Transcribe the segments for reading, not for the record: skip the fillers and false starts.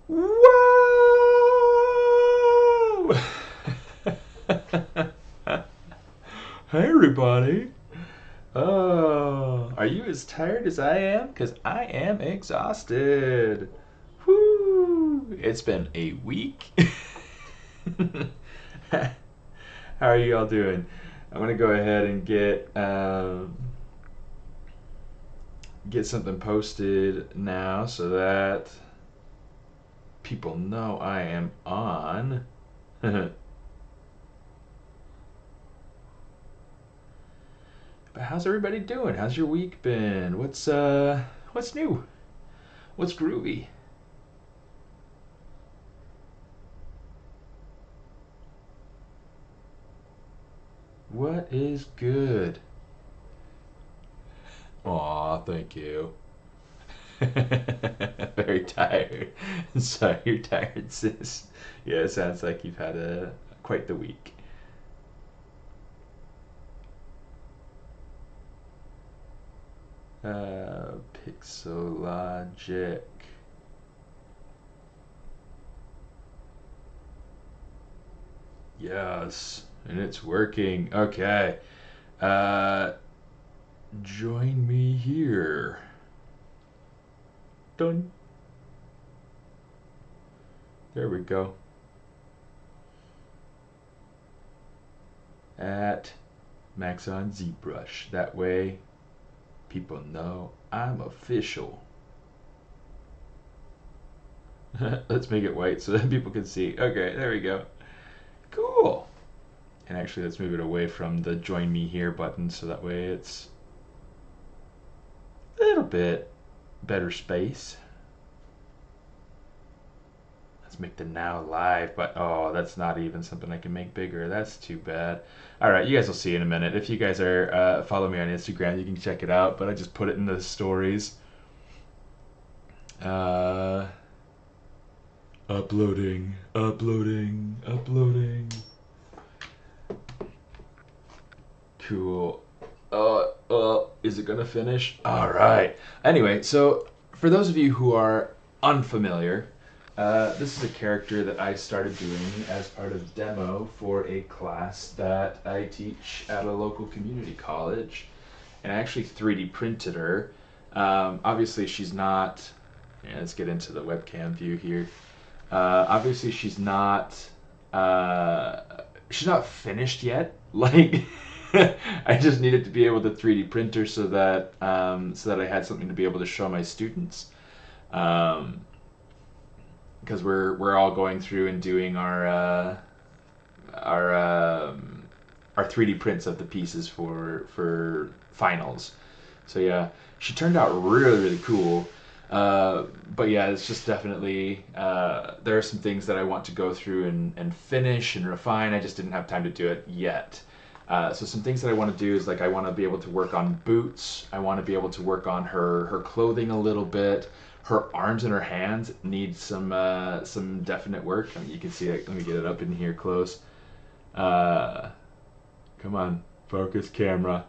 Whoa! Hey everybody. Oh, are you as tired as I am? Because I am exhausted. Whoo! It's been a week. How are you all doing? I'm gonna go ahead and get something posted now so that people know I am on. But how's everybody doing? How's your week been? What's new? What's groovy? What is good? Aw, thank you. Very tired. Sorry, you're tired, sis. Yeah, it sounds like you've had a quite the week. Pixelogic. Yes, and it's working. Okay. Uh, Join me here. Done. There we go. At Max on ZBrush. That way, people know I'm official. Let's make it white so that people can see. Okay, there we go. Cool. And actually, let's move it away from the join me here button so that way it's a little bit better space. Let's make the now live, but oh, that's not even something I can make bigger. That's too bad. All right, you guys will see in a minute. If you guys are follow me on Instagram, you can check it out. But I just put it in the stories. Uploading, uploading, uploading. Cool. Is it gonna finish? All right. Anyway, so for those of you who are unfamiliar, this is a character that I started doing as part of demo for a class that I teach at a local community college, and I actually 3D printed her. Obviously, she's not. Yeah, let's get into the webcam view here. Obviously, she's not finished yet. Like, I just needed to be able to 3D print her so that I had something to be able to show my students. Because we're all going through and doing our our 3D prints of the pieces for finals. So yeah, she turned out really cool. But yeah, it's just definitely there are some things that I want to go through and finish and refine. I just didn't have time to do it yet. So some things that I want to do is like I want to be able to work on boots. I want to be able to work on her clothing a little bit. Her arms and her hands need some definite work. I mean, you can see it. Let me get it up in here close. Uh, Come on, focus camera.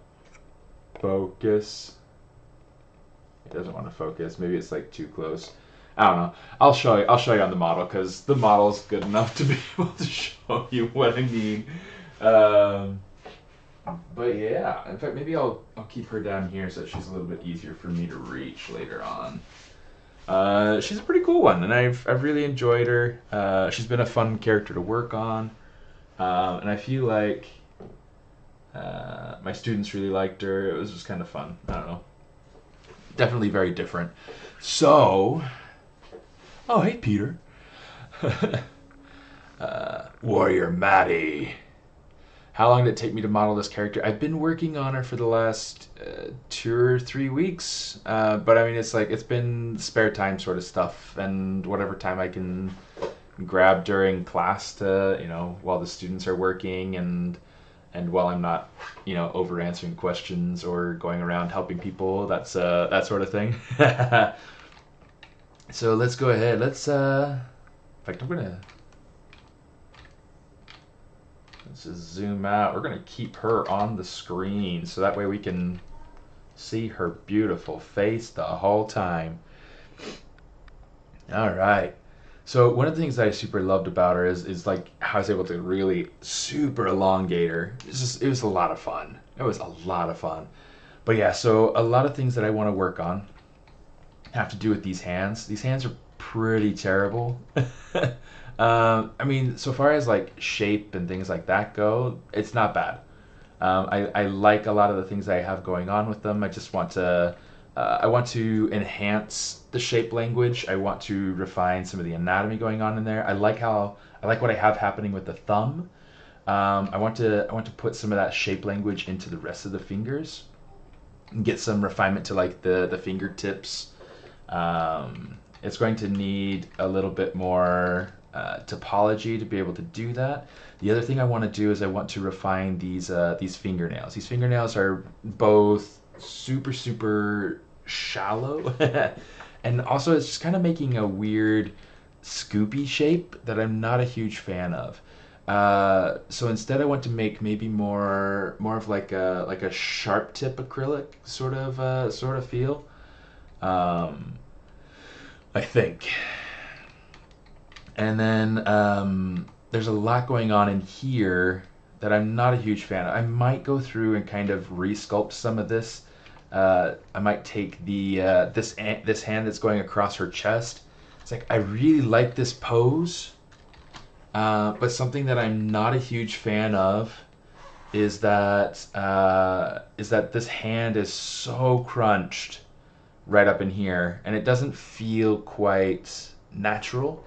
Focus. It doesn't want to focus. Maybe it's like too close. I don't know. I'll show you on the model because the model's good enough to be able to show you what I mean. Um, but yeah, in fact, maybe I'll keep her down here so that she's a little bit easier for me to reach later on. She's a pretty cool one, and I've really enjoyed her. She's been a fun character to work on, and I feel like my students really liked her. It was just kind of fun. I don't know. Definitely very different. So, oh hey Peter, Warrior Maddie. How long did it take me to model this character? I've been working on her for the last 2 or 3 weeks, but I mean it's been spare time sort of stuff and whatever time I can grab during class to while the students are working and while I'm not over answering questions or going around helping people. That's that sort of thing. So let's go ahead. Let's in fact let's just zoom out. We're gonna keep her on the screen so that way we can see her beautiful face the whole time. All right. So one of the things that I super loved about her is like how I was able to really super elongate her. It was a lot of fun. It was a lot of fun. But yeah, so a lot of things that I want to work on have to do with these hands. These hands are pretty terrible. I mean, so far as like shape and things like that go, it's not bad. I like a lot of the things I have going on with them. I want to enhance the shape language. I want to refine some of the anatomy going on in there. I like what I have happening with the thumb. I want to put some of that shape language into the rest of the fingers and get some refinement to like the fingertips. It's going to need a little bit more topology to be able to do that. The other thing I want to do is I want to refine these fingernails. These fingernails are both super shallow, and also it's just kind of making a weird scoopy shape that I'm not a huge fan of. So instead, I want to make maybe more of like a sharp tip acrylic sort of feel. Um, I think. And then there's a lot going on in here that I'm not a huge fan of. I might go through and kind of resculpt some of this. I might take this hand that's going across her chest. It's like I really like this pose, but something that I'm not a huge fan of is that this hand is so crunched right up in here, and it doesn't feel quite natural.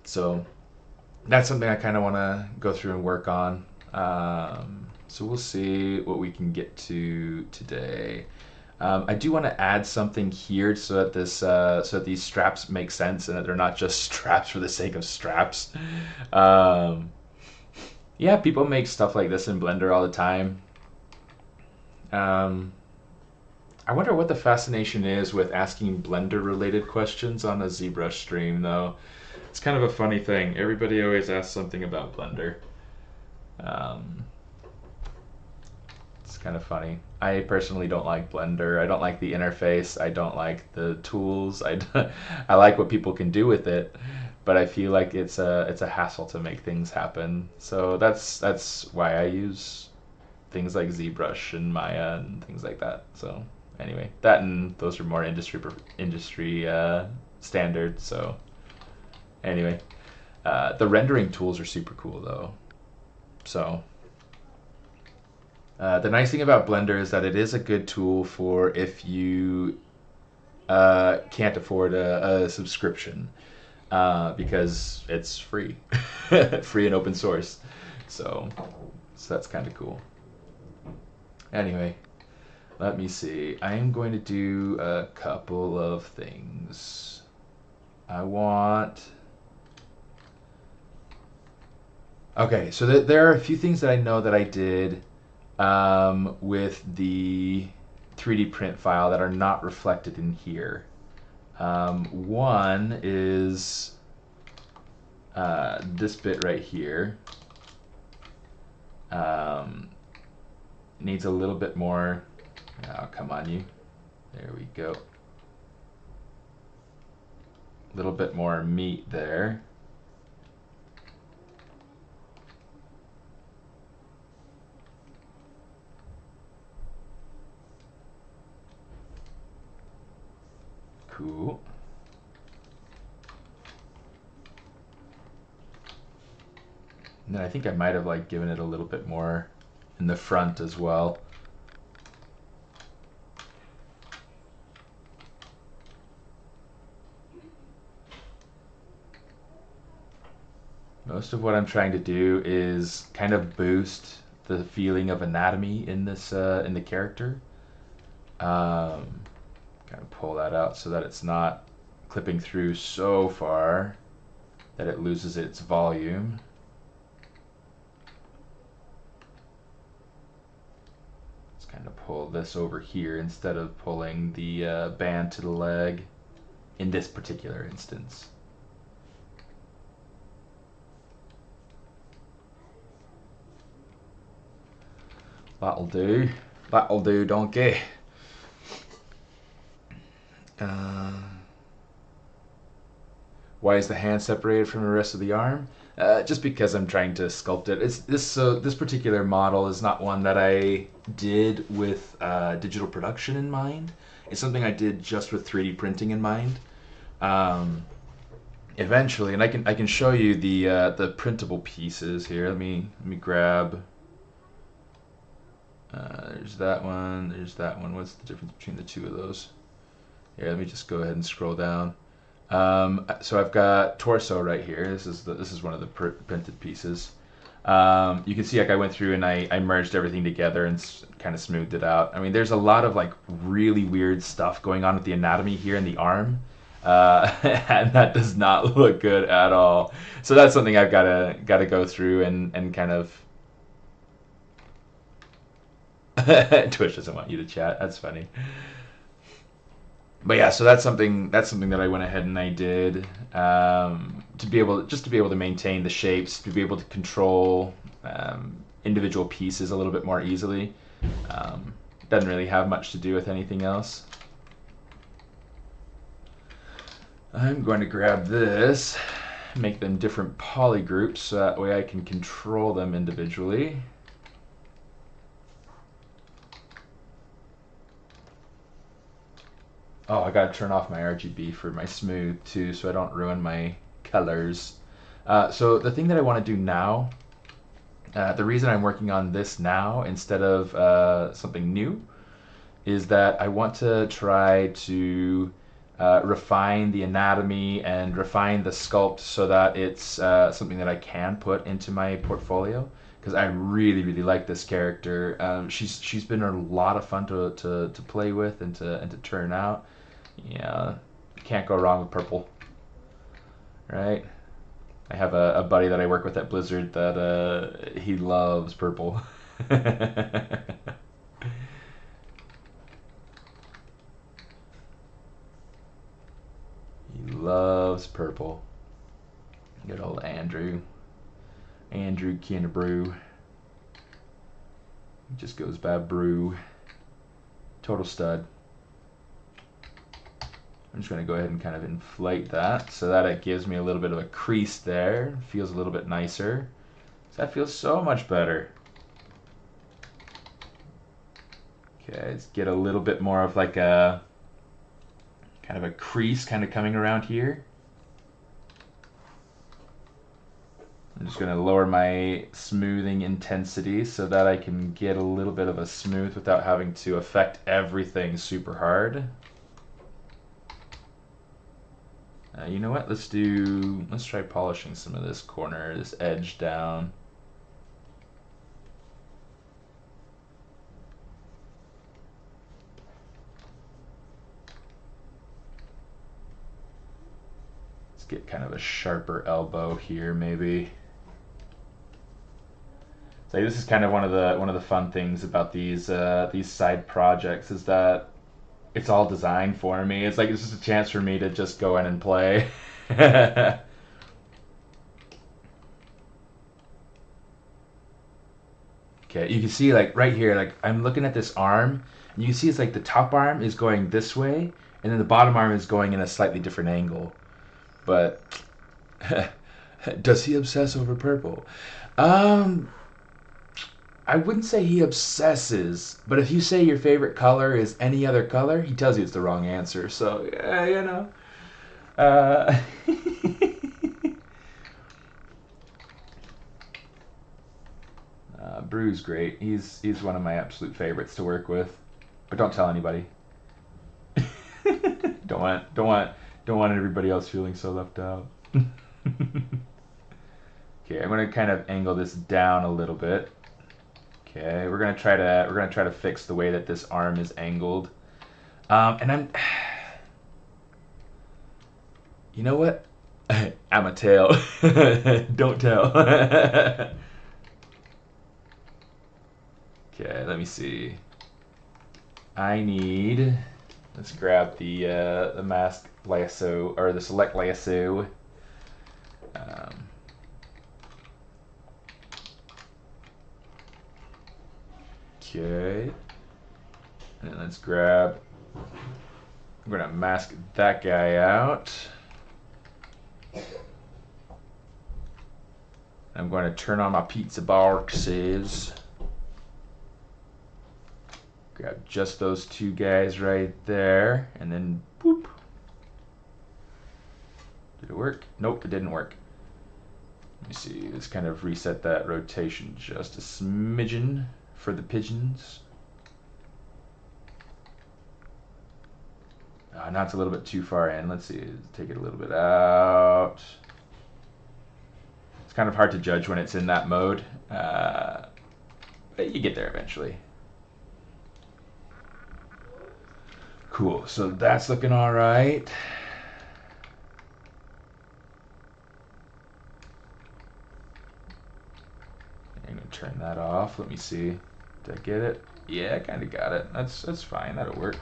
So that's something I kind of want to go through and work on. So we'll see what we can get to today. I do want to add something here so that these straps make sense and that they're not just straps for the sake of straps. Yeah, people make stuff like this in Blender all the time. I wonder what the fascination is with asking Blender related questions on a ZBrush stream, though. It's kind of a funny thing. Everybody always asks something about Blender. Um, it's kind of funny. I personally don't like Blender. I don't like the interface. I don't like the tools. I like what people can do with it, but I feel like it's a hassle to make things happen. So that's why I use things like ZBrush and Maya and things like that. So anyway, that and those are more industry standards. So anyway, the rendering tools are super cool though. So the nice thing about Blender is that it is a good tool for if you can't afford a subscription because it's free, free and open source. So that's kind of cool. Anyway, let me see. I am going to do a couple of things. Okay, so there are a few things that I know that I did with the 3D print file that are not reflected in here. One is this bit right here. Needs a little bit more. Oh, come on, you. There we go. A little bit more meat there. Cool. And then I think I might have like given it a little bit more in the front as well. Most of what I'm trying to do is kind of boost the feeling of anatomy in this in the character. Kind of pull that out so that it's not clipping through so far that it loses its volume. Let's kind of pull this over here instead of pulling the band to the leg in this particular instance. That'll do. That'll do, donkey. Why is the hand separated from the rest of the arm? Just because I'm trying to sculpt it. It's this this particular model is not one that I did with digital production in mind. It's something I did just with 3D printing in mind. Eventually, and I can show you the printable pieces here. Let me grab. There's that one. There's that one. What's the difference between the two of those? Here, let me just go ahead and scroll down. So I've got torso right here. This is one of the printed pieces. You can see like I went through and I merged everything together and kind of smoothed it out. I mean, there's a lot of like really weird stuff going on with the anatomy here in the arm, and that does not look good at all. So that's something I've gotta go through and kind of. Twitch doesn't want you to chat. That's funny. But yeah, so that's something that I went ahead and I did to be able to maintain the shapes, to be able to control individual pieces a little bit more easily. Doesn't really have much to do with anything else. I'm going to grab this, make them different poly groups so that way I can control them individually. Oh, I gotta turn off my RGB for my smooth too, so I don't ruin my colors. So the thing that I want to do now, the reason I'm working on this now instead of something new, is that I want to try to refine the anatomy and refine the sculpt so that it's something that I can put into my portfolio. Because I really like this character. She's been a lot of fun to play with and to turn out. Yeah, can't go wrong with purple, right? I have a buddy that I work with at Blizzard that he loves purple. He loves purple. Good old Andrew Kinnebrew. He just goes by Brew. Total stud. I'm just going to go ahead and kind of inflate that so that it gives me a little bit of a crease there. Feels a little bit nicer. So that feels so much better. Okay, let's get a little bit more of like a kind of a crease kind of coming around here. I'm just going to lower my smoothing intensity so that I can get a little bit of a smooth without having to affect everything super hard. You know what? Let's try polishing some of this corner, this edge down. Let's get kind of a sharper elbow here, maybe. So this is kind of one of the fun things about these side projects is that it's all designed for me. It's like it's just a chance for me to just go in and play. Okay, you can see like right here, like I'm looking at this arm, and you can see it's like the top arm is going this way, and then the bottom arm is going in a slightly different angle. But does he obsess over purple? I wouldn't say he obsesses, but if you say your favorite color is any other color, he tells you it's the wrong answer. So, yeah, you know. Brew's great. He's one of my absolute favorites to work with, but don't tell anybody. don't want everybody else feeling so left out. Okay, I'm gonna kind of angle this down a little bit. Okay, we're gonna try to fix the way that this arm is angled, and you know what? I'm a tail. Don't tell. Okay, let me see. Let's grab the mask lasso or the select lasso. Okay, and then let's grab. I'm gonna mask that guy out. I'm going to turn on my pizza boxes. Grab just those two guys right there, and then boop. Did it work? Nope, it didn't work. Let me see, let's kind of reset that rotation just a smidgen for the pigeons. Now it's a little bit too far in. Let's see, take it a little bit out. It's kind of hard to judge when it's in that mode, but you get there eventually. Cool, so that's looking all right. I'm gonna turn that off. Let me see. Did I get it? Yeah, I kind of got it. That's fine. That'll work.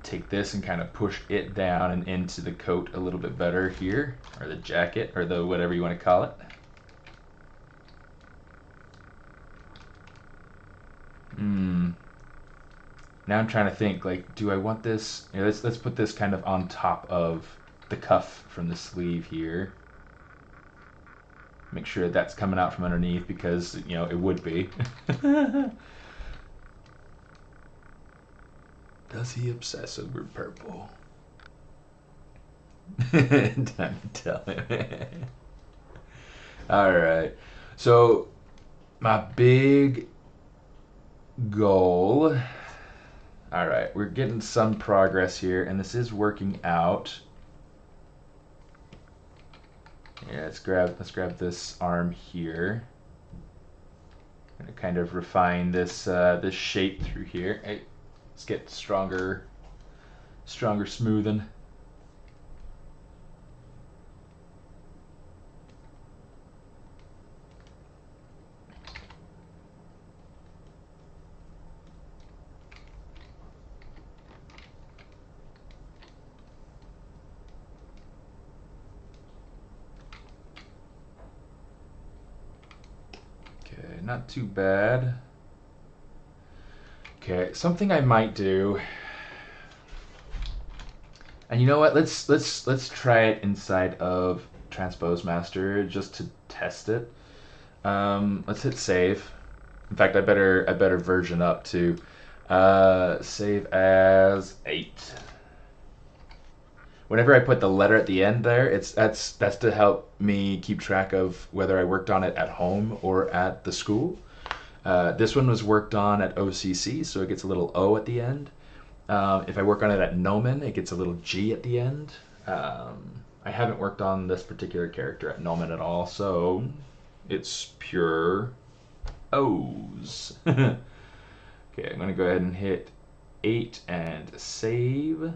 Take this and kind of push it down and into the coat a little bit better here, or the jacket, or the whatever you want to call it. Now I'm trying to think, like, do I want this? You know, let's put this kind of on top of the cuff from the sleeve here. Make sure that's coming out from underneath because, you know, it would be. Does he obsess over purple? Time to tell him. Alright. So, my big goal. Alright, we're getting some progress here, and this is working out. Yeah, let's grab this arm here. I'm gonna kind of refine this this shape through here. Hey, let's get stronger smoothing. Okay, not too bad. Okay, something I might do. And you know what? Let's try it inside of Transpose Master just to test it. Let's hit save. In fact, I better version up to save as 8. Whenever I put the letter at the end there, that's to help me keep track of whether I worked on it at home or at the school. This one was worked on at OCC, so it gets a little O at the end. If I work on it at Gnomon, it gets a little G at the end. I haven't worked on this particular character at Gnomon at all, so it's pure O's. Okay, I'm going to go ahead and hit 8 and save.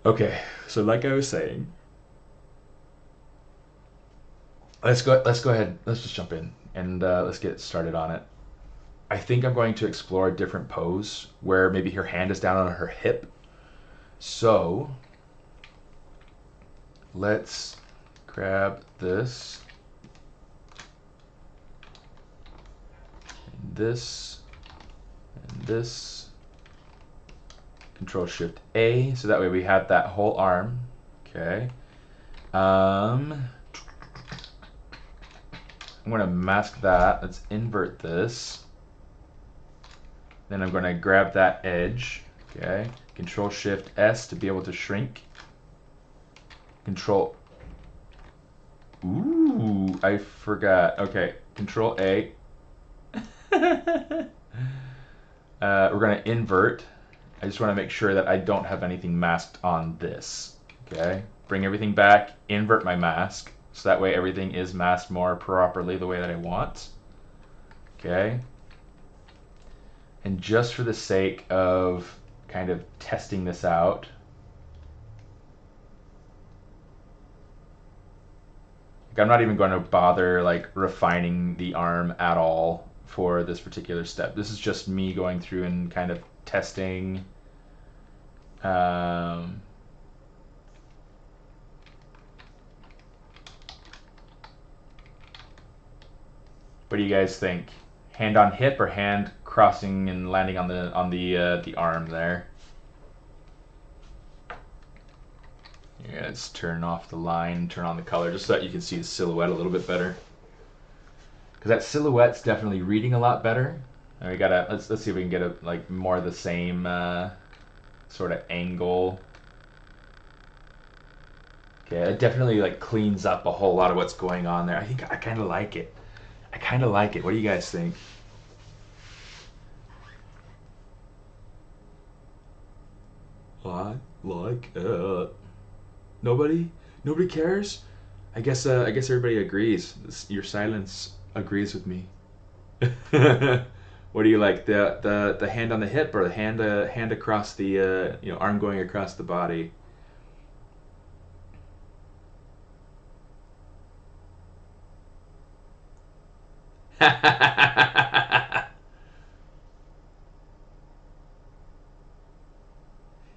Okay, so like I was saying, let's go ahead, let's just jump in and let's get started on it. I think I'm going to explore a different pose where maybe her hand is down on her hip. So let's grab this and this and this. Control Shift A, so that way we have that whole arm. Okay. I'm going to mask that. Let's invert this. Then I'm going to grab that edge. Okay. Control Shift S to be able to shrink. Control. Ooh, I forgot. Okay. Control A. We're going to invert. I just want to make sure that I don't have anything masked on this. Okay, bring everything back, invert my mask, so that way everything is masked more properly the way that I want. Okay, and just for the sake of kind of testing this out, like I'm not even going to bother like refining the arm at all for this particular step. This is just me going through and kind of testing. What do you guys think? Hand on hip or hand crossing and landing on the arm there? let's turn off the line, turn on the color, just so that you can see the silhouette a little bit better. Because that silhouette's definitely reading a lot better. And we gotta let's see if we can get a like more of the same sort of angle. Okay, it definitely like cleans up a whole lot of what's going on there. I think I kind of like it. I kind of like it. What do you guys think? I like it. Nobody cares. I guess everybody agrees. Your silence agrees with me. What do you like? The hand on the hip or the hand across the arm going across the body?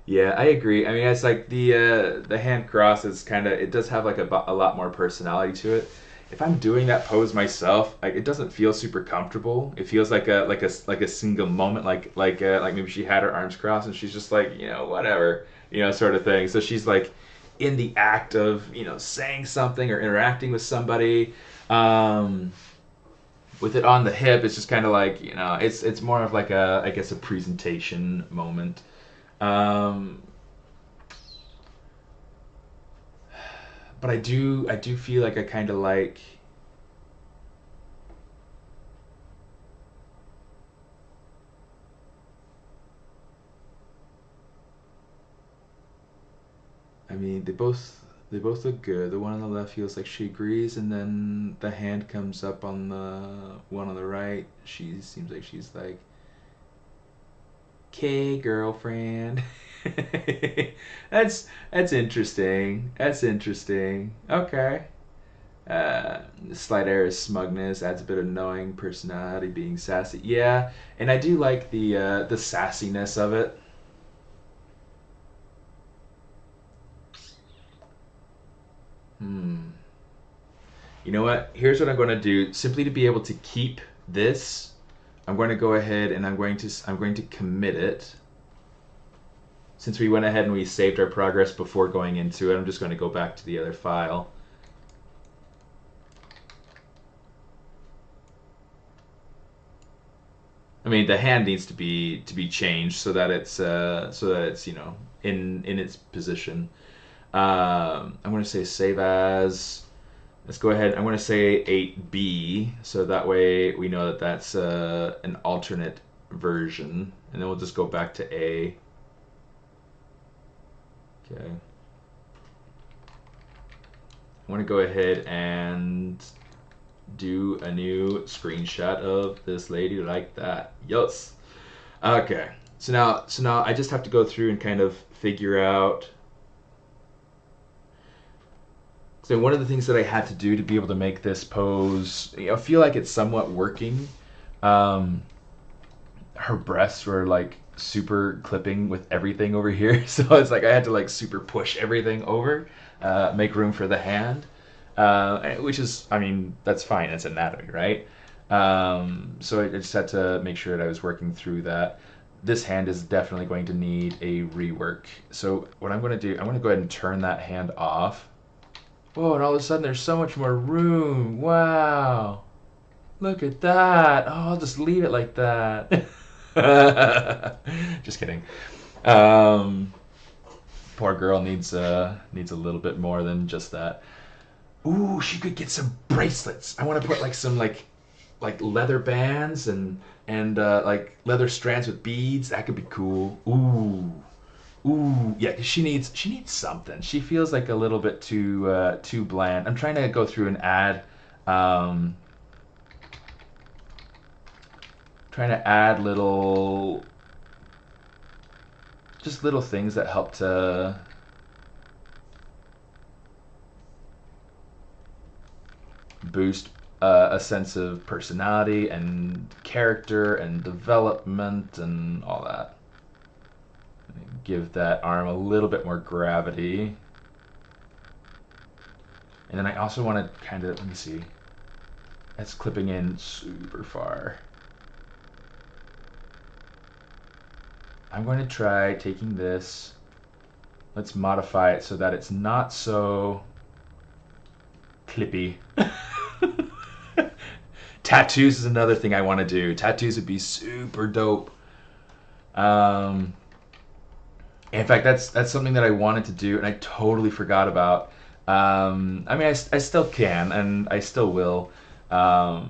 Yeah, I agree. I mean, it's like the hand cross is kind of it does have like a lot more personality to it. If I'm doing that pose myself, like it doesn't feel super comfortable. It feels like a single moment, like maybe she had her arms crossed and she's just like whatever sort of thing. So she's like in the act of saying something or interacting with somebody. With it on the hip, it's just kind of like it's more of like I guess a presentation moment. Um, but I do feel like I kind of like. I mean, they both look good. The one on the left feels like she agrees, and then the hand comes up on the one on the right. She seems like she's like, "Okay, girlfriend." That's interesting. That's interesting. Okay. Slight air of smugness adds a bit of knowing personality, being sassy. Yeah, and I do like the sassiness of it. Hmm. You know what? Here's what I'm going to do. Simply to be able to keep this, I'm going to go ahead and I'm going to commit it. Since we went ahead and we saved our progress before going into it, I'm just going to go back to the other file. I mean, the hand needs to be changed so that it's in its position. I'm going to say save as. Let's go ahead. I'm going to say 8B, so that way we know that that's an alternate version, and then we'll just go back to A. Okay. I want to go ahead and do a new screenshot of this lady like that. Yes. Okay. So now I just have to go through and kind of figure out. So one of the things that I had to do to be able to make this pose, feel like it's somewhat working. Her breasts were like super clipping with everything over here, so it's like I had to like super push everything over, make room for the hand, which is, I mean, that's fine. It's anatomy, right? So I just had to make sure that I was working through that. This hand is definitely going to need a rework. So what I'm going to do, I'm going to go ahead and turn that hand off. Whoa, and all of a sudden there's so much more room. Wow. Look at that. Oh, I'll just leave it like that. Just kidding. Poor girl needs a little bit more than just that. Ooh, she could get some bracelets. I want to put like some like leather bands and like leather strands with beads. That could be cool. Ooh, yeah. 'Cause she needs something. She feels like a little bit too bland. I'm trying to go through and add. Trying to add just little things that help to boost a sense of personality and character and development and all that. Give that arm a little bit more gravity. And then I also want to kind of, let me see. That's clipping in super far. I'm going to try taking this let's modify it so that it's not so clippy. Tattoos is another thing I want to do. Tattoos would be super dope. In fact, that's something that I wanted to do and I totally forgot about. I mean, I still can and I still will. But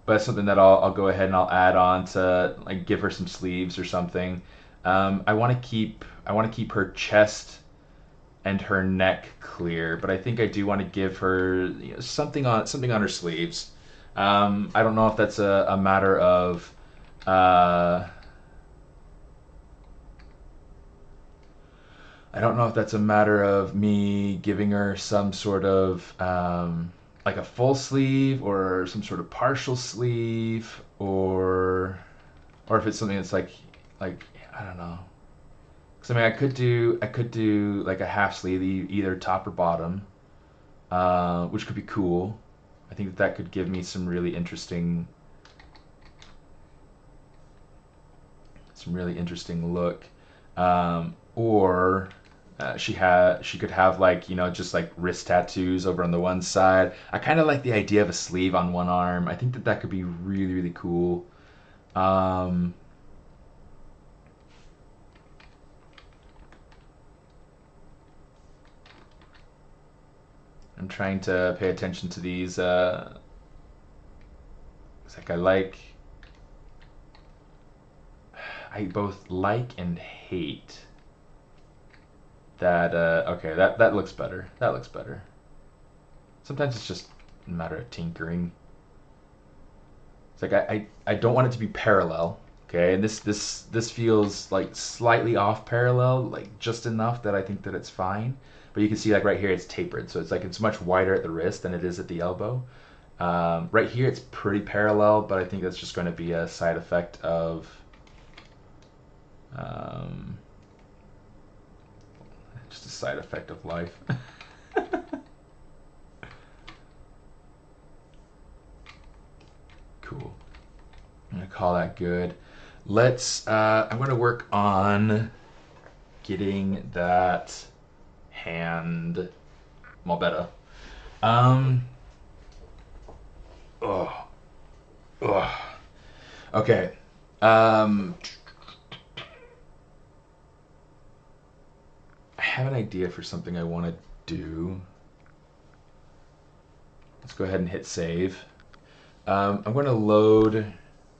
it's something that I'll go ahead and I'll add on to like give her some sleeves or something. I want to keep her chest and her neck clear, but I think I do want to give her, you know, something on her sleeves. I don't know if that's a matter of I don't know if that's a matter of me giving her some sort of like a full sleeve or some sort of partial sleeve, or if it's something that's like I don't know. Because I mean, I could do like a half sleeve, either top or bottom, which could be cool. I think that could give me some really interesting look. Or she could have like, you know, just like wrist tattoos over on the one side. I kind of like the idea of a sleeve on one arm. I think that could be really, really cool. I'm trying to pay attention to these. It's like I both like and hate that. Okay, that looks better. That looks better. Sometimes it's just a matter of tinkering. It's like I don't want it to be parallel. Okay, and this feels like slightly off parallel, like just enough that I think that it's fine. But you can see like right here it's tapered, so it's like it's much wider at the wrist than it is at the elbow. Right here it's pretty parallel, but I think that's just going to be a side effect of just a side effect of life. Cool. I'm gonna call that good. I'm gonna work on getting that hand more better. Okay. I have an idea for something I want to do. Let's go ahead and hit save. I'm going to load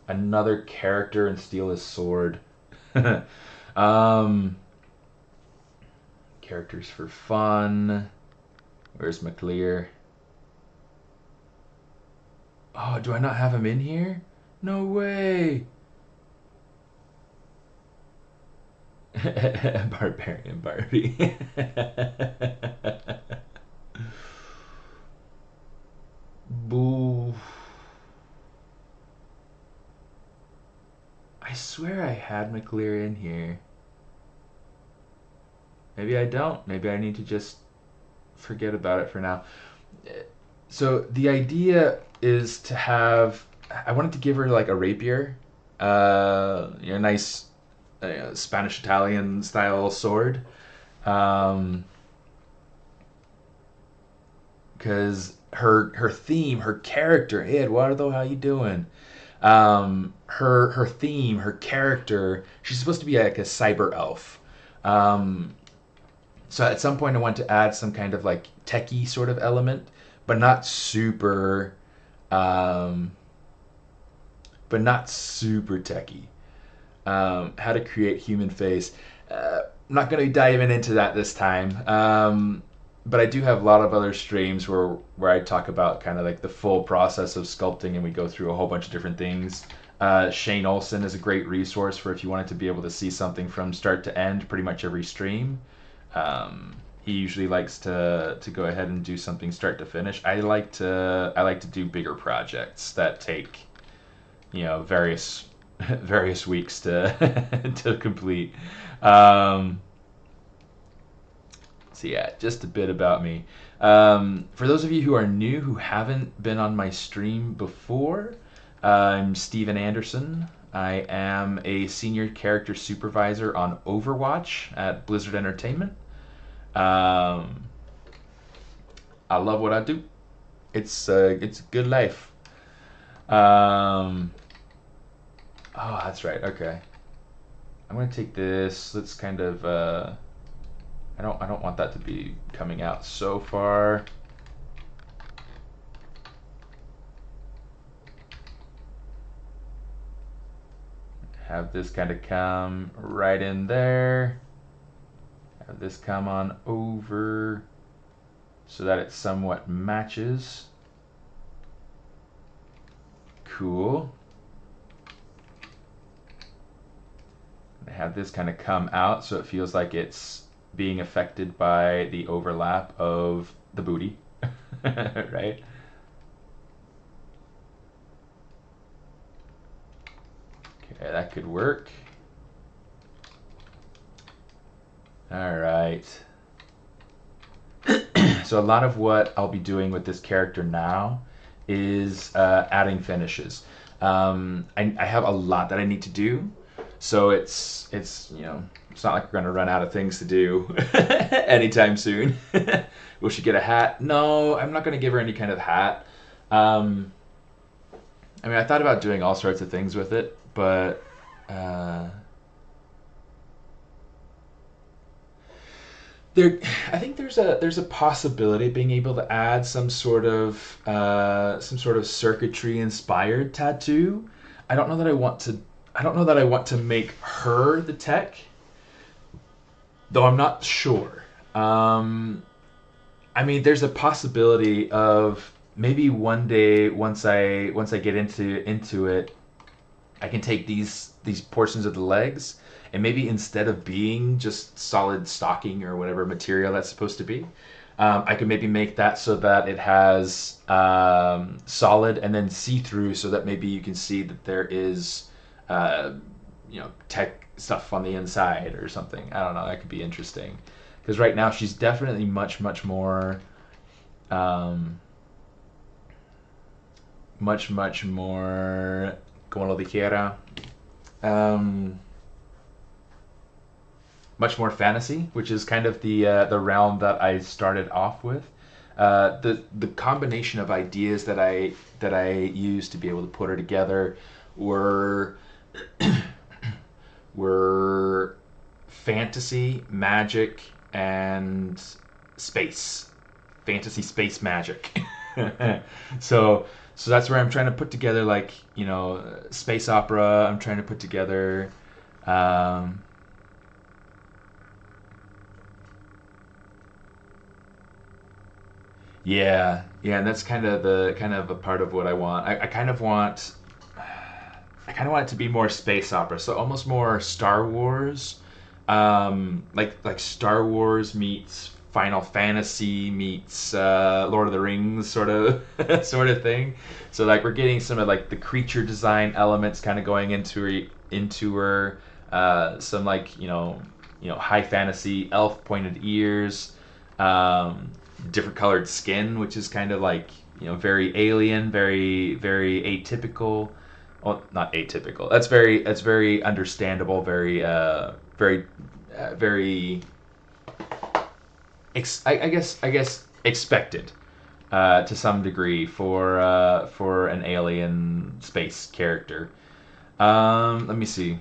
another character and steal his sword. Characters for fun. Where's McLear? Oh, do I not have him in here? No way! Barbarian Barbie. Boo. I swear I had McLear in here. Maybe I don't. Maybe I need to just forget about it for now. So the idea is to have... I wanted to give her like a rapier. A nice Spanish-Italian style sword. Because her theme, her character... Hey, Eduardo, how you doing? Her theme, her character... She's supposed to be like a cyber elf. So at some point I want to add some kind of like techie sort of element, but not super techie. How to create human face. I'm not going to be diving into that this time. But I do have a lot of other streams where I talk about kind of like the full process of sculpting, and we go through a whole bunch of different things. Shane Olson is a great resource for if you wanted to be able to see something from start to end, pretty much every stream. He usually likes to go ahead and do something start to finish. I like to do bigger projects that take, you know, various weeks to to complete. So yeah, just a bit about me. For those of you who are new, who haven't been on my stream before, I'm Steven Anderson. I am a senior character supervisor on Overwatch at Blizzard Entertainment. Um, I love what I do. It's a good life. Um, oh, that's right. Okay, I'm gonna take this. Let's kind of. I don't want that to be coming out so far. Have this kind of come right in there. Have this come on over so that it somewhat matches. Cool. Have this kind of come out so it feels like it's being affected by the overlap of the booty, right? Okay, that could work. All right. So a lot of what I'll be doing with this character now is adding finishes. I have a lot that I need to do, so it's it's not like we're gonna run out of things to do anytime soon. Will she get a hat? No, I'm not gonna give her any kind of hat. I mean, I thought about doing all sorts of things with it, but I think there's a possibility of being able to add some sort of circuitry inspired tattoo. I don't know that I want to. I don't know that I want to make her the tech, though I'm not sure. I mean, there's a possibility of maybe one day once I get into it, I can take these portions of the legs and maybe instead of being just solid stocking or whatever material that's supposed to be, I could maybe make that so that it has solid and then see-through, so that maybe you can see that there is uh, tech stuff on the inside or something. I don't know. That could be interesting because right now she's definitely much more um, much more como lo dijera, um, much more fantasy, which is kind of the realm that I started off with. The combination of ideas that I used to be able to put her together were were fantasy, magic, and space. Fantasy, space, magic. so so that's where I'm trying to put together, like, space opera. I'm trying to put together um, yeah, yeah, and that's kind of a part of what I want. I kind of want it to be more space opera, so almost more Star Wars, like Star Wars meets Final Fantasy meets Lord of the Rings sort of sort of thing. So like we're getting some of like the creature design elements kind of going into her, some like high fantasy elf pointed ears, different colored skin, which is kind of like very alien, very atypical. Well, not atypical. That's very understandable. Very. I guess expected to some degree for an alien space character. Let me see.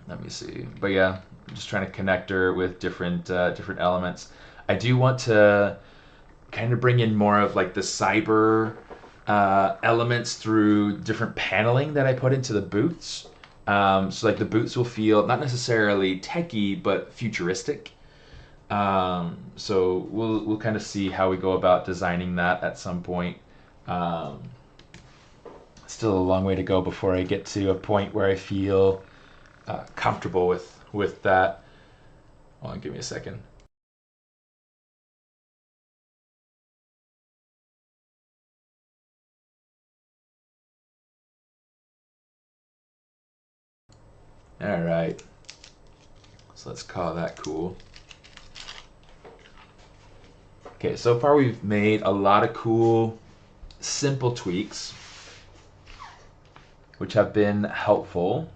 Let me see. But yeah, I'm just trying to connect her with different elements. I do want to kind of bring in more of like the cyber elements through different paneling that I put into the boots. So like the boots will feel not necessarily techy but futuristic. So we'll kind of see how we go about designing that at some point. Um, Still a long way to go before I get to a point where I feel comfortable with that. Hold on, give me a second. All right, so let's call that cool. Okay, so far we've made a lot of cool, simple tweaks. which have been helpful.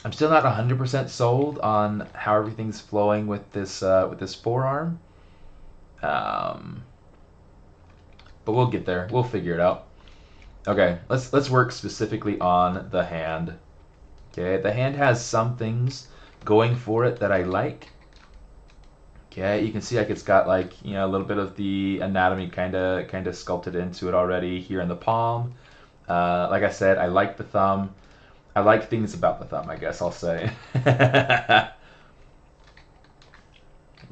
I'm still not 100% sold on how everything's flowing with this forearm, but we'll get there. We'll figure it out. Okay, let's work specifically on the hand. Okay, the hand has some things going for it that I like. Okay, you can see like it's got like, you know, a little bit of the anatomy kind of sculpted into it already here in the palm. Like I said, I like the thumb. I like things about the thumb, I guess I'll say. Let's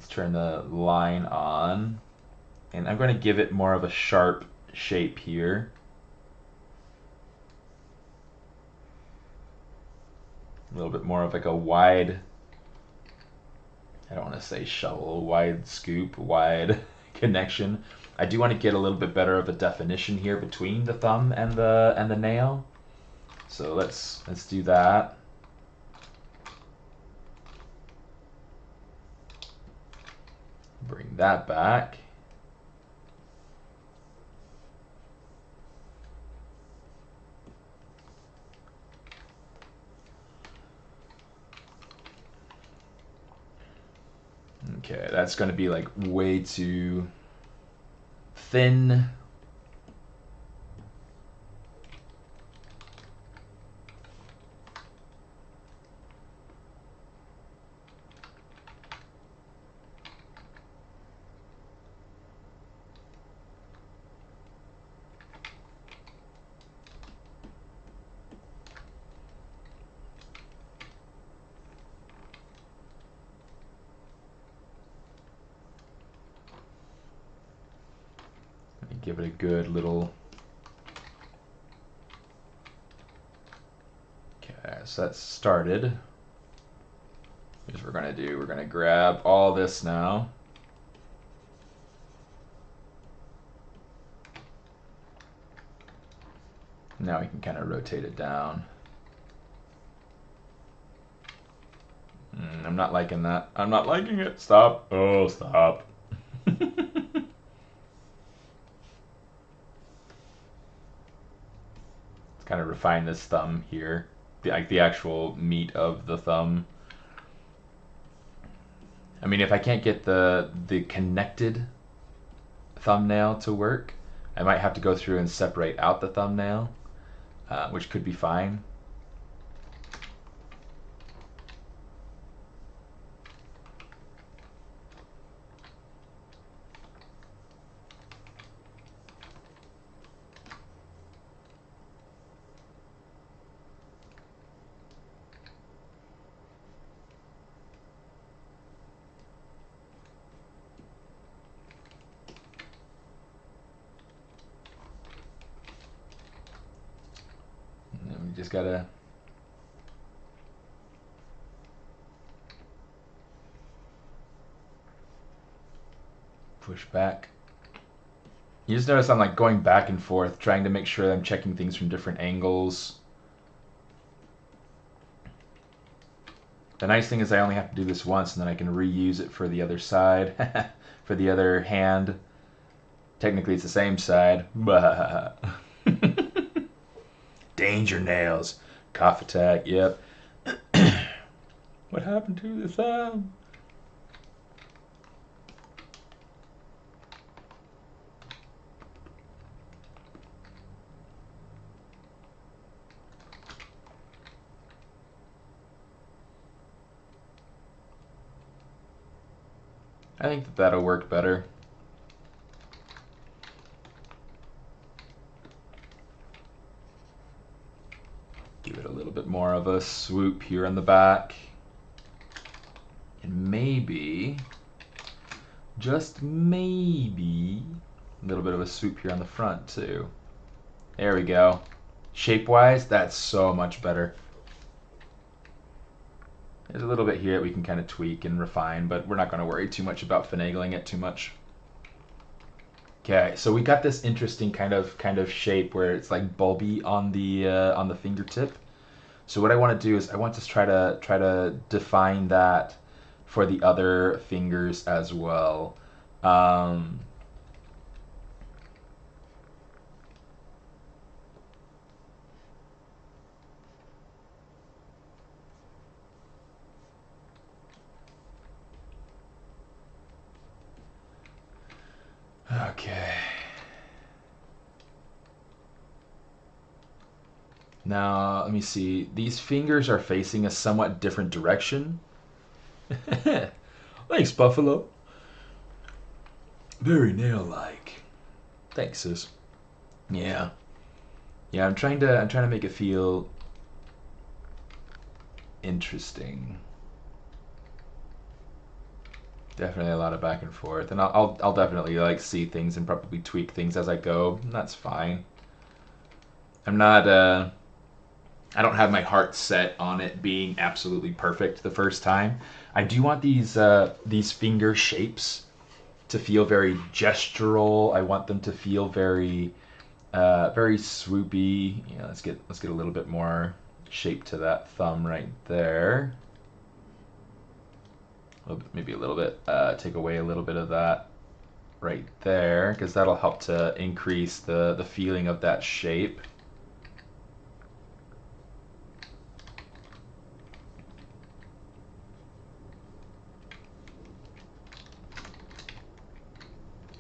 turn the line on. And I'm going to give it more of a sharp shape here. A little bit more of like a wide, I don't want to say shovel, wide scoop, wide connection. I do want to get a little bit better of a definition here between the thumb and the nail. So let's do that. Bring that back. Okay, that's going to be like way too thin. Give it a good little. Okay, so that's started. Here's what we're gonna do. We're gonna grab all this now. Now we can kind of rotate it down. I'm not liking that. I'm not liking it. Stop. Oh, stop. Kind of refine this thumb here, like the actual meat of the thumb. I mean, if I can't get the connected thumbnail to work, I might have to go through and separate out the thumbnail, which could be fine. Just gotta push back. You just notice I'm like going back and forth, trying to make sure that I'm checking things from different angles. The nice thing is I only have to do this once and then I can reuse it for the other side, for the other hand. Technically it's the same side. Danger nails. Cough attack, yep. What happened to the thumb? I think that'll work better. Give it a little bit more of a swoop here on the back. And maybe, just maybe, a little bit of a swoop here on the front too. There we go. Shape-wise, that's so much better. There's a little bit here that we can kind of tweak and refine, but we're not going to worry too much about finagling it too much. Okay, so we got this interesting kind of shape where it's like bulby on the fingertip. So what I want to do is I want to try to define that for the other fingers as well. Okay. Now, let me see. These fingers are facing a somewhat different direction. Thanks, Buffalo. Very nail-like. Thanks, sis. Yeah. Yeah, I'm trying to make it feel interesting. Definitely a lot of back and forth, and I'll definitely like see things and probably tweak things as I go. And that's fine. I'm not I don't have my heart set on it being absolutely perfect the first time. I do want these finger shapes to feel very gestural. I want them to feel very very swoopy. Yeah, let's get a little bit more shape to that thumb right there. Maybe a little bit, take away a little bit of that right there, because that'll help to increase the feeling of that shape.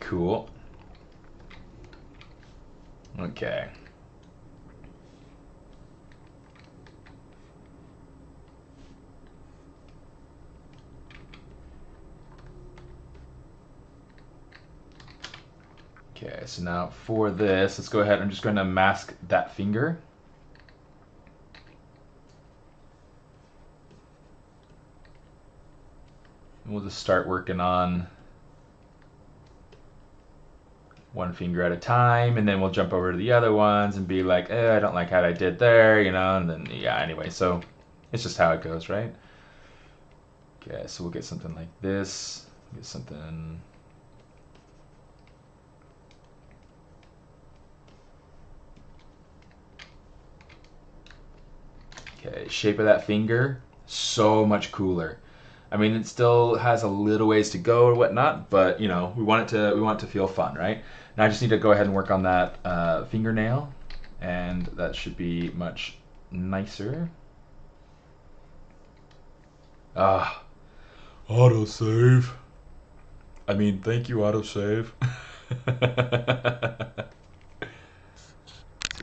Cool. Okay. Okay, so now for this, let's go ahead. I'm just going to mask that finger. And we'll just start working on one finger at a time, and then we'll jump over to the other ones and be like, I don't like how I did there, you know, and then, yeah, anyway, so it's just how it goes, right? Okay, so we'll get something like this, get something... Okay, shape of that finger, so much cooler. I mean, it still has a little ways to go or whatnot, but you know, we want it to feel fun, right? Now I just need to go ahead and work on that fingernail, and that should be much nicer. Ah, autosave. I mean, thank you, autosave. I'm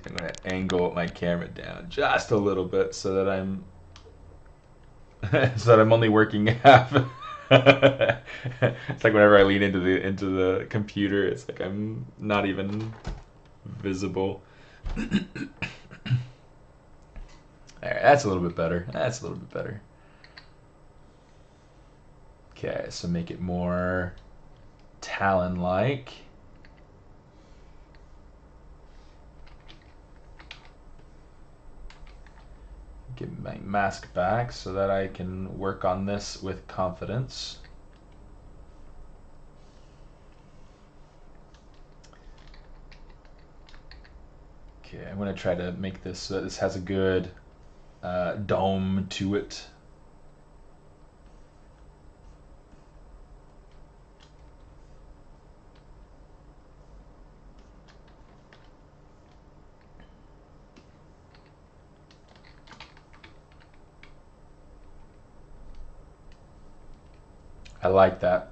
gonna angle my camera down just a little bit so that I'm so that I'm only working half. It's like whenever I lean into the computer, it's like I'm not even visible. Alright, that's a little bit better. That's a little bit better. Okay, so make it more talon-like. Get my mask back so that I can work on this with confidence. Okay, I'm going to try to make this so this has a good dome to it. I like that.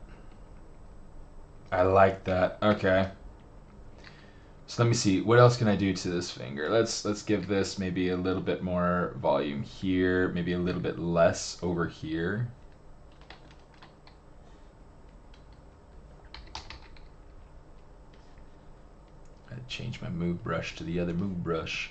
I like that. Okay. So let me see. What else can I do to this finger? Let's give this maybe a little bit more volume here, maybe a little bit less over here. I had to change my move brush to the other move brush.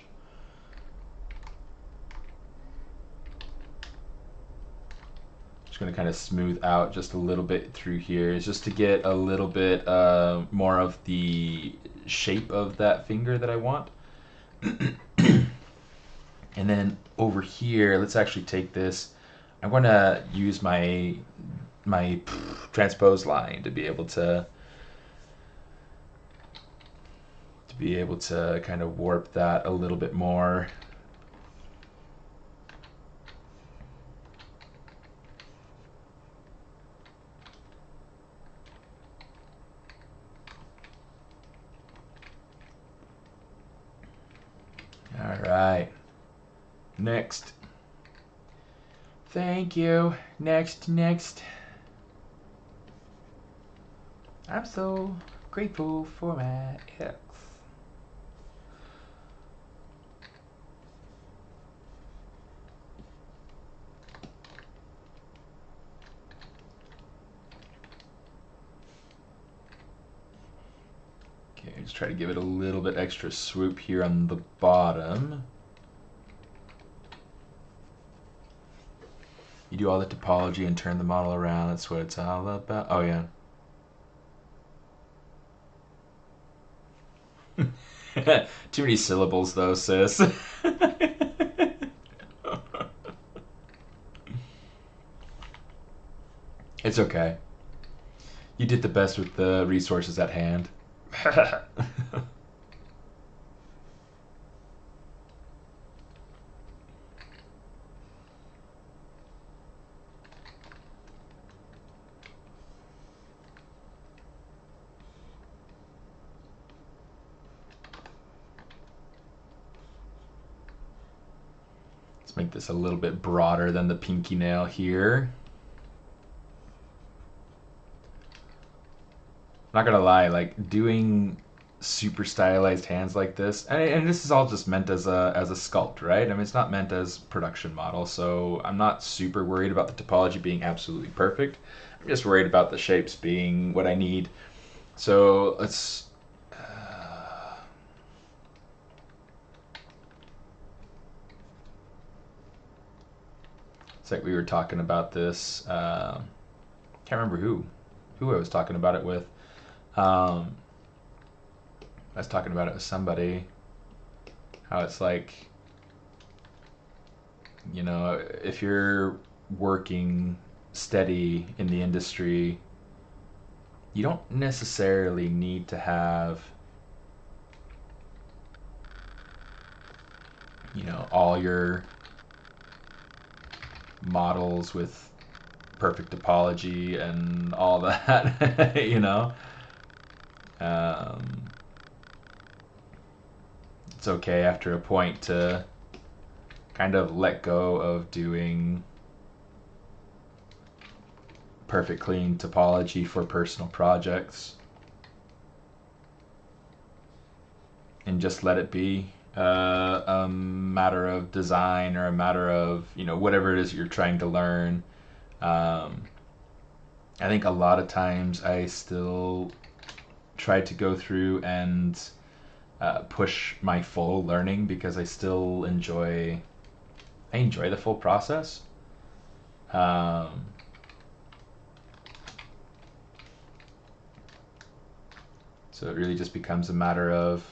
Just going to kind of smooth out just a little bit through here, just to get a little bit more of the shape of that finger that I want. And then over here, let's actually take this. I'm going to use my transpose line to be able to kind of warp that a little bit more. All right. Next. Thank you. Next. I'm so Grateful for my ex. Okay, just try to give it a little bit extra swoop here on the bottom. You do all the topology and turn the model around. That's what it's all about. Oh, yeah. Too many syllables, though, sis. It's okay. You did the best with the resources at hand. Let's make this a little bit broader than the pinky nail here. Not gonna lie, like doing super stylized hands like this, and this is all just meant as a sculpt, right? I mean, it's not meant as production model, so I'm not super worried about the topology being absolutely perfect. I'm just worried about the shapes being what I need. So let's. It's like we were talking about this. Can't remember who I was talking about it with. I was talking about it with somebody. How it's like, you know, if you're working steady in the industry, you don't necessarily need to have, you know, all your models with perfect topology and all that, you know. It's okay after a point to kind of let go of doing perfect clean topology for personal projects and just let it be a matter of design or a matter of, you know, whatever it is you're trying to learn. I think a lot of times I still try to go through and push my full learning because I still enjoy the full process. So it really just becomes a matter of,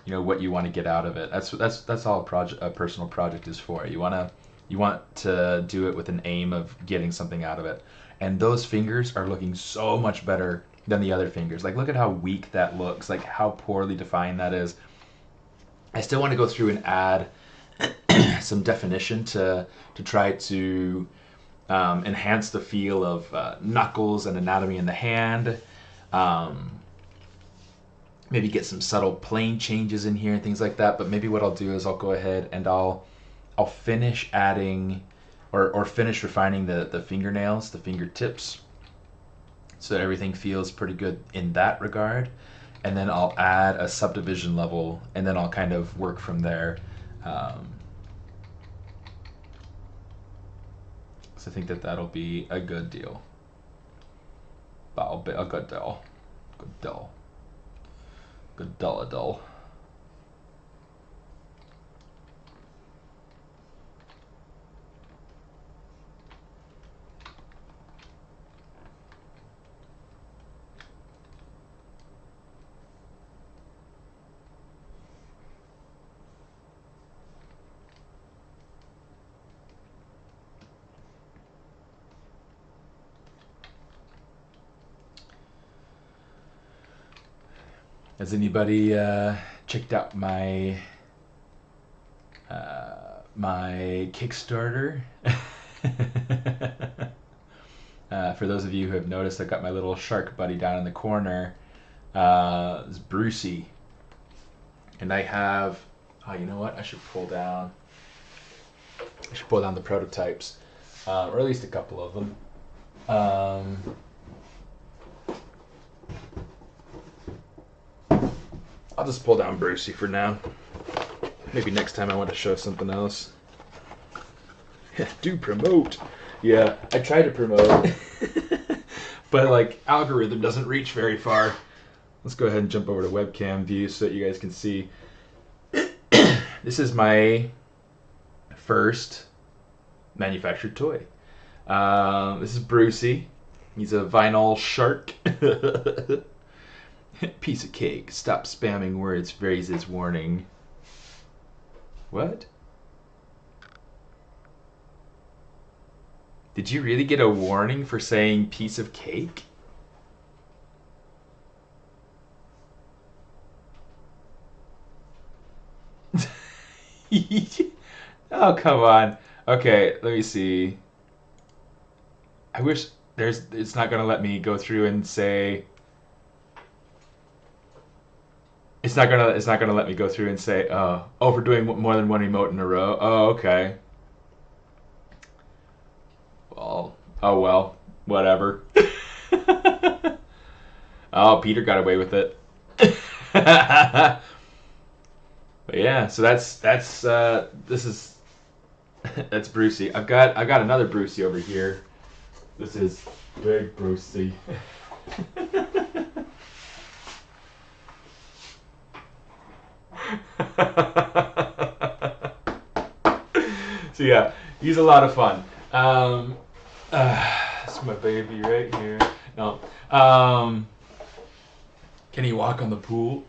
you know, what you want to get out of it. That's all a personal project is for. You want to do it with an aim of getting something out of it. And those fingers are looking so much better than the other fingers. Like, look at how weak that looks, like how poorly defined that is. I still want to go through and add some definition to try to enhance the feel of knuckles and anatomy in the hand. Maybe get some subtle plane changes in here and things like that. But maybe what I'll do is I'll go ahead and I'll finish adding or finish refining the fingernails, the fingertips, so that everything feels pretty good in that regard. And then I'll add a subdivision level, and then I'll kind of work from there. So I think that'll be a good deal. That'll be a good deal. Good deal. Good dull. Has anybody checked out my my Kickstarter? For those of you who have noticed, I've got my little shark buddy down in the corner. It's Brucey. And I have, oh, you know what? I should pull down the prototypes, or at least a couple of them. I'll just pull down Brucey for now. Maybe next time I want to show something else. Do promote. Yeah, I try to promote. But like algorithm doesn't reach very far. Let's go ahead and jump over to webcam view so that you guys can see. This is my first manufactured toy. This is Brucey. He's a vinyl shark. Piece of cake. Stop spamming words, phrases, warning. What? Did you really get a warning for saying piece of cake? Oh, come on. Okay, let me see. I wish it's not gonna let me go through and say it's not gonna let me go through and say oh for doing more than one emote in a row. Oh, okay. Well, oh well, whatever. Oh, Peter got away with it. But yeah, so that's this is that's Brucey. I've got another Brucey over here. This is Big Brucey. So yeah, he's a lot of fun. That's my baby right here. No. Can he walk on the pool?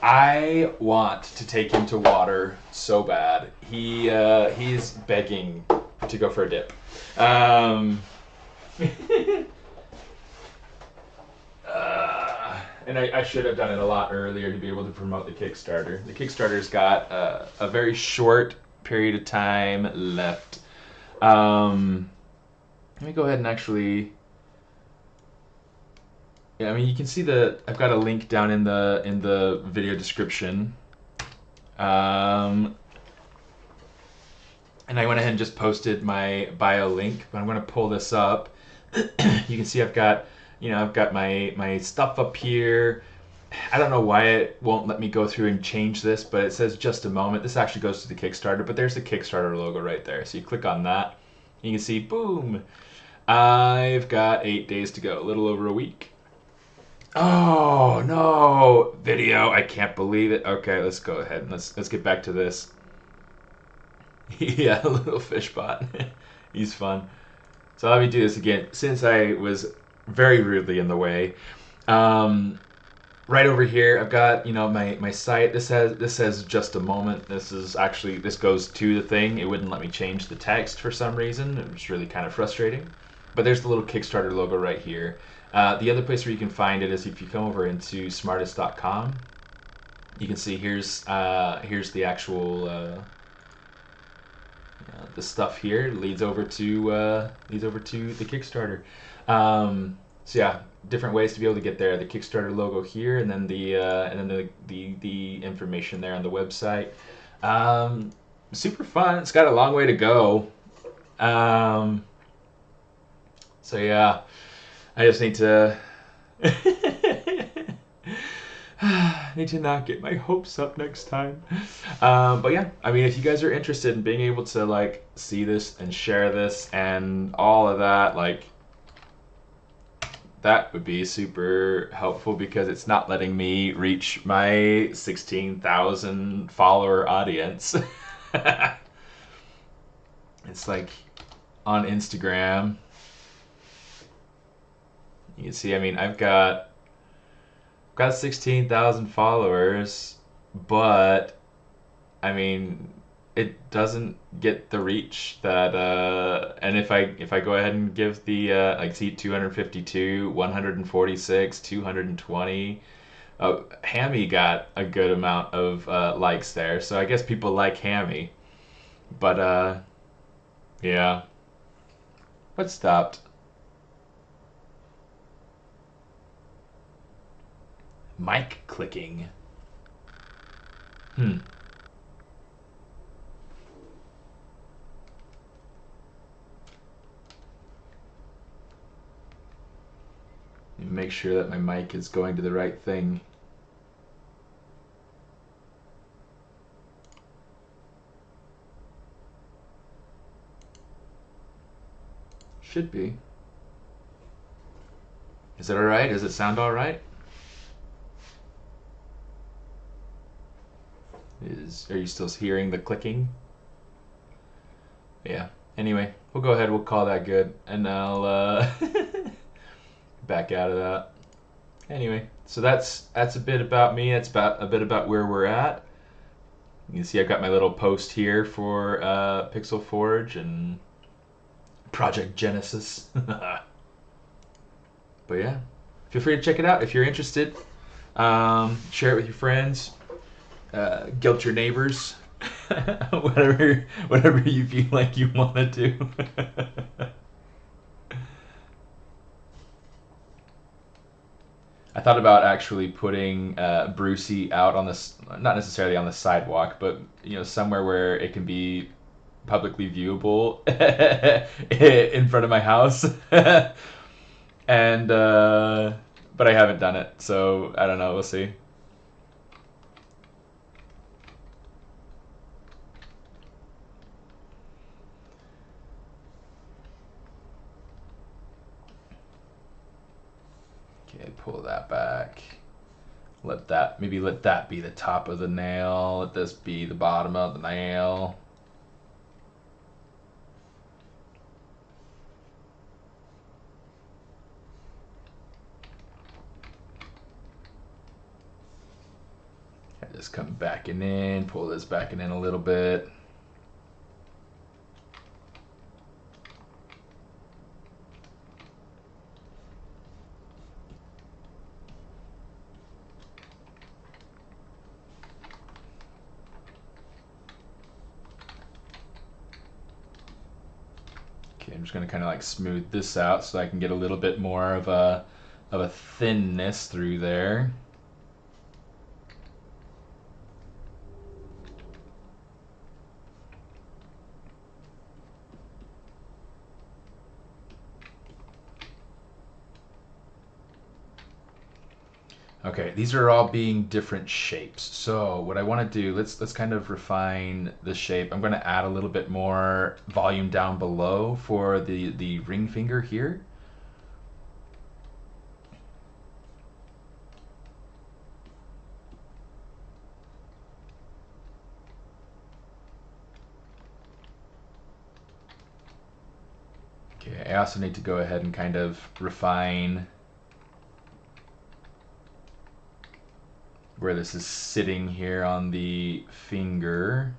I want to take him to water so bad. He's begging to go for a dip. And I should have done it a lot earlier to be able to promote the Kickstarter. The Kickstarter's got a very short period of time left. Let me go ahead and actually. Yeah, I mean you can see I've got a link down in the video description. And I went ahead and just posted my bio link, but I'm going to pull this up. You can see I've got my stuff up here. I don't know why it won't let me go through and change this, but it says just a moment. This actually goes to the Kickstarter, but there's the Kickstarter logo right there. So you click on that, you can see, boom, I've got 8 days to go, a little over a week. Oh no, video! I can't believe it. Okay, let's go ahead and let's get back to this. Yeah, a little fish bot. He's fun. So let me do this again. Since I was very rudely in the way, right over here I've got my site. This says just a moment. This goes to the thing. It wouldn't let me change the text for some reason. It was really kind of frustrating. But there's the little Kickstarter logo right here. The other place where you can find it is if you come over into SMAARTIST.com. You can see here's the actual the stuff here leads over to the Kickstarter. So yeah, different ways to be able to get there. The Kickstarter logo here, and then the information there on the website. Super fun. It's got a long way to go. So yeah, I just need to need to not get my hopes up next time. But yeah, I mean, if you guys are interested in being able to like see this and share this and all of that, like that would be super helpful because it's not letting me reach my 16,000 follower audience. It's like on Instagram. You can see, I mean, I've got 16,000 followers, but I mean, it doesn't get the reach that and if I go ahead and give the like see 252, 146, 220, Hammy got a good amount of likes there, so I guess people like Hammy. But yeah. What stopped? Mic clicking. Make sure that my mic is going to the right thing. Should be. Is it alright? Does it sound alright? Are you still hearing the clicking? Yeah. Anyway, we'll go ahead. We'll call that good, and I'll back out of that. Anyway, so that's a bit about me. That's about a bit about where we're at. You can see I've got my little post here for Pixel Forge and Project Genesis. But yeah, feel free to check it out if you're interested. Share it with your friends. Guilt your neighbors. whatever you feel like you want to do. I thought about actually putting Brucey out on this, not necessarily on the sidewalk, but somewhere where it can be publicly viewable in front of my house. And but I haven't done it, so I don't know. We'll see. Okay, pull that back. Let that be the top of the nail. Let this be the bottom of the nail. Just come backing in, pull this backing in a little bit. Okay, I'm just gonna kind of like smooth this out so I can get a little bit more of a thinness through there. Okay, these are all being different shapes. So what I want to do, let's kind of refine the shape. I'm going to add a little bit more volume down below for the ring finger here. Okay, I also need to go ahead and kind of refine where this is sitting here on the finger.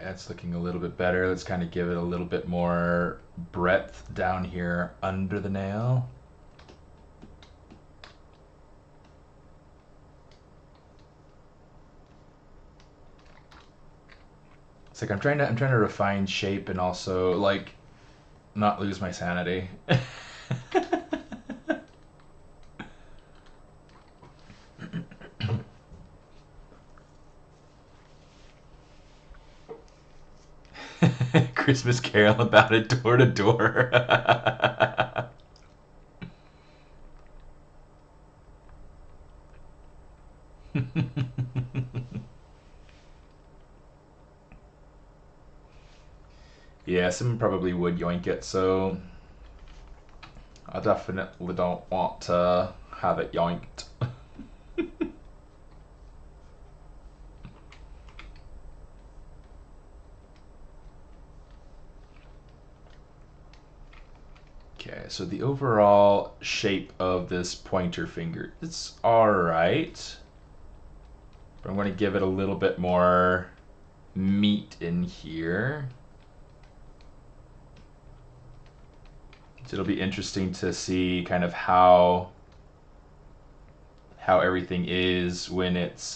That's looking a little bit better. Let's kind of give it a little bit more breadth down here under the nail. It's like I'm trying to refine shape and also like not lose my sanity. Christmas Carol about it door to door. Yeah, someone probably would yoink it, so I definitely don't want to have it yoinked. Okay, so the overall shape of this pointer finger, it's alright. But I'm going to give it a little bit more meat in here. So it'll be interesting to see kind of how everything is when it's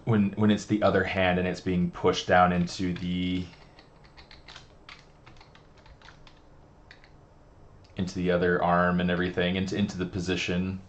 when it's the other hand and it's being pushed down into the into the other arm and everything, into the position.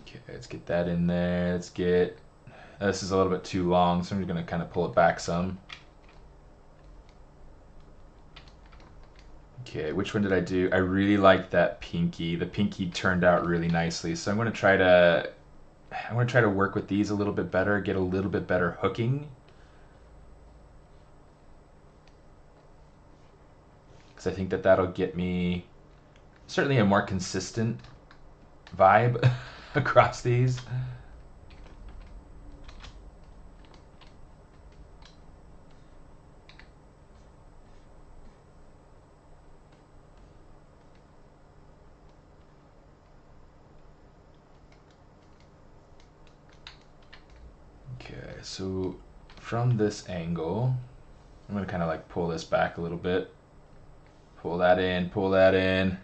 Okay, let's get that in there. Let's get, this is a little bit too long, so I'm just going to kind of pull it back some. Okay, which one did I do? I really liked that pinky. The pinky turned out really nicely, so I'm going to try to work with these a little bit better, get a little bit better hooking. Because I think that that'll get me certainly a more consistent vibe across these. Okay, so from this angle, I'm going to kind of like pull this back a little bit. Pull that in, pull that in.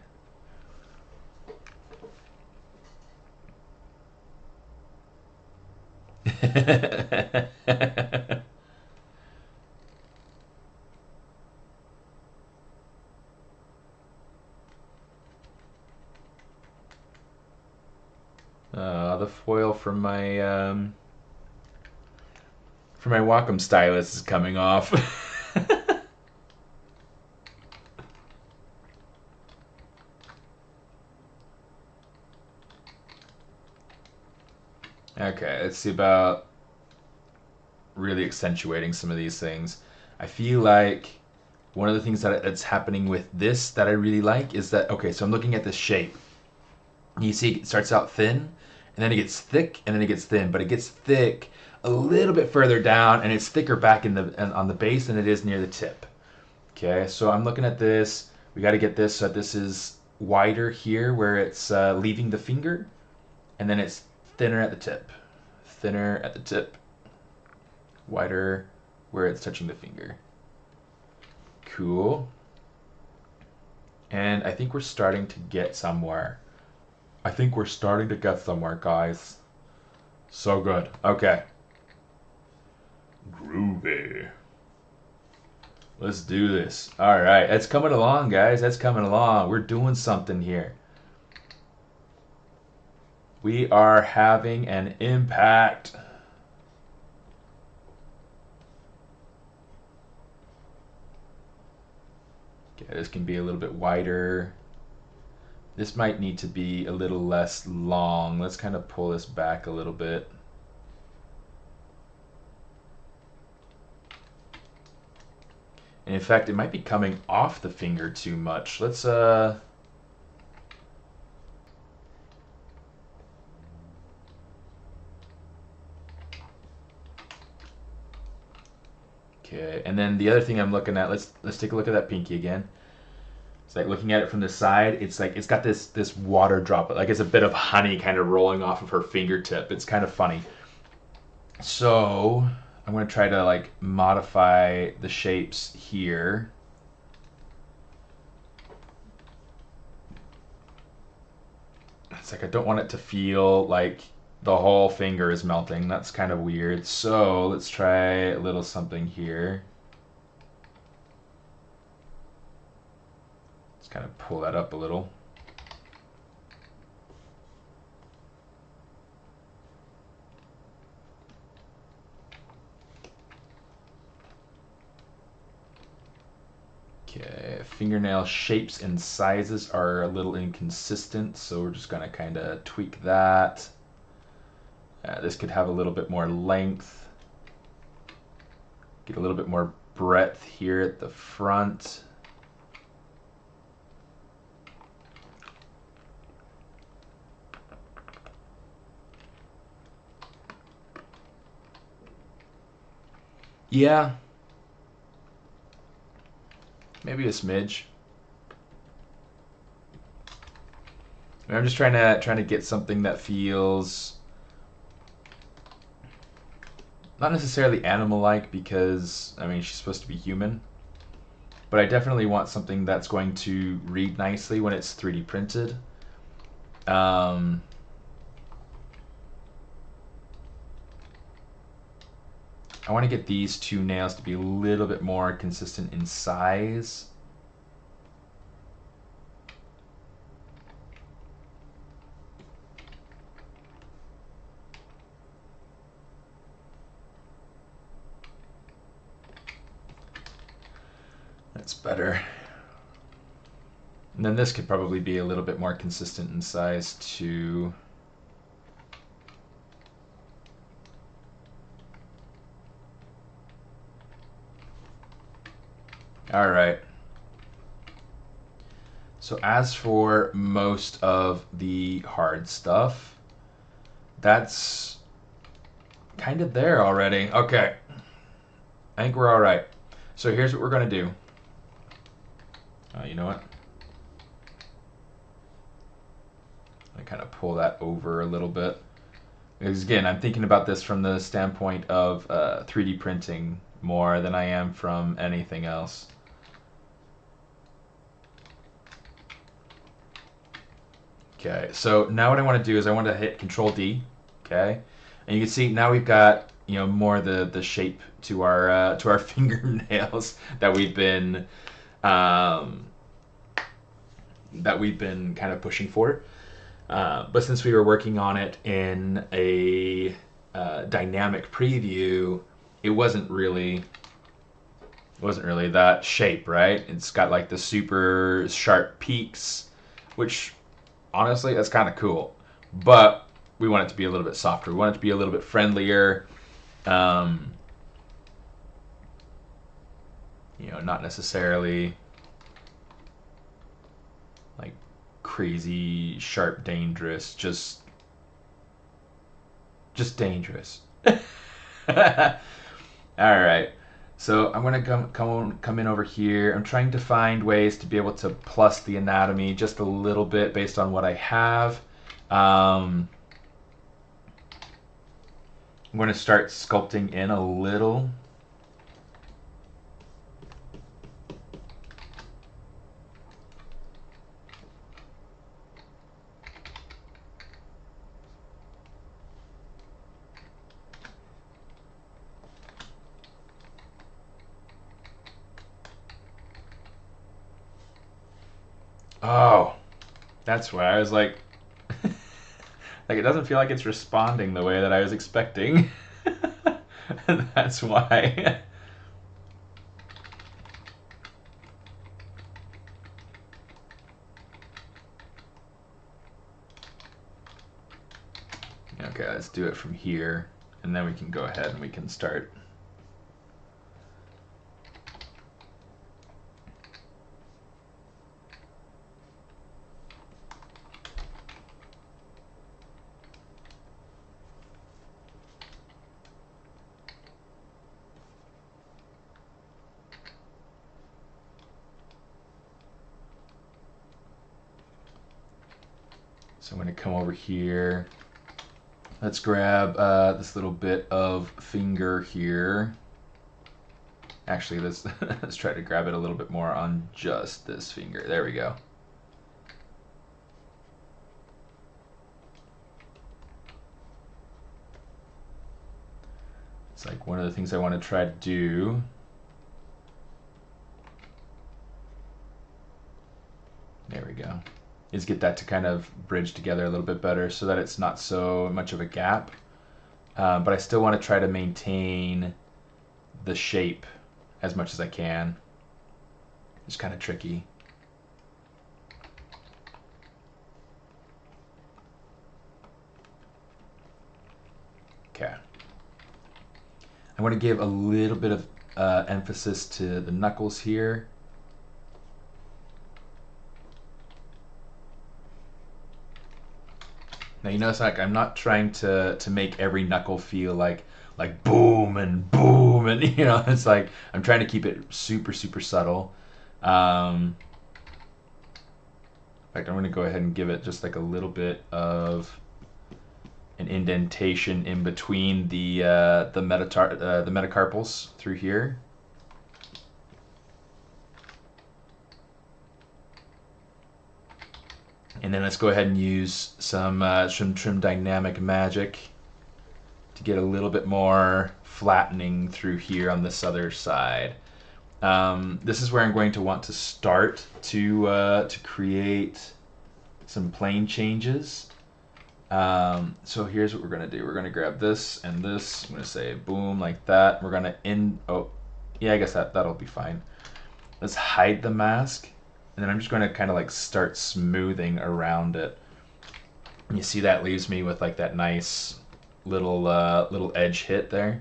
The foil from my Wacom stylus is coming off. Okay, let's see about really accentuating some of these things. I feel like one of the things that's happening with this that I really like is that, okay, so I'm looking at this shape. You see it starts out thin, and then it gets thick, and then it gets thin, but it gets thick a little bit further down, and it's thicker back on the base than it is near the tip. Okay, so I'm looking at this. We got to get this so that this is wider here where it's leaving the finger, and then it's thinner at the tip. Thinner at the tip. Wider where it's touching the finger. Cool. And I think we're starting to get somewhere. I think we're starting to get somewhere, guys. So good. Okay. Groovy. Let's do this. All right. That's coming along, guys. That's coming along. We're doing something here. We are having an impact. Okay, this can be a little bit wider. This might need to be a little less long. Let's kind of pull this back a little bit. And in fact, it might be coming off the finger too much. Let's okay, and then the other thing I'm looking at, let's take a look at that pinky again. It's like looking at it from the side, it's like it's got this water droplet, like it's a bit of honey kind of rolling off of her fingertip. It's kind of funny. So I'm going to try to like modify the shapes here. It's like I don't want it to feel like the whole finger is melting. That's kind of weird. So let's try a little something here. Let's kind of pull that up a little. Okay, fingernail shapes and sizes are a little inconsistent, so we're just going to kind of tweak that. This could have a little bit more length. Get a little bit more breadth here at the front. Yeah. Maybe a smidge. I'm just trying to get something that feels not necessarily animal-like because, I mean, she's supposed to be human. But I definitely want something that's going to read nicely when it's 3D printed. I want to get these two nails to be a little bit more consistent in size. That's better. And then this could probably be a little bit more consistent in size too. All right. So as for most of the hard stuff, that's kind of there already. Okay. I think we're all right. So here's what we're going to do. You know what? I kind of pull that over a little bit. Because again, I'm thinking about this from the standpoint of 3D printing more than I am from anything else. Okay, so now what I want to do is I want to hit Control D. Okay, and you can see now we've got, you know, more the shape to our fingernails that we've been kind of pushing for. But since we were working on it in a dynamic preview, it wasn't really that shape, right? It's got like the super sharp peaks, which honestly that's kind of cool. But we want it to be a little bit softer. We want it to be a little bit friendlier. You know, not necessarily like crazy sharp dangerous, just dangerous. All right, so I'm gonna come in over here. I'm trying to find ways to be able to plus the anatomy just a little bit based on what I have. I'm going to start sculpting in a little. Oh, that's why I was like, like it doesn't feel like it's responding the way that I was expecting. That's why. Okay, let's do it from here, and then we can go ahead and we can start. So I'm going to come over here. Let's grab this little bit of finger here. Actually, let's try to grab it a little bit more on just this finger. There we go. It's like one of the things I want to try to do. There we go. Is get that to kind of bridge together a little bit better so that it's not so much of a gap. But I still want to try to maintain the shape as much as I can. It's kind of tricky. Okay. I want to give a little bit of emphasis to the knuckles here. Now you notice like I'm not trying to make every knuckle feel like boom and you know, it's like I'm trying to keep it super subtle. In fact, I'm going to go ahead and give it just like a little bit of an indentation in between the metacarpals through here. And then let's go ahead and use some trim dynamic magic to get a little bit more flattening through here on this other side. This is where I'm going to want to start to create some plane changes. So here's what we're going to do. We're going to grab this and this. I'm going to say boom like that. We're going to oh, yeah, I guess that'll be fine. Let's hide the mask. And then I'm just going to kind of like start smoothing around it. And you see that leaves me with like that nice little little edge hit there.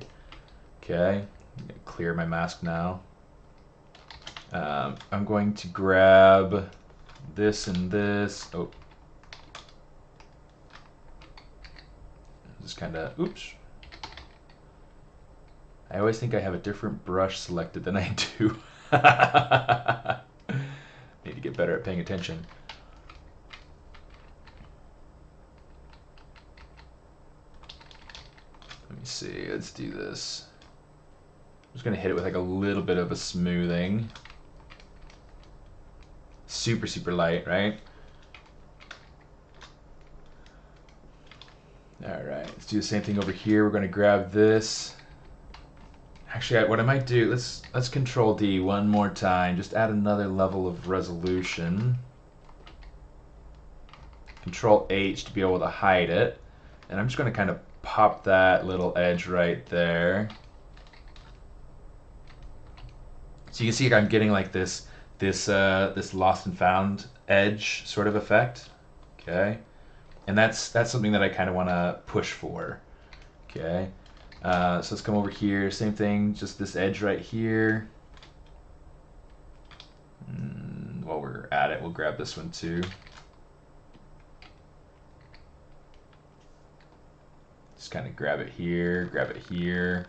Okay, I'm gonna clear my mask now. I'm going to grab this and this. Oh, just kind of, oops. I always think I have a different brush selected than I do. Need to get better at paying attention. Let me see, let's do this. I'm just gonna hit it with like a little bit of a smoothing. Super, super light, right? All right, let's do the same thing over here. We're gonna grab this. Actually, what I might do, let's Control D one more time. Just add another level of resolution. Control H to be able to hide it. And I'm just going to kind of pop that little edge right there. So you can see I'm getting like this lost and found edge sort of effect. Okay, and that's something that I kind of want to push for. Okay. So let's come over here, same thing, just this edge right here. While we're at it, we'll grab this one too. Just kind of grab it here, grab it here.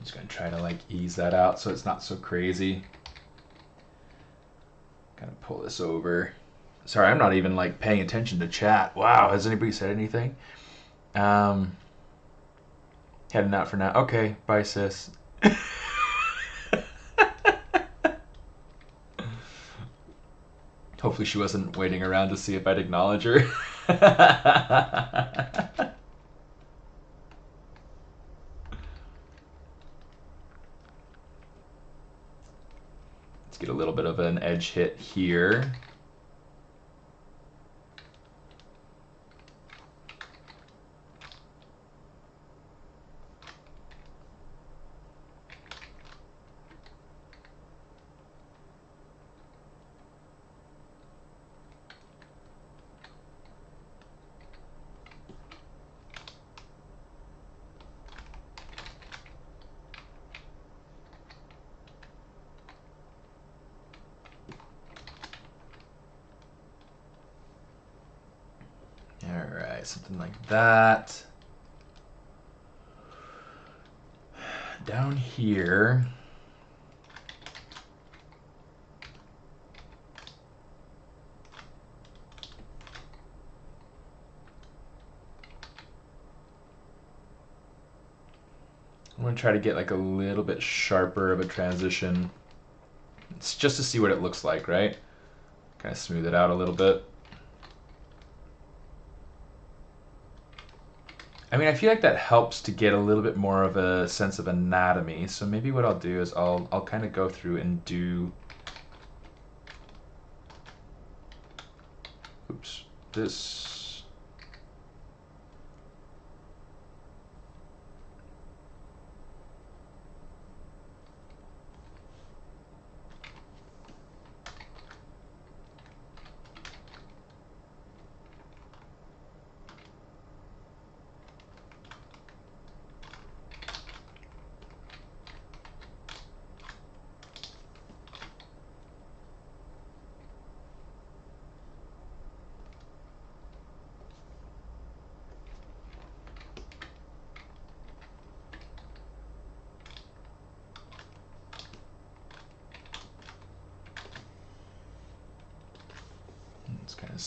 Just gonna try to like ease that out so it's not so crazy. Kind of pull this over. Sorry, I'm not even like paying attention to chat. Wow, has anybody said anything? Heading out for now. Okay, bye sis. Hopefully she wasn't waiting around to see if I'd acknowledge her. Get a little bit of an edge hit here. Alright, something like that. Down here, I'm going to try to get like a little bit sharper of a transition. It's just to see what it looks like, right? Kind of smooth it out a little bit. I mean, I feel like that helps to get a little bit more of a sense of anatomy. So maybe what I'll do is I'll kind of go through and do, oops, this.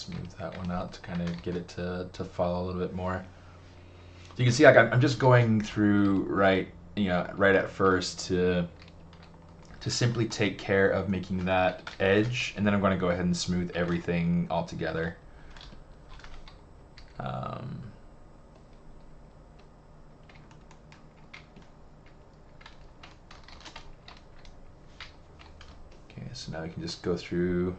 smooth that one out to kind of get it to follow a little bit more. So you can see like I'm just going through right at first to simply take care of making that edge, and then I'm going to go ahead and smooth everything all together. Okay, so now we can just go through.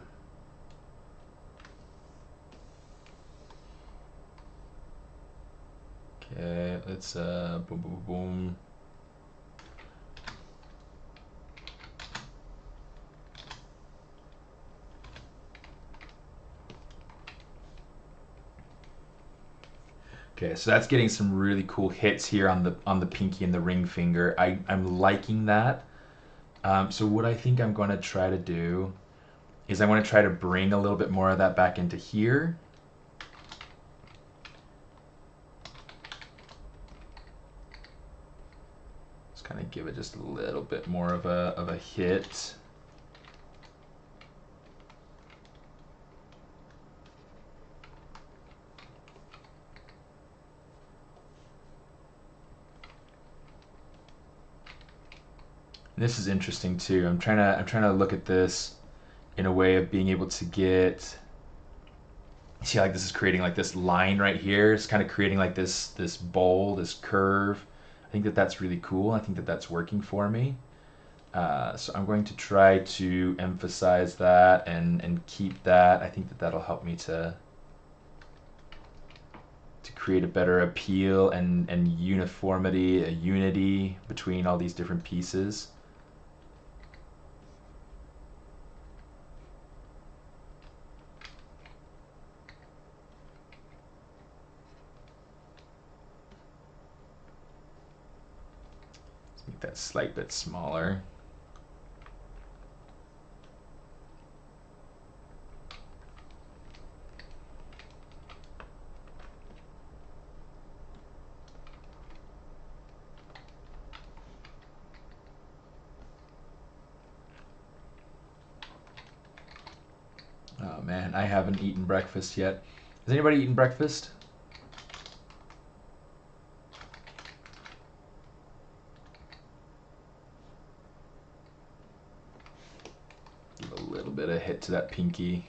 Okay, let's boom, boom, boom. Okay, so that's getting some really cool hits here on the pinky and the ring finger. I'm liking that. So what I think I'm going to try to do is I want to try to bring a little bit more of that back into here. Just kind of give it just a little bit more of a hit. This is interesting too. I'm trying to look at this in a way of being able to get, see, like this is creating like this line right here. It's kind of creating like this bowl, this curve. I think that that's really cool. I think that that's working for me. So I'm going to try to emphasize that and keep that. I think that that'll help me to create a better appeal and uniformity, a unity between all these different pieces. Make that slight bit smaller. Oh man, I haven't eaten breakfast yet. Has anybody eaten breakfast? Give a little bit of hit to that pinky.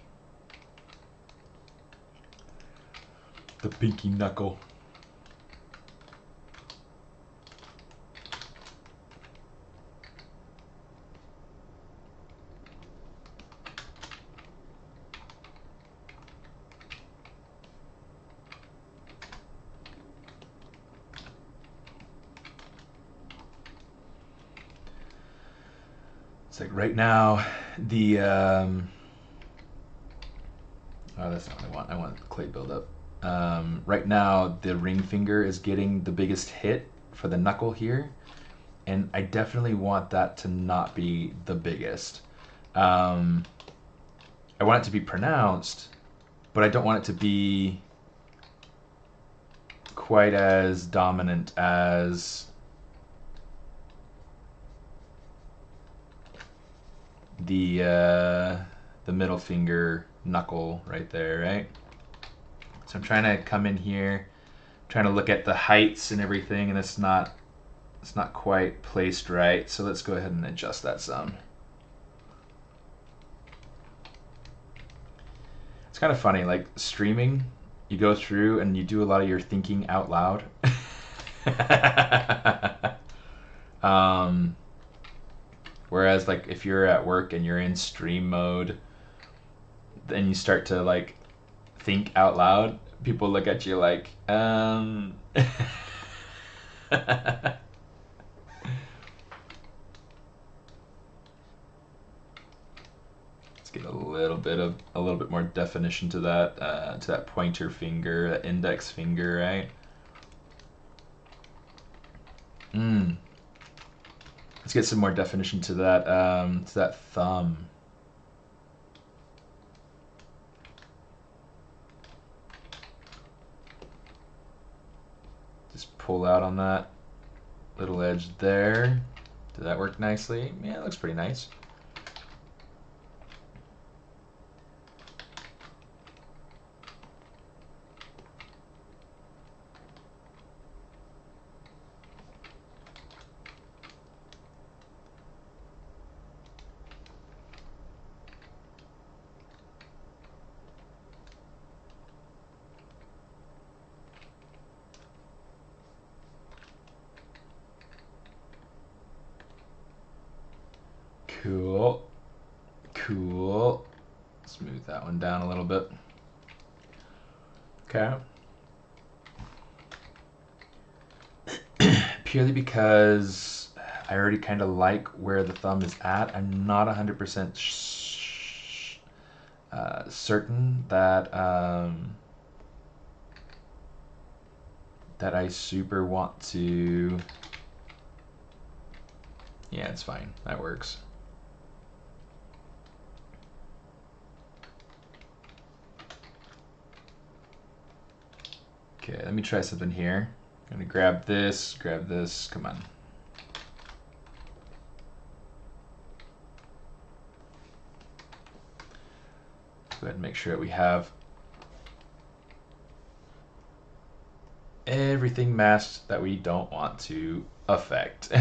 The pinky knuckle. It's like right now, the oh, that's not what I want. I want clay buildup. Right now, the ring finger is getting the biggest hit for the knuckle here, and I definitely want that to not be the biggest. I want it to be pronounced, but I don't want it to be quite as dominant as the middle finger knuckle right there, right? So I'm trying to come in here, trying to look at the heights and everything, and it's not quite placed right. So let's go ahead and adjust that some. It's kind of funny, like streaming, you go through and you do a lot of your thinking out loud. Whereas like if you're at work and you're in stream mode, then you start to like think out loud, people look at you like, Let's get a little bit more definition to that pointer finger, that index finger, right? Let's get some more definition to that thumb. Just pull out on that little edge there. Did that work nicely? Yeah, it looks pretty nice. Cool. Cool. Smooth that one down a little bit. Okay. Purely because I already kind of like where the thumb is at. I'm not 100% certain that that I super want to. Yeah, it's fine. That works. Okay, let me try something here. I'm gonna grab this, come on. Go ahead and make sure that we have everything masked that we don't want to affect.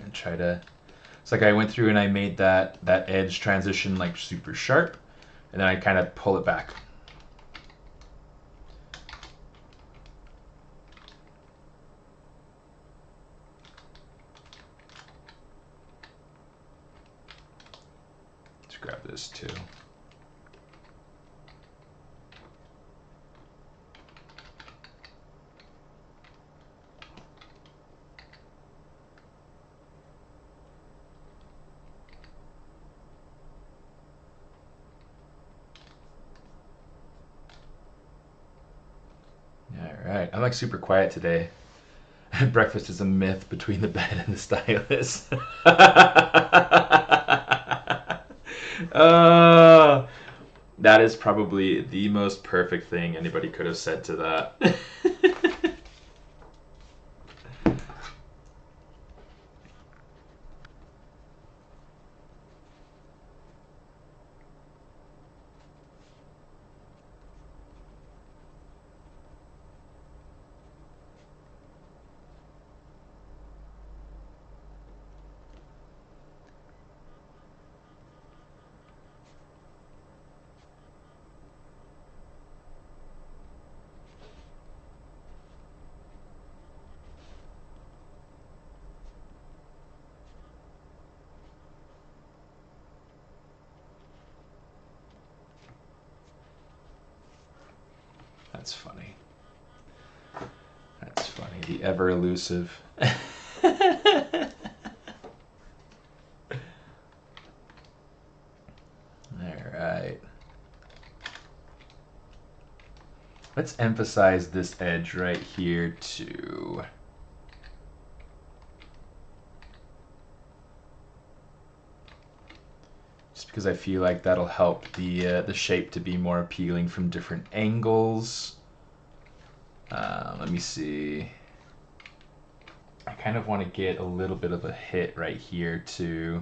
And try to, it's like I went through and I made that edge transition like super sharp, and then I kind of pull it back. Let's grab this too. Alright, I'm like super quiet today. Breakfast is a myth between the bed and the stylist. That is probably the most perfect thing anybody could have said to that. That's funny. That's funny. The ever elusive. Alright. Let's emphasize this edge right here too. Just because I feel like that'll help the shape to be more appealing from different angles. Let me see. I kind of want to get a little bit of a hit right here too.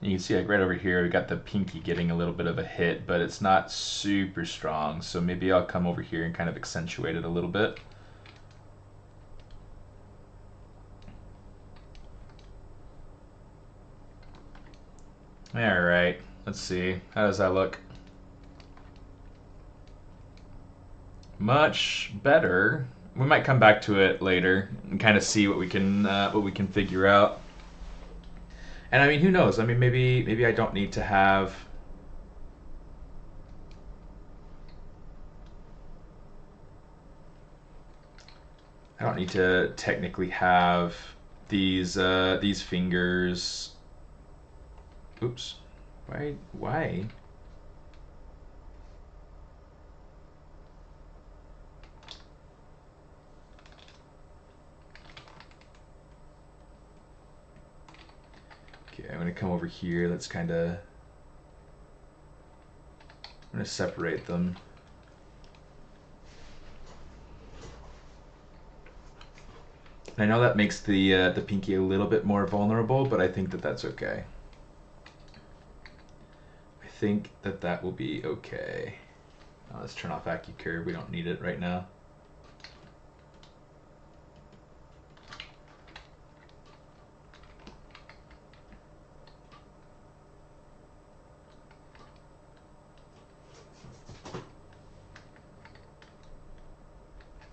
You can see like right over here we got the pinky getting a little bit of a hit, but it's not super strong, so maybe I'll come over here and kind of accentuate it a little bit. Alright, let's see. How does that look? Much better. We might come back to it later and kind of see what we can figure out. And I mean, who knows? I mean, maybe I don't need to have. I don't need to technically have these fingers Oops. Why? Okay, I'm gonna come over here. Let's kind of, I'm gonna separate them. And I know that makes the pinky a little bit more vulnerable, but I think that that's okay. I think that that will be okay. Let's turn off AccuCurve. We don't need it right now.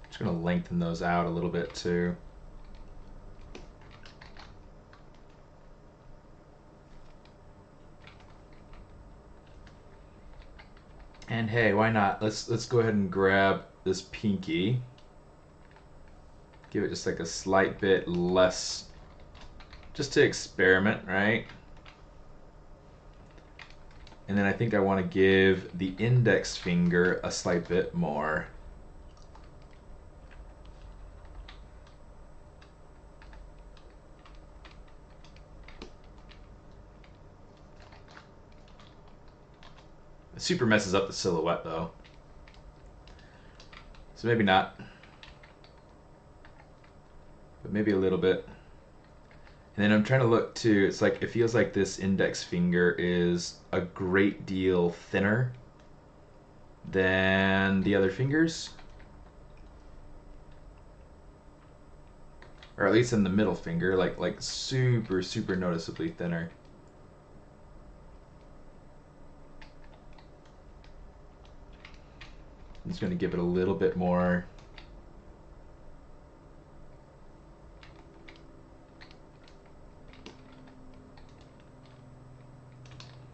Just gonna lengthen those out a little bit too. And hey, why not? Let's go ahead and grab this pinky. Give it just like a slight bit less, just to experiment, right? And then I think I want to give the index finger a slight bit more. It super messes up the silhouette though. So maybe not. But maybe a little bit. And then I'm trying to look too, it's like, it feels like this index finger is a great deal thinner than the other fingers. Or at least in the middle finger, like super, super noticeably thinner. I'm just gonna give it a little bit more.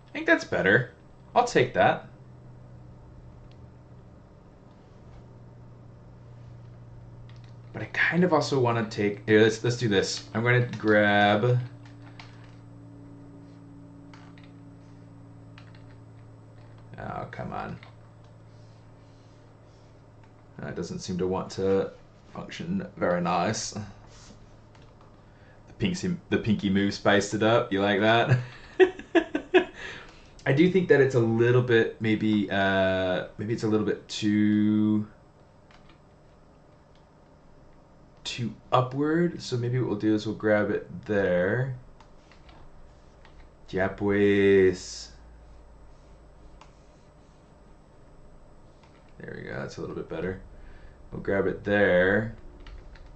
I think that's better. I'll take that. But I kind of also want to take, here, let's do this. I'm going to grab, oh, come on. That doesn't seem to want to function very nice. The pinky move spiced it up. You like that? I do think that it's a little bit, maybe it's a little bit too upward. So maybe what we'll do is we'll grab it there. Ya pues. There we go. That's a little bit better. We'll grab it there.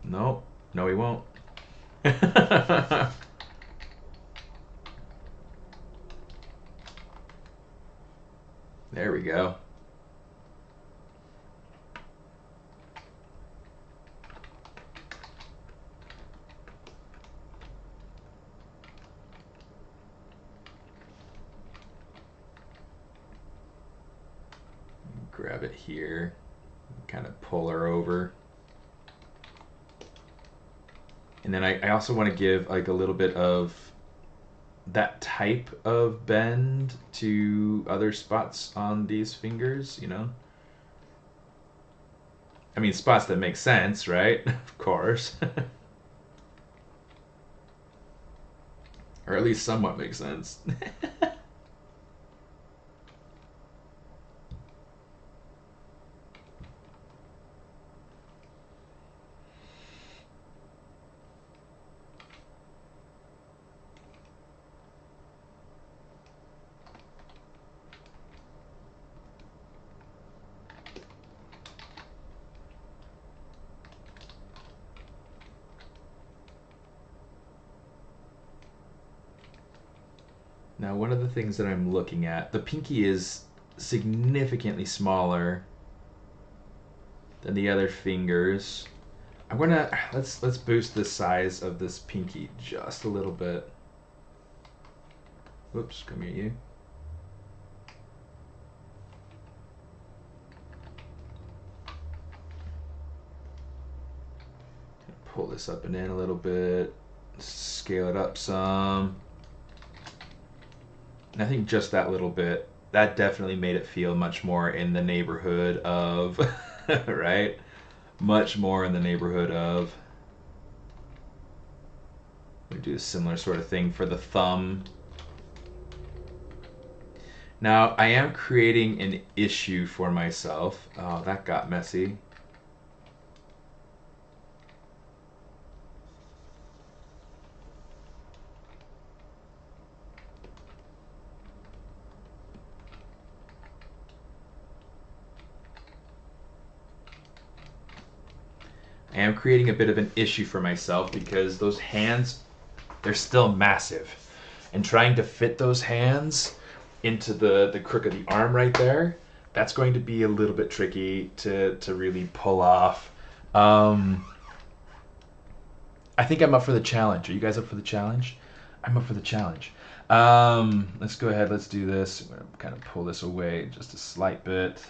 Nope. No, we won't. There we go. Grab it here, kind of pull her over. And then I also want to give like a little bit of that type of bend to other spots on these fingers, you know? I mean, spots that make sense, right? Of course. Or at least somewhat make sense. Now, one of the things that I'm looking at, the pinky is significantly smaller than the other fingers. I'm gonna, let's boost the size of this pinky just a little bit. Whoops, come here, you. Pull this up and in a little bit, scale it up some. And I think just that little bit, that definitely made it feel much more in the neighborhood of, right? Much more in the neighborhood of. We do a similar sort of thing for the thumb. Now, I am creating an issue for myself. Oh, that got messy. I am creating a bit of an issue for myself because those hands, they're still massive. And trying to fit those hands into the crook of the arm right there, that's going to be a little bit tricky to really pull off. I think I'm up for the challenge. Are you guys up for the challenge? I'm up for the challenge. Let's go ahead. Let's do this. I'm going to kind of pull this away just a slight bit.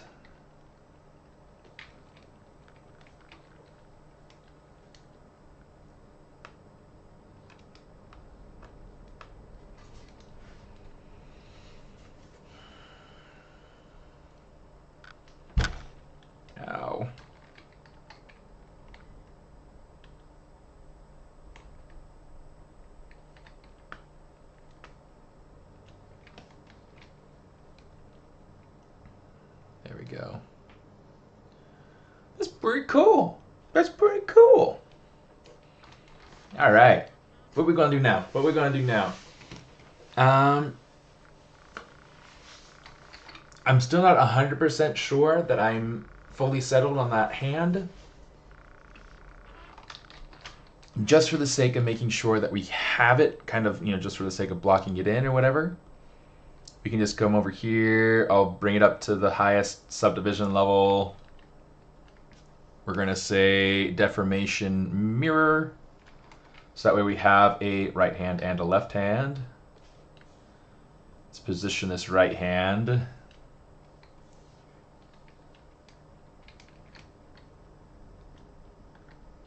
Ow. There we go. That's pretty cool. That's pretty cool. All right. What are we going to do now? What are we going to do now? I'm still not 100% sure that I'm fully settled on that hand. Just for the sake of making sure that we have it, kind of, just for the sake of blocking it in or whatever, we can just come over here. I'll bring it up to the highest subdivision level. We're going to say deformation mirror. So that way we have a right hand and a left hand. Let's position this right hand.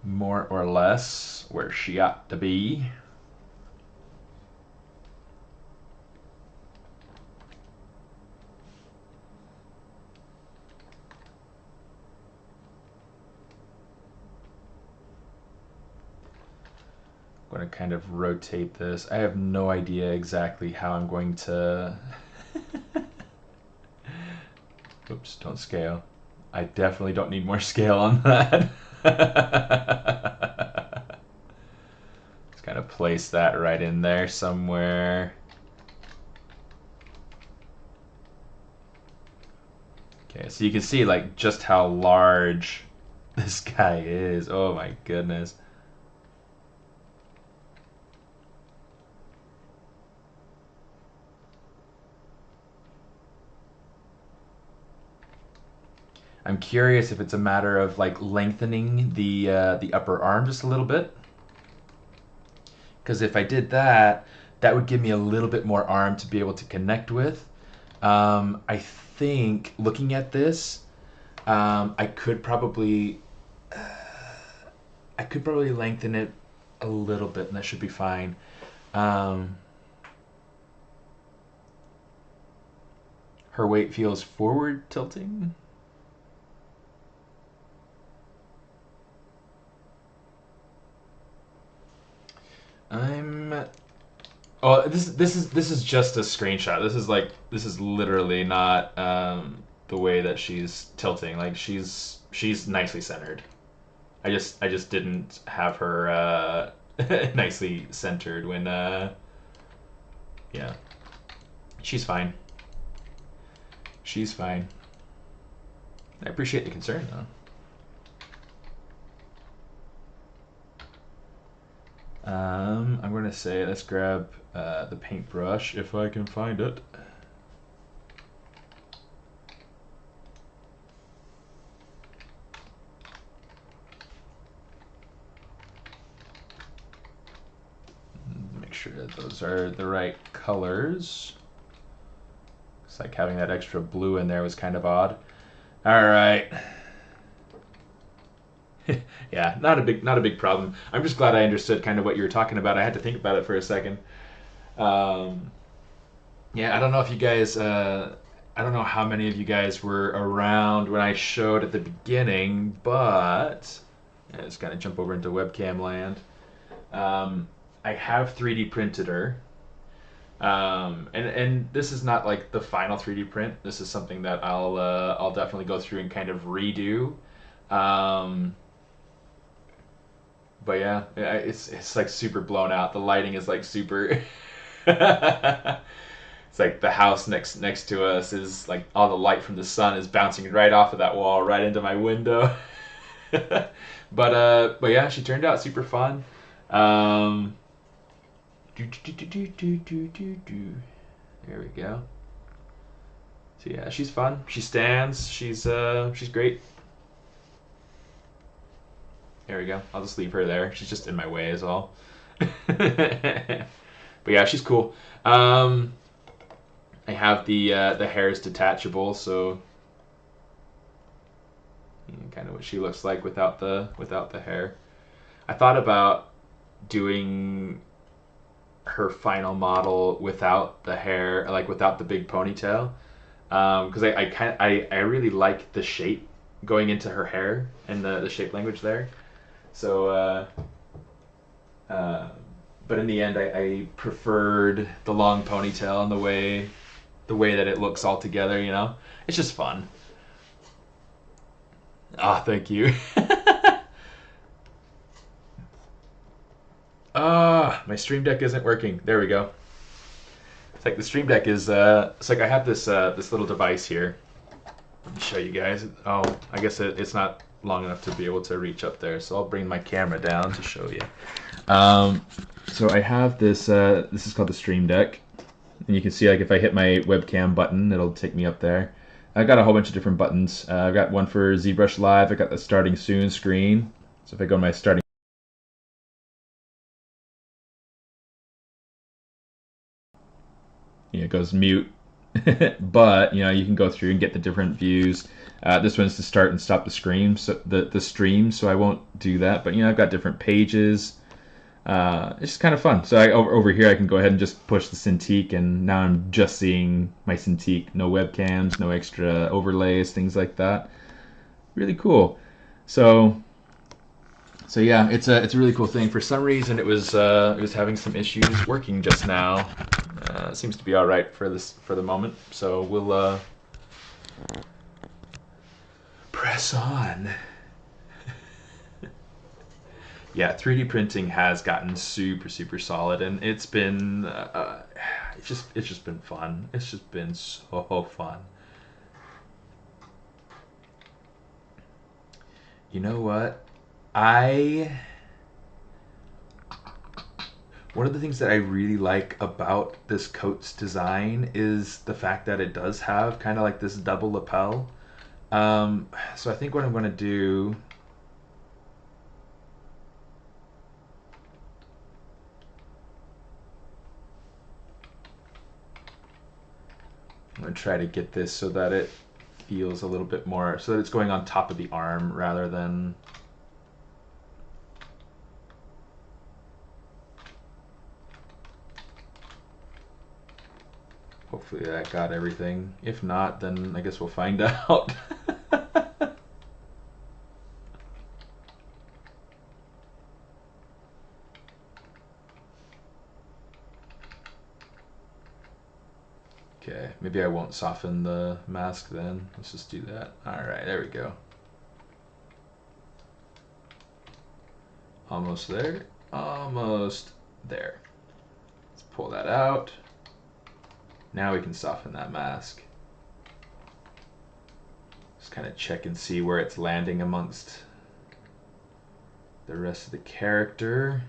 More or less where she ought to be. I'm going to kind of rotate this. I have no idea exactly how I'm going to... Oops, don't scale. I definitely don't need more scale on that. Just kind of place that right in there somewhere. Okay, so you can see like just how large this guy is. Oh my goodness. I'm curious if it's a matter of like lengthening the upper arm just a little bit. Because if I did that, that would give me a little bit more arm to be able to connect with. I think looking at this, I could probably lengthen it a little bit, and that should be fine. Her weight feels forward tilting. Oh, this is just a screenshot. This is literally not the way that she's tilting. Like she's nicely centered. I just didn't have her nicely centered when yeah. She's fine. She's fine. I appreciate the concern though. I'm going to say, let's grab the paintbrush if I can find it. Make sure that those are the right colors. Looks like having that extra blue in there was kind of odd. All right. Yeah, not a big problem. I'm just glad I understood kind of what you were talking about. I had to think about it for a second. Yeah, I don't know if you guys, I don't know how many of you guys were around when I showed at the beginning, but yeah, just gotta jump over into webcam land. Um, I have 3D printed her. And this is not like the final 3D print. This is something that I'll definitely go through and kind of redo. Um, but yeah, it's like super blown out. The lighting is like super. It's like the house next to us is like all the light from the sun is bouncing right off of that wall right into my window. But yeah, she turned out super fun. Um, There we go. So yeah, she's fun. She stands. She's great. There we go. I'll just leave her there. She's just in my way is all. But yeah, she's cool. I have the hair is detachable, so kind of what she looks like without the hair. I thought about doing her final model without the hair, like without the big ponytail, because I really like the shape going into her hair and the shape language there. So, but in the end, I preferred the long ponytail and the way that it looks all together. You know, it's just fun. Ah, thank you. Ah, my Stream Deck isn't working. There we go. It's like the Stream Deck is. It's like I have this little device here. Let me show you guys. Oh, I guess it's not long enough to be able to reach up there, so I'll bring my camera down to show you. So I have this. This is called the Stream Deck, and you can see like if I hit my webcam button, it'll take me up there. I got a whole bunch of different buttons. I've got one for ZBrush Live. I got the starting soon screen. So if I go to my starting, it goes mute. But you can go through and get the different views. This one's to start and stop the stream, so the stream. So I won't do that. But I've got different pages. It's just kind of fun. So over here I can go ahead and just push the Cintiq, and now I'm just seeing my Cintiq. No webcams, no extra overlays, things like that. Really cool. So yeah, it's a really cool thing. For some reason, it was having some issues working just now. It seems to be all right for the moment. So we'll press on. Yeah, 3D printing has gotten super solid, and it's just been fun. It's just been so fun. You know what? I One of the things that I really like about this coat's design is the fact that it does have kind of like this double lapel. So I think what I'm going to do, I'm going to try to get this so that it feels a little bit more, so that it's going on top of the arm rather than... Hopefully that got everything. If not, then I guess we'll find out. Okay, maybe I won't soften the mask then. Let's just do that. Alright, there we go. Almost there. Almost there. Let's pull that out. Now we can soften that mask. Just kind of check and see where it's landing amongst the rest of the character.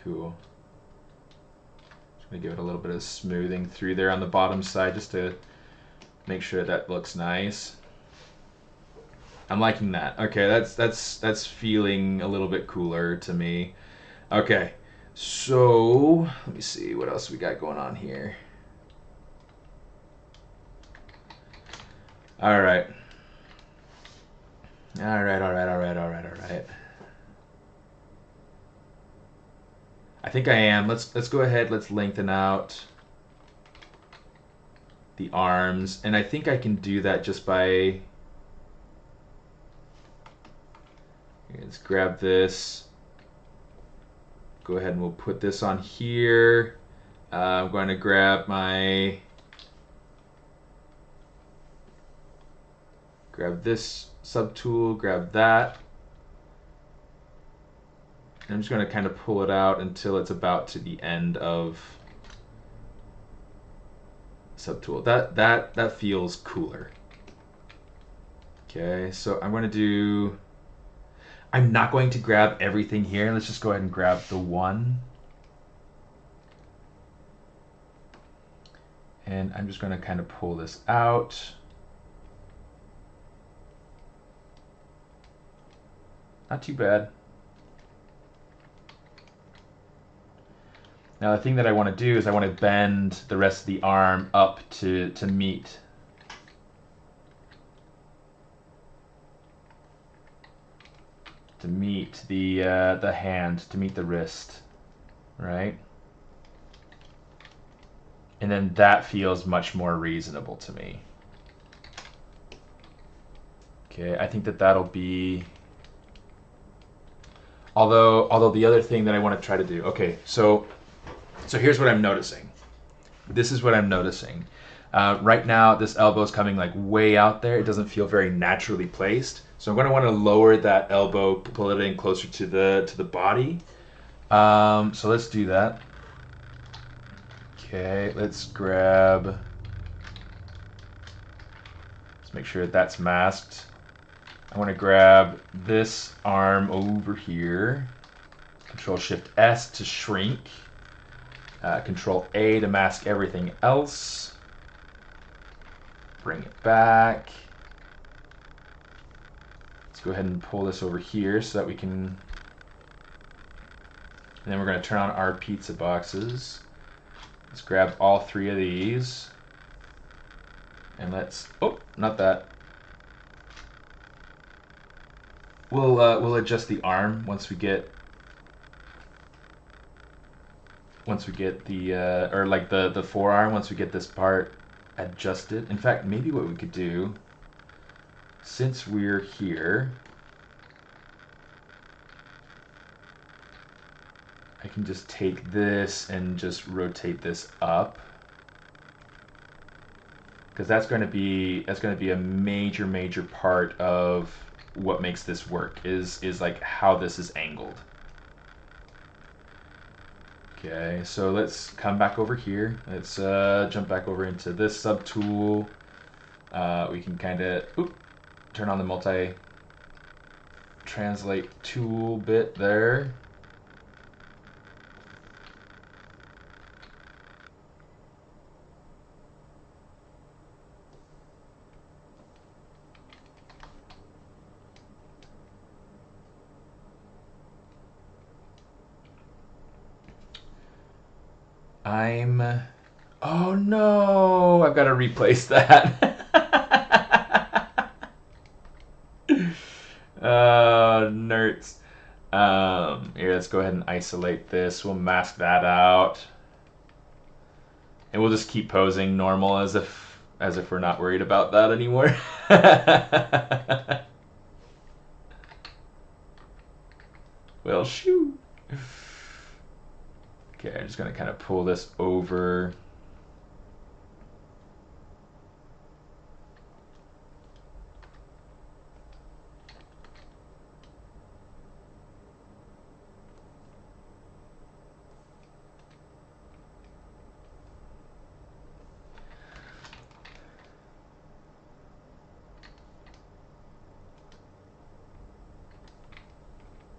Cool. Just gonna give it a little bit of smoothing through there on the bottom side just to make sure that looks nice. I'm liking that. Okay, that's feeling a little bit cooler to me. Okay, so let me see what else we got going on here. All right. All right, all right, all right, all right, all right. I think I am. Let's go ahead. Let's lengthen out the arms, and I think I can do that just by. Let's grab this. Go ahead and we'll put this on here. I'm going to grab this subtool, grab that. And I'm just going to kind of pull it out until it's about to the end of subtool. That feels cooler. Okay, so I'm going to do. I'm not going to grab everything here. Let's just go ahead and grab the one. And I'm just going to kind of pull this out. Not too bad. Now the thing that I want to do is I want to bend the rest of the arm up to meet. To meet the hand, to meet the wrist, right? And then that feels much more reasonable to me. Okay, I think that that'll be. Although the other thing that I want to try to do. Okay, so here's what I'm noticing. This is what I'm noticing. Right now, this elbow is coming like way out there. It doesn't feel very naturally placed. So I'm going to want to lower that elbow, pull it in closer to the body. So let's do that. Okay, let's grab. Let's make sure that that's masked. I want to grab this arm over here. Control-Shift-S to shrink. Control-A to mask everything else. Bring it back. Let's go ahead and pull this over here so that we can. And then we're going to turn on our pizza boxes. Let's grab all three of these. And let's. Oh, not that. We'll adjust the arm once we get the or like the forearm once we get this part adjusted. In fact, maybe what we could do, since we're here, I can just take this and just rotate this up, because that's going to be a major part of what makes this work is like how this is angled. Okay, so let's come back over here. Let's jump back over into this subtool. We can kind of turn on the multi-translate tool bit there. Oh no, I've got to replace that. Nerds. Here, let's go ahead and isolate this. We'll mask that out. And we'll just keep posing normal as if we're not worried about that anymore. Well, shoot. Okay, I'm just going to kind of pull this over.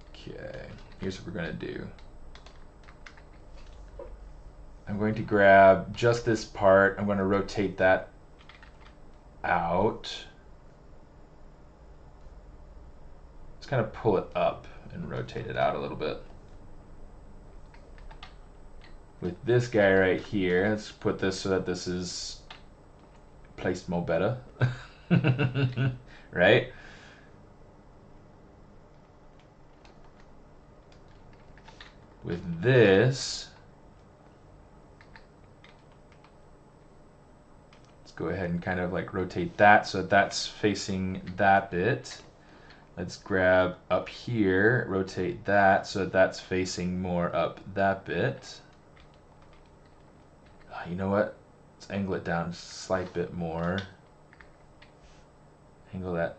Okay, here's what we're going to do. I'm going to grab just this part. I'm going to rotate that out. Just kind of pull it up and rotate it out a little bit. With this guy right here, let's put this so that this is placed more better. Right? With this, let's go ahead and kind of like rotate that so that's facing that bit. Let's grab up here, rotate that so that's facing more up that bit. You know what? Let's angle it down just a slight bit more. Angle that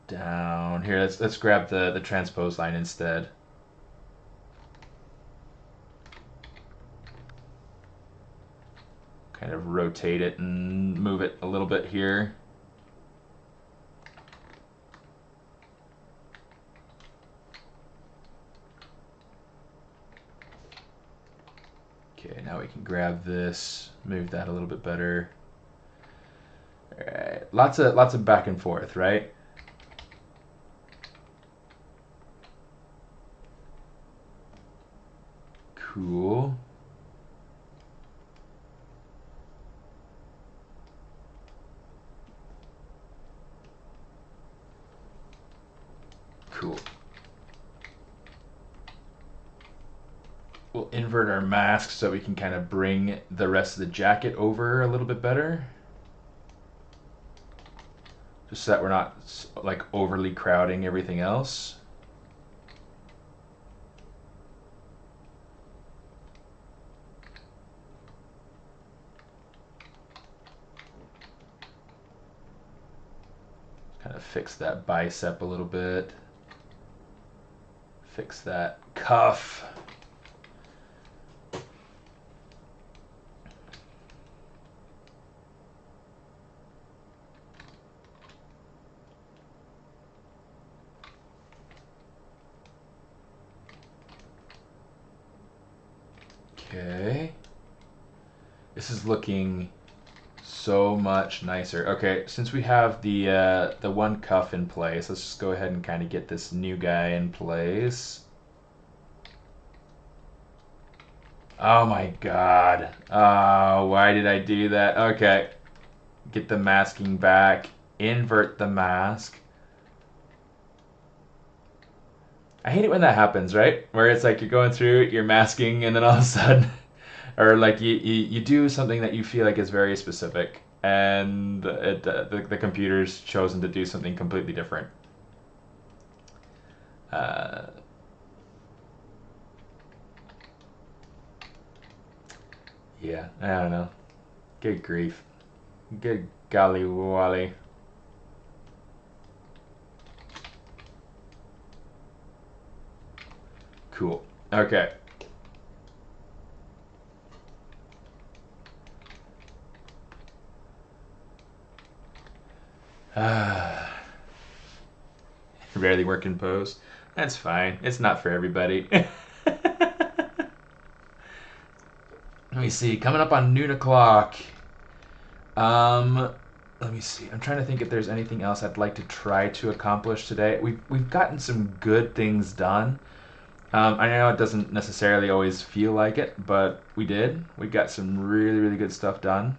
down. Here, let's grab the transpose line instead. Kind of rotate it and move it a little bit here. Okay, now we can grab this, move that a little bit better. All right, lots of back and forth, right? Cool. Cool. We'll invert our mask so we can kind of bring the rest of the jacket over a little bit better. Just so that we're not like overly crowding everything else. Kind of fix that bicep a little bit. Fix that cuff. Okay. This is looking so much nicer. Okay, since we have the one cuff in place, let's just go ahead and kind of get this new guy in place. Oh my god. Oh, why did I do that? Okay. Get the masking back. Invert the mask. I hate it when that happens, right? Where it's like you're going through, you're masking, and then all of a sudden, or like you do something that you feel like is very specific, and the computer's chosen to do something completely different. Yeah, I don't know. Good grief. Good golly wally. Cool. Okay. Rarely work in pose. That's fine. It's not for everybody. Let me see. Coming up on noon o'clock. Let me see. I'm trying to think if there's anything else I'd like to try to accomplish today. We've gotten some good things done. I know it doesn't necessarily always feel like it, but we did. We got some really, really good stuff done.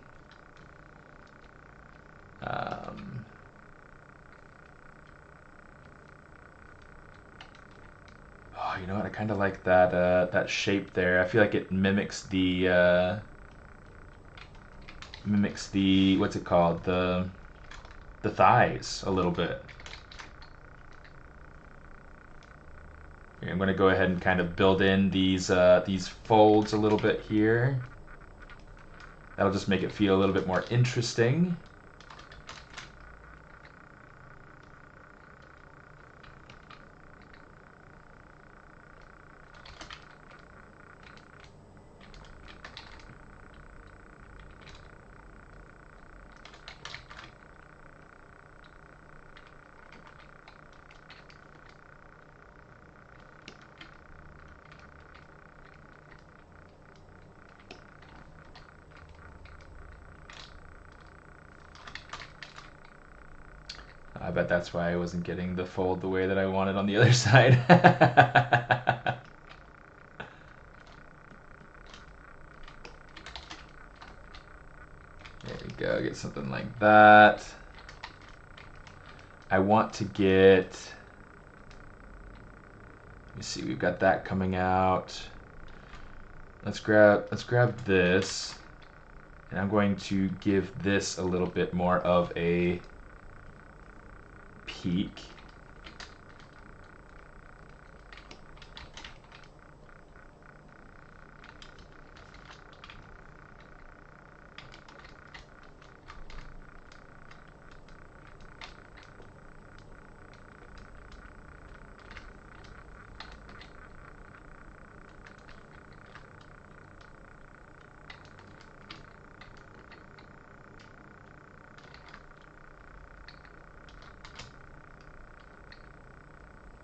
Oh, you know what? I kind of like that that shape there. I feel like it mimics the what's it called? The thighs a little bit. Here, I'm going to go ahead and kind of build in these folds a little bit here. That'll just make it feel a little bit more interesting. I bet that's why I wasn't getting the fold the way that I wanted on the other side. There we go, get something like that. I want to get, let me see, we've got that coming out. Let's grab this, and I'm going to give this a little bit more of a peak.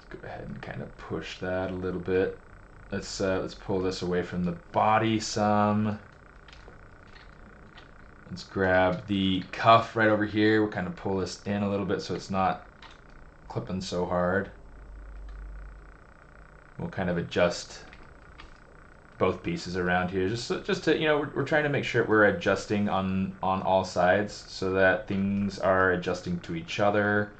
Go ahead and kind of push that a little bit. Let's pull this away from the body some. Let's grab the cuff right over here. We'll kind of pull this in a little bit so it's not clipping so hard. We'll kind of adjust both pieces around here, just to, you know, we're trying to make sure we're adjusting on all sides so that things are adjusting to each other.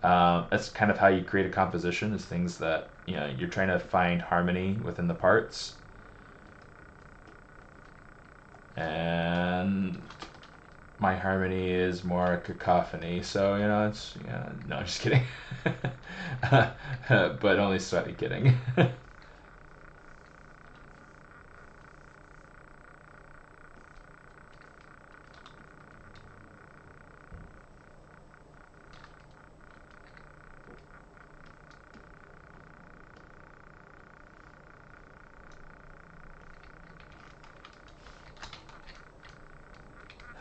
That's kind of how you create a composition, is things that, you know, you're trying to find harmony within the parts. And my harmony is more cacophony, so, you know, it's, no, I'm just kidding. But only slightly kidding.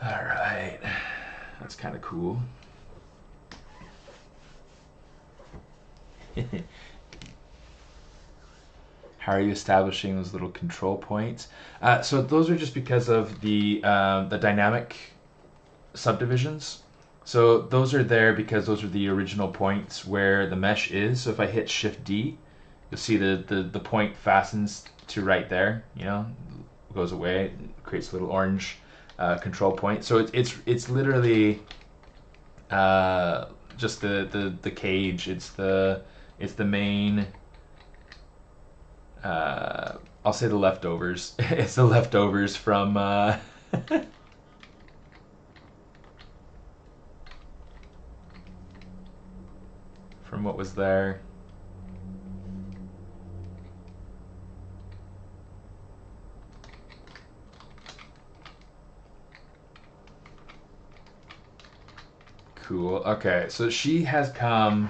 All right, that's kind of cool. How are you establishing those little control points? So those are just because of the dynamic subdivisions. So those are there because those are the original points where the mesh is. So if I hit Shift D, you'll see the point fastens to right there. You know, goes away, creates a little orange control point. So it's literally just the cage. It's the main. I'll say the leftovers. It's the leftovers from from what was there. Cool. Okay, so she has come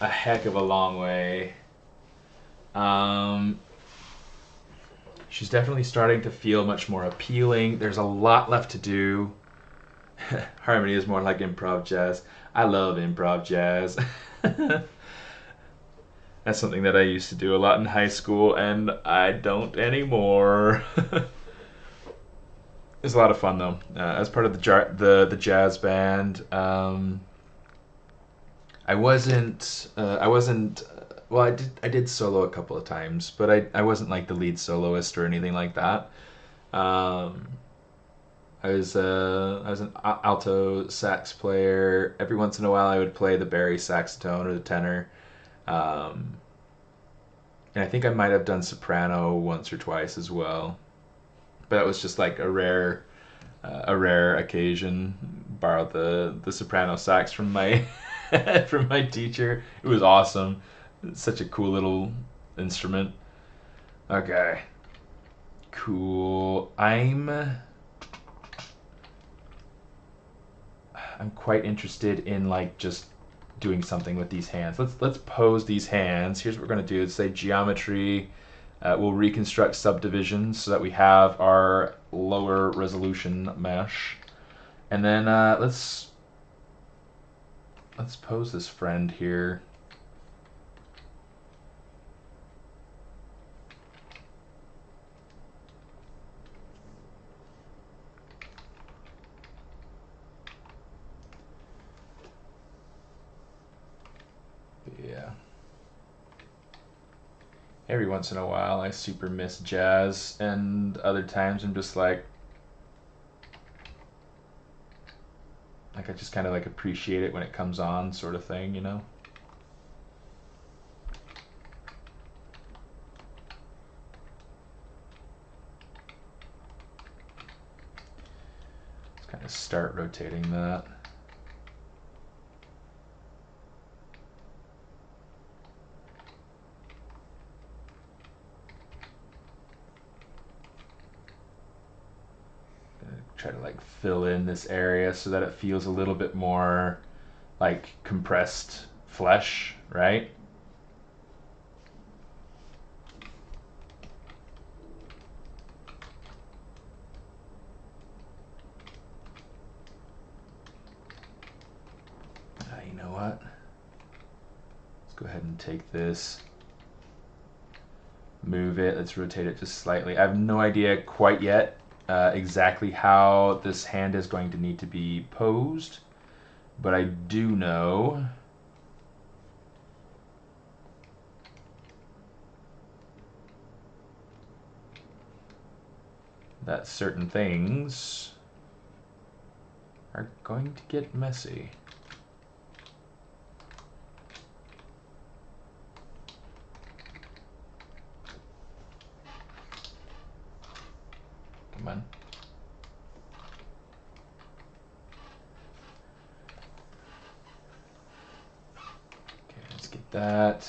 a heck of a long way. She's definitely starting to feel much more appealing. There's a lot left to do. Harmony is more like improv jazz. I love improv jazz. That's something that I used to do a lot in high school, and I don't anymore. It's a lot of fun though. As part of the jazz band, I wasn't. Well, I did solo a couple of times, but I wasn't like the lead soloist or anything like that. I was an alto sax player. Every once in a while, I would play the bari saxophone or the tenor. And I think I might have done soprano once or twice as well. But that was just like a rare occasion. Borrowed the soprano sax from my from my teacher. It was awesome. It's such a cool little instrument. Okay. Cool. I'm quite interested in like just doing something with these hands. Let's pose these hands. Here's what we're gonna do. Let's say geometry. We'll reconstruct subdivisions so that we have our lower resolution mesh. And then let's pose this friend here. Yeah. Every once in a while I super miss jazz, and other times I'm just like Like I just kind of like appreciate it when it comes on, sort of thing, you know. Let's kind of start rotating that. Try to like fill in this area so that it feels a little bit more like compressed flesh, right? You know what? Let's go ahead and take this, move it, let's rotate it just slightly. I have no idea quite yet exactly how this hand is going to need to be posed, but I do know that certain things are going to get messy. Come on. Okay, let's get that.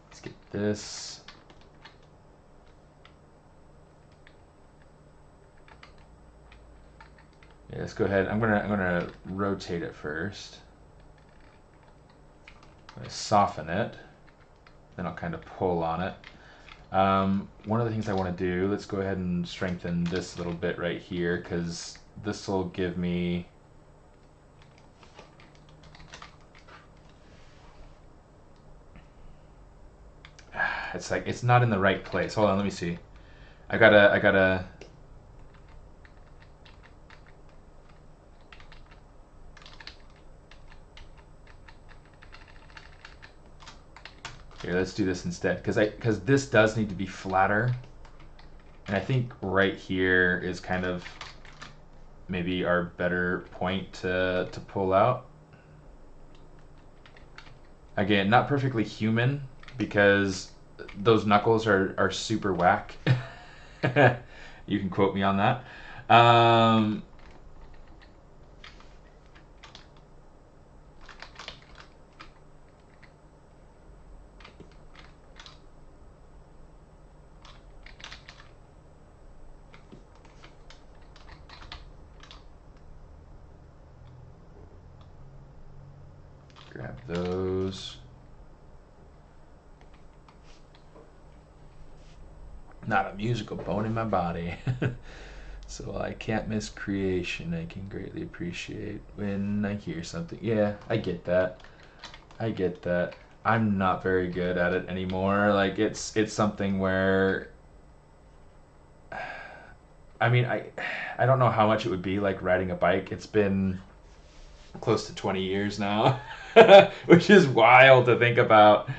Let's get this. Yeah, let's go ahead. I'm gonna rotate it first. I'm gonna soften it, then I'll kind of pull on it. One of the things I want to do, let's go ahead and strengthen this little bit right here, because this will give me it's like it's not in the right place. Hold on, let me see. I gotta here, let's do this instead, because this does need to be flatter, and I think right here is kind of maybe our better point to pull out. Again, not perfectly human, because those knuckles are super whack. You can quote me on that. Grab those. Not a musical bone in my body. So I can't miss creation. I can greatly appreciate when I hear something. Yeah, I get that. I get that. I'm not very good at it anymore. Like it's something where I mean, I don't know how much it would be like riding a bike. It's been close to 20 years now, which is wild to think about.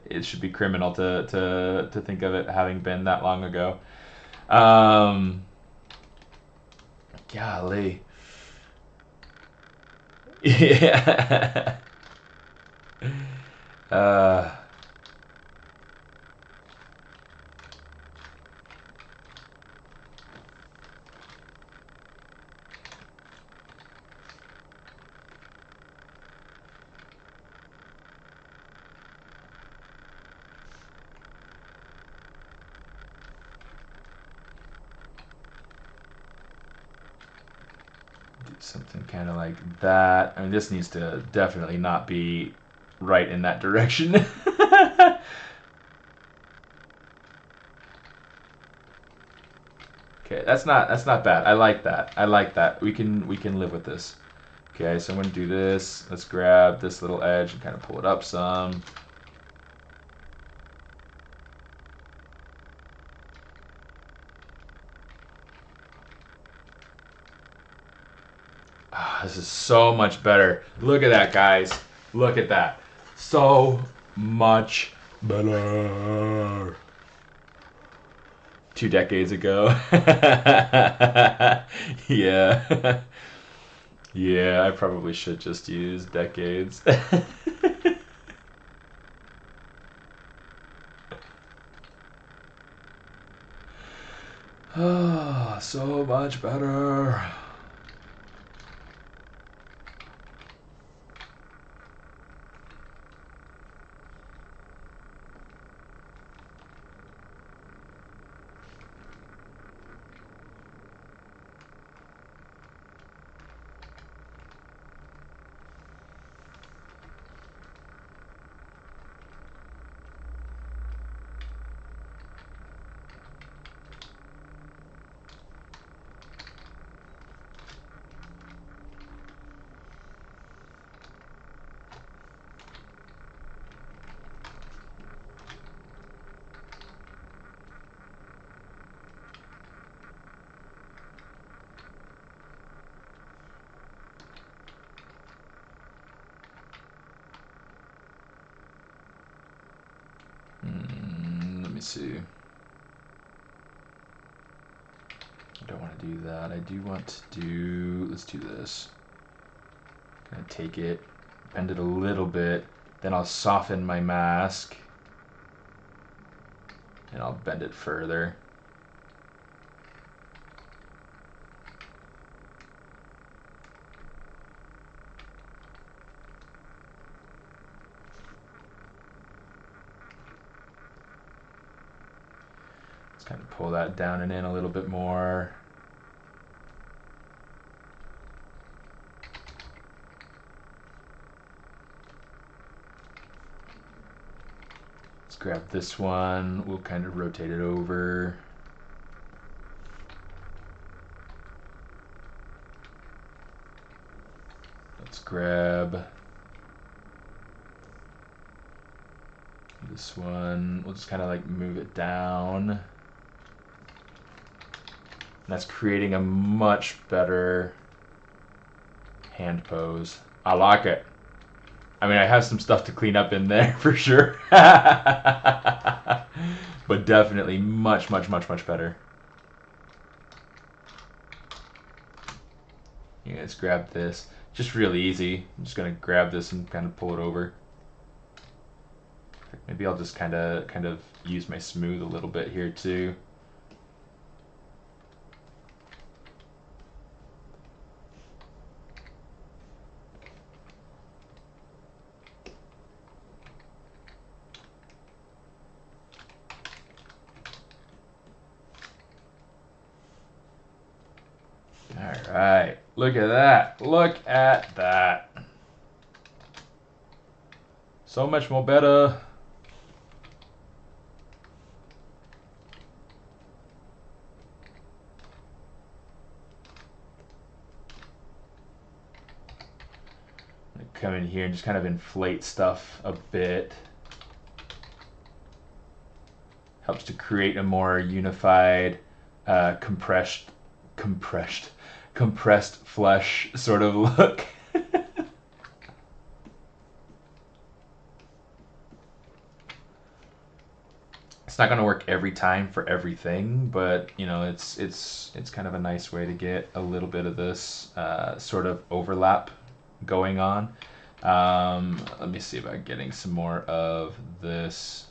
It should be criminal to think of it having been that long ago. Golly. Yeah. Something kind of like that. I mean, this needs to definitely not be right in that direction. Okay, that's not bad. I like that. I like that. We can live with this. Okay, so I'm going to do this. Let's grab this little edge and kind of pull it up some. This is so much better. Look at that, guys. Look at that. So much better. 2 decades ago. Yeah. Yeah, I probably should just use decades. Oh, so much better. Let me see. I don't want to do that. I do want to do, let's do this. Gonna take it, bend it a little bit, then I'll soften my mask, and I'll bend it further. Let's kind of pull that down and in a little bit more. Let's grab this one. We'll kind of rotate it over. Let's grab this one. We'll just kind of like move it down. And that's creating a much better hand pose. I like it. I mean, I have some stuff to clean up in there for sure. But definitely much, much, much, much better. Yeah, let's grab this. Just really easy. I'm just gonna grab this and kind of pull it over. Maybe I'll just kind of use my smooth a little bit here too. All right, look at that. Look at that. So much more better. Come in here and just kind of inflate stuff a bit. Helps to create a more unified, compressed flesh sort of look. It's not going to work every time for everything, but you know, it's kind of a nice way to get a little bit of this sort of overlap going on. Let me see about getting some more of this.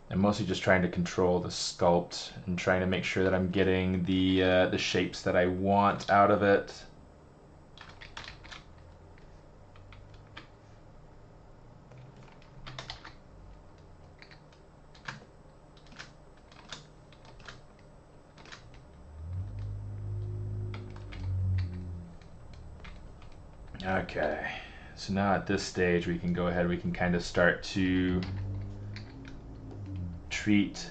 I'm mostly just trying to control the sculpt and trying to make sure that I'm getting the shapes that I want out of it. Okay, so now at this stage we can go ahead, we can kind of start to treat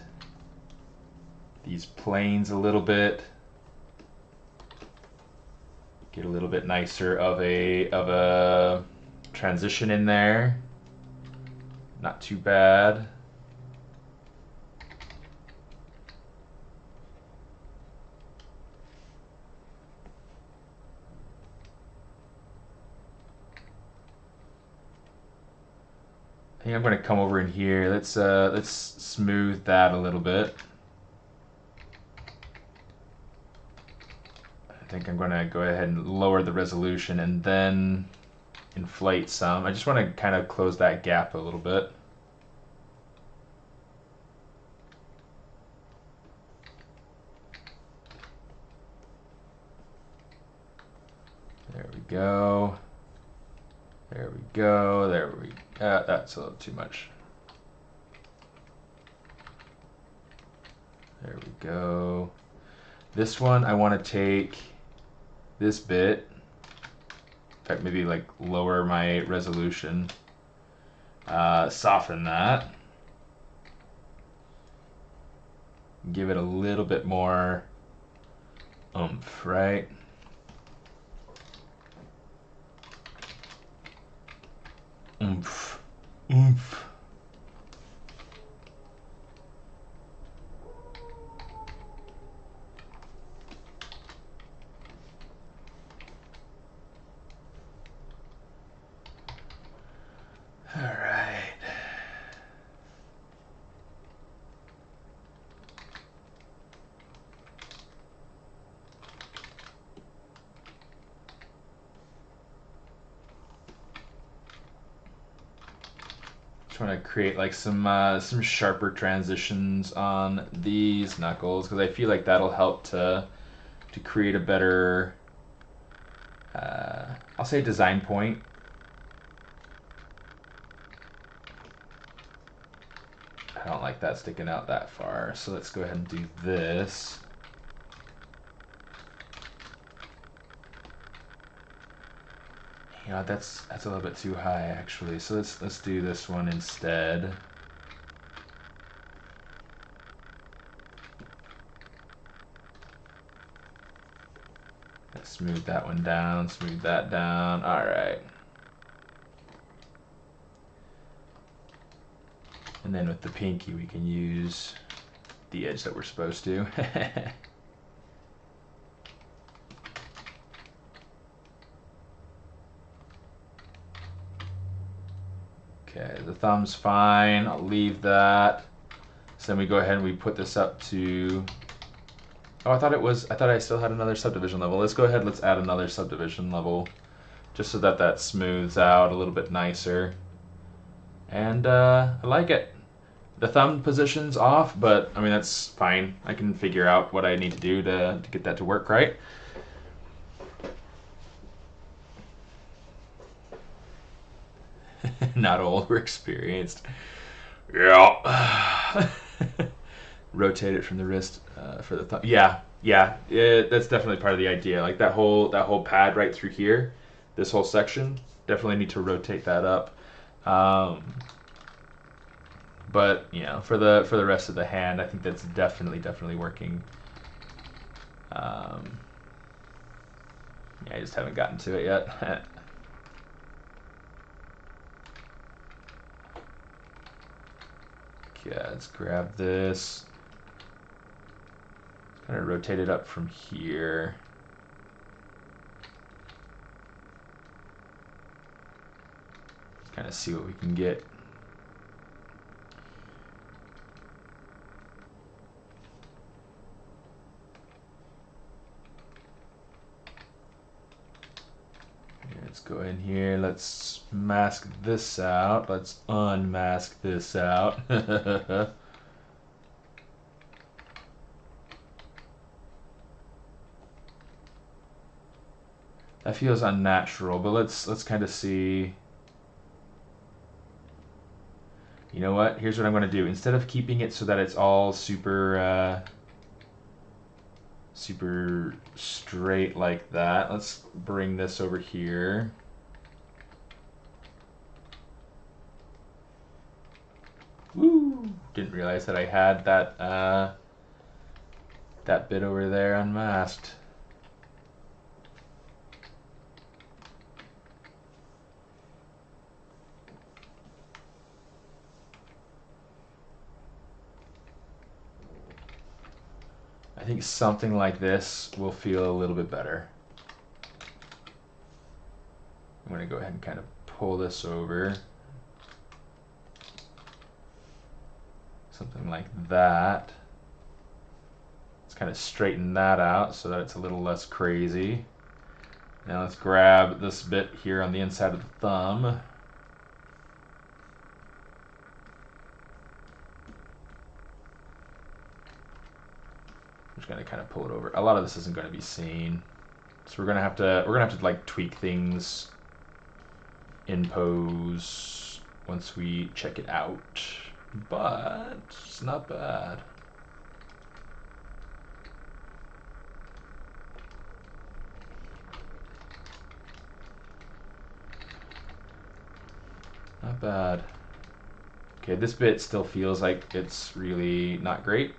these planes a little bit. Get a little bit nicer of a transition in there. Not too bad. I think I'm going to come over in here. Let's smooth that a little bit. I think I'm going to go ahead and lower the resolution and then inflate some. I just want to kind of close that gap a little bit. There we go. There we go. There we go. That's a little too much. There we go. This one I want to take this bit. In fact, maybe like lower my resolution. Soften that. Give it a little bit more oomph, right? Oomph. Oomph. All right. Trying to create like some sharper transitions on these knuckles because I feel like that'll help to create a better I'll say design point. I don't like that sticking out that far, so let's go ahead and do this. You know, that's a little bit too high actually. So let's do this one instead. Let's smooth that one down, smooth that down. All right. And then with the pinky we can use the edge that we're supposed to. Okay, the thumb's fine. I'll leave that. So then we go ahead and we put this up to. Oh, I thought I still had another subdivision level. Let's go ahead. Let's add another subdivision level, just so that that smooths out a little bit nicer. And I like it. The thumb position's off, but I mean that's fine. I can figure out what I need to do to get that to work right. Not old, we're experienced. Yeah. Rotate it from the wrist for the thumb. Yeah, that's definitely part of the idea. Like that whole pad right through here, this whole section, definitely need to rotate that up. But you know, for the rest of the hand, I think that's definitely working. Yeah, I just haven't gotten to it yet. Okay, let's grab this. Kind of rotate it up from here. Kind of see what we can get. Let's go in here, let's mask this out, let's unmask this out. That feels unnatural, but let's kind of see. You know what, here's what I'm going to do. Instead of keeping it so that it's all super straight like that, let's bring this over here. Woo! Didn't realize that I had that that bit over there unmasked. I think something like this will feel a little bit better. I'm going to go ahead and kind of pull this over. Something like that. Let's kind of straighten that out so that it's a little less crazy. Now let's grab this bit here on the inside of the thumb. I'm just going to kind of pull it over. A lot of this isn't going to be seen, so we're going to have to like tweak things in pose once we check it out. But it's not bad. Not bad. Okay, this bit still feels like it's really not great.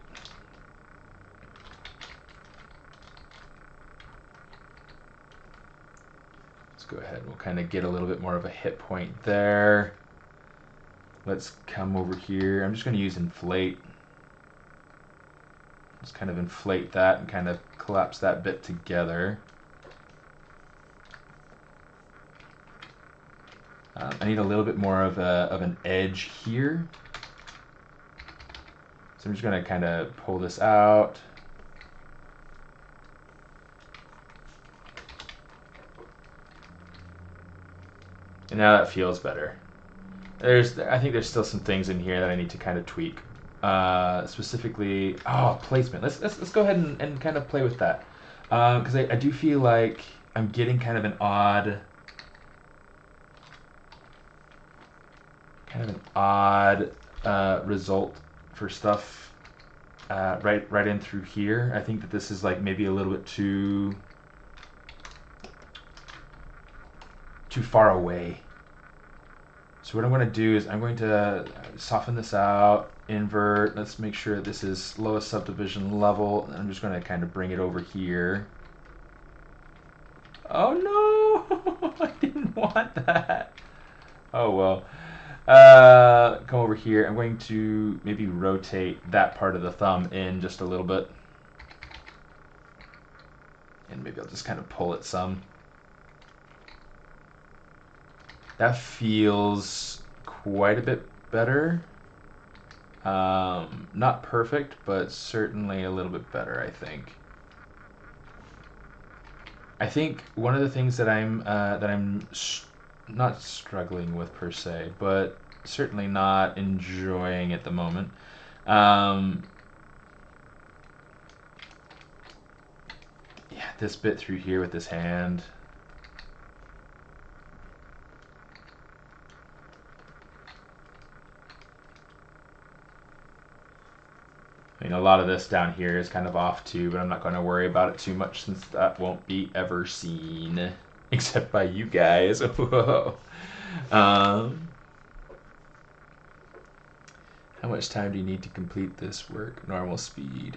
Let's go ahead and we'll kind of get a little bit more of a hit point there. Let's come over here. I'm just going to use inflate. Just kind of inflate that and kind of collapse that bit together. I need a little bit more of an edge here. So I'm just going to kind of pull this out. And now that feels better. I think there's still some things in here that I need to kind of tweak. Specifically, placement. Let's go ahead and kind of play with that. Because I do feel like I'm getting kind of an odd result for stuff right in through here. I think that this is like maybe a little bit too far away. So what I'm going to do is I'm going to soften this out, invert. Let's make sure this is lowest subdivision level. And I'm just going to kind of bring it over here. Oh no! I didn't want that. Oh well. Come over here. I'm going to maybe rotate that part of the thumb in just a little bit. And maybe I'll just kind of pull it some. That feels quite a bit better. Not perfect, but certainly a little bit better, I think. I think one of the things that I'm not struggling with per se, but certainly not enjoying at the moment. Yeah, this bit through here with this hand. I mean, a lot of this down here is kind of off too, but I'm not going to worry about it too much since that won't be ever seen, except by you guys. Whoa. How much time do you need to complete this work? Normal speed.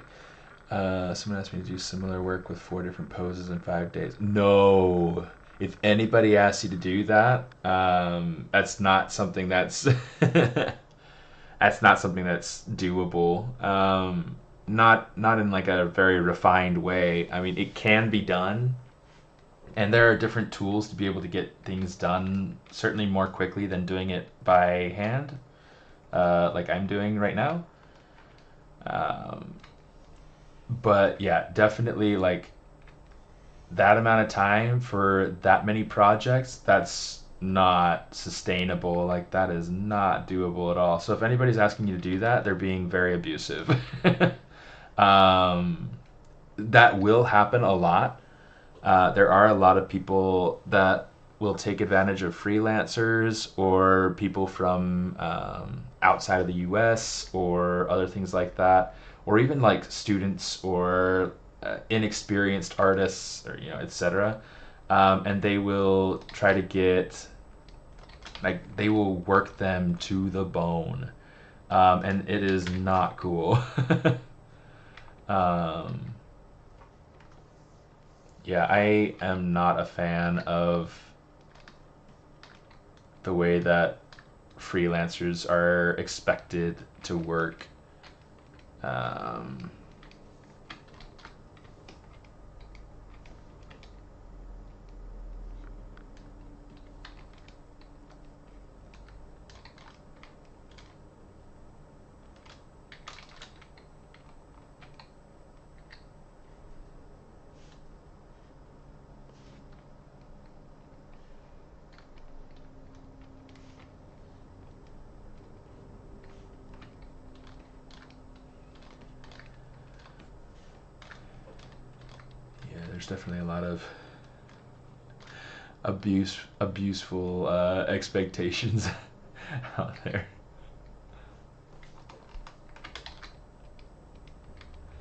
Someone asked me to do similar work with 4 different poses in 5 days. No. If anybody asks you to do that, that's not something that's that's not something that's doable. Not in like a very refined way. I mean, it can be done, and there are different tools to be able to get things done certainly more quickly than doing it by hand, like I'm doing right now. But yeah, definitely like that amount of time for that many projects, that's not sustainable. Like that is not doable at all. So if anybody's asking you to do that, they're being very abusive. That will happen a lot. There are a lot of people that will take advantage of freelancers or people from outside of the US or other things like that, or even like students or inexperienced artists, or etc. And they will try to get, like, they will work them to the bone, and it is not cool. Yeah, I am not a fan of the way that freelancers are expected to work. there's definitely a lot of abuseful expectations out there.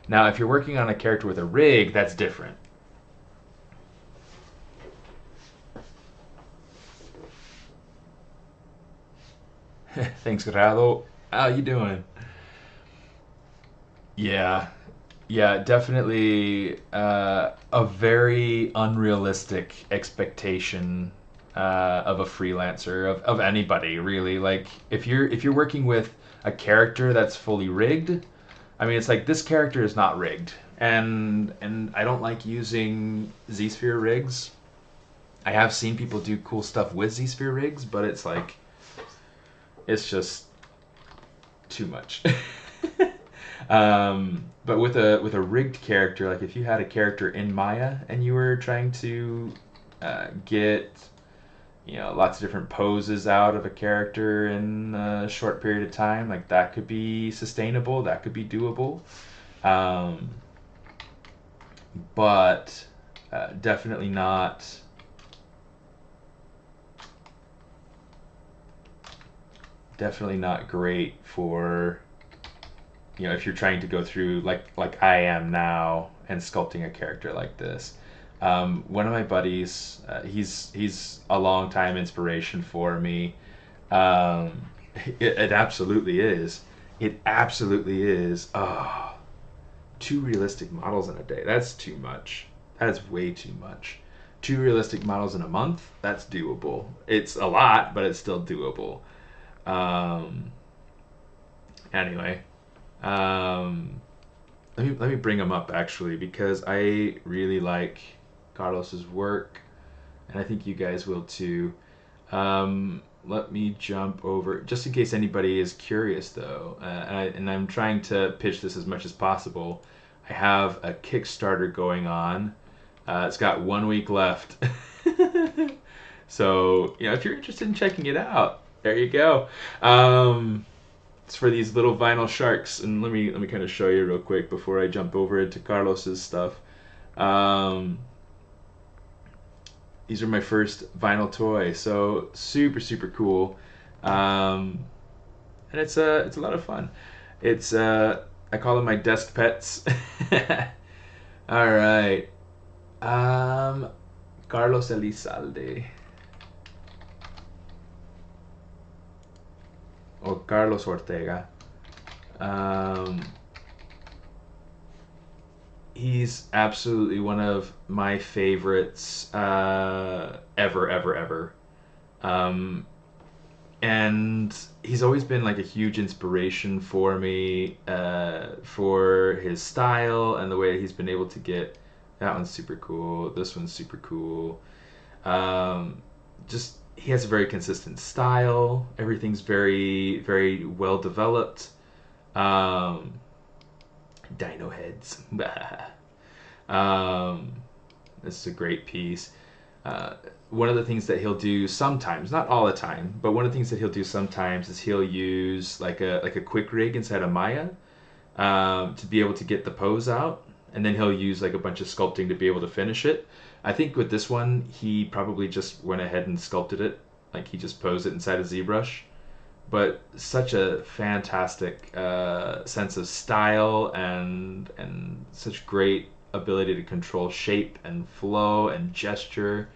Now, if you're working on a character with a rig, that's different. Thanks, Grado. How you doing? Yeah, yeah, definitely a very unrealistic expectation of a freelancer, of anybody really. Like if you're working with a character that's fully rigged, I mean it's like this character is not rigged, and I don't like using Z-sphere rigs. I have seen people do cool stuff with Z-sphere rigs, but it's like it's just too much. But with a rigged character, like if you had a character in Maya and you were trying to get lots of different poses out of a character in a short period of time, like that could be sustainable, that could be doable. But definitely not. Definitely not great for if you're trying to go through like I am now and sculpting a character like this. One of my buddies, he's a long time inspiration for me. It absolutely is. It absolutely is. Oh, 2 realistic models in a day. That's too much. That's way too much. 2 realistic models in a month. That's doable. It's a lot, but it's still doable. Anyway, let me bring him up actually because I really like Carlos's work, and I think you guys will too. Let me jump over just in case anybody is curious though, and I'm trying to pitch this as much as possible. I have a Kickstarter going on. It's got 1 week left, so if you're interested in checking it out. There you go. It's for these little vinyl sharks, and let me kind of show you real quick before I jump over into Carlos's stuff. These are my first vinyl toy, so super cool, and it's a lot of fun. It's I call them my desk pets. All right, Carlos Elizalde. Or Carlos Ortega. He's absolutely one of my favorites ever. And he's always been like a huge inspiration for me for his style and the way he's been able to get. That one's super cool. This one's super cool. Just he has a very consistent style. Everything's very well developed. Dino heads. This is a great piece. One of the things that he'll do sometimes, not all the time, but one of the things that he'll do sometimes is he'll use like a quick rig inside of Maya to be able to get the pose out, and then he'll use like a bunch of sculpting to be able to finish it. I think with this one, he probably just went ahead and sculpted it. Like he just posed it inside of ZBrush. But such a fantastic sense of style and such great ability to control shape and flow and gesture.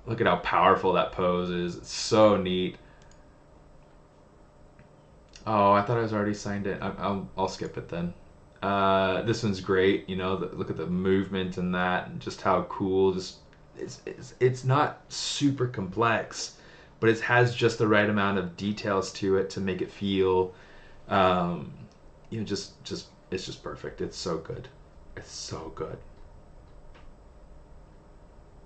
Look at how powerful that pose is. It's so neat. Oh, I thought I was already signed in. I'll skip it then. This one's great. Look at the movement and that, and just how cool. Just it's not super complex, but it has just the right amount of details to it to make it feel, just it's just perfect. It's so good. It's so good.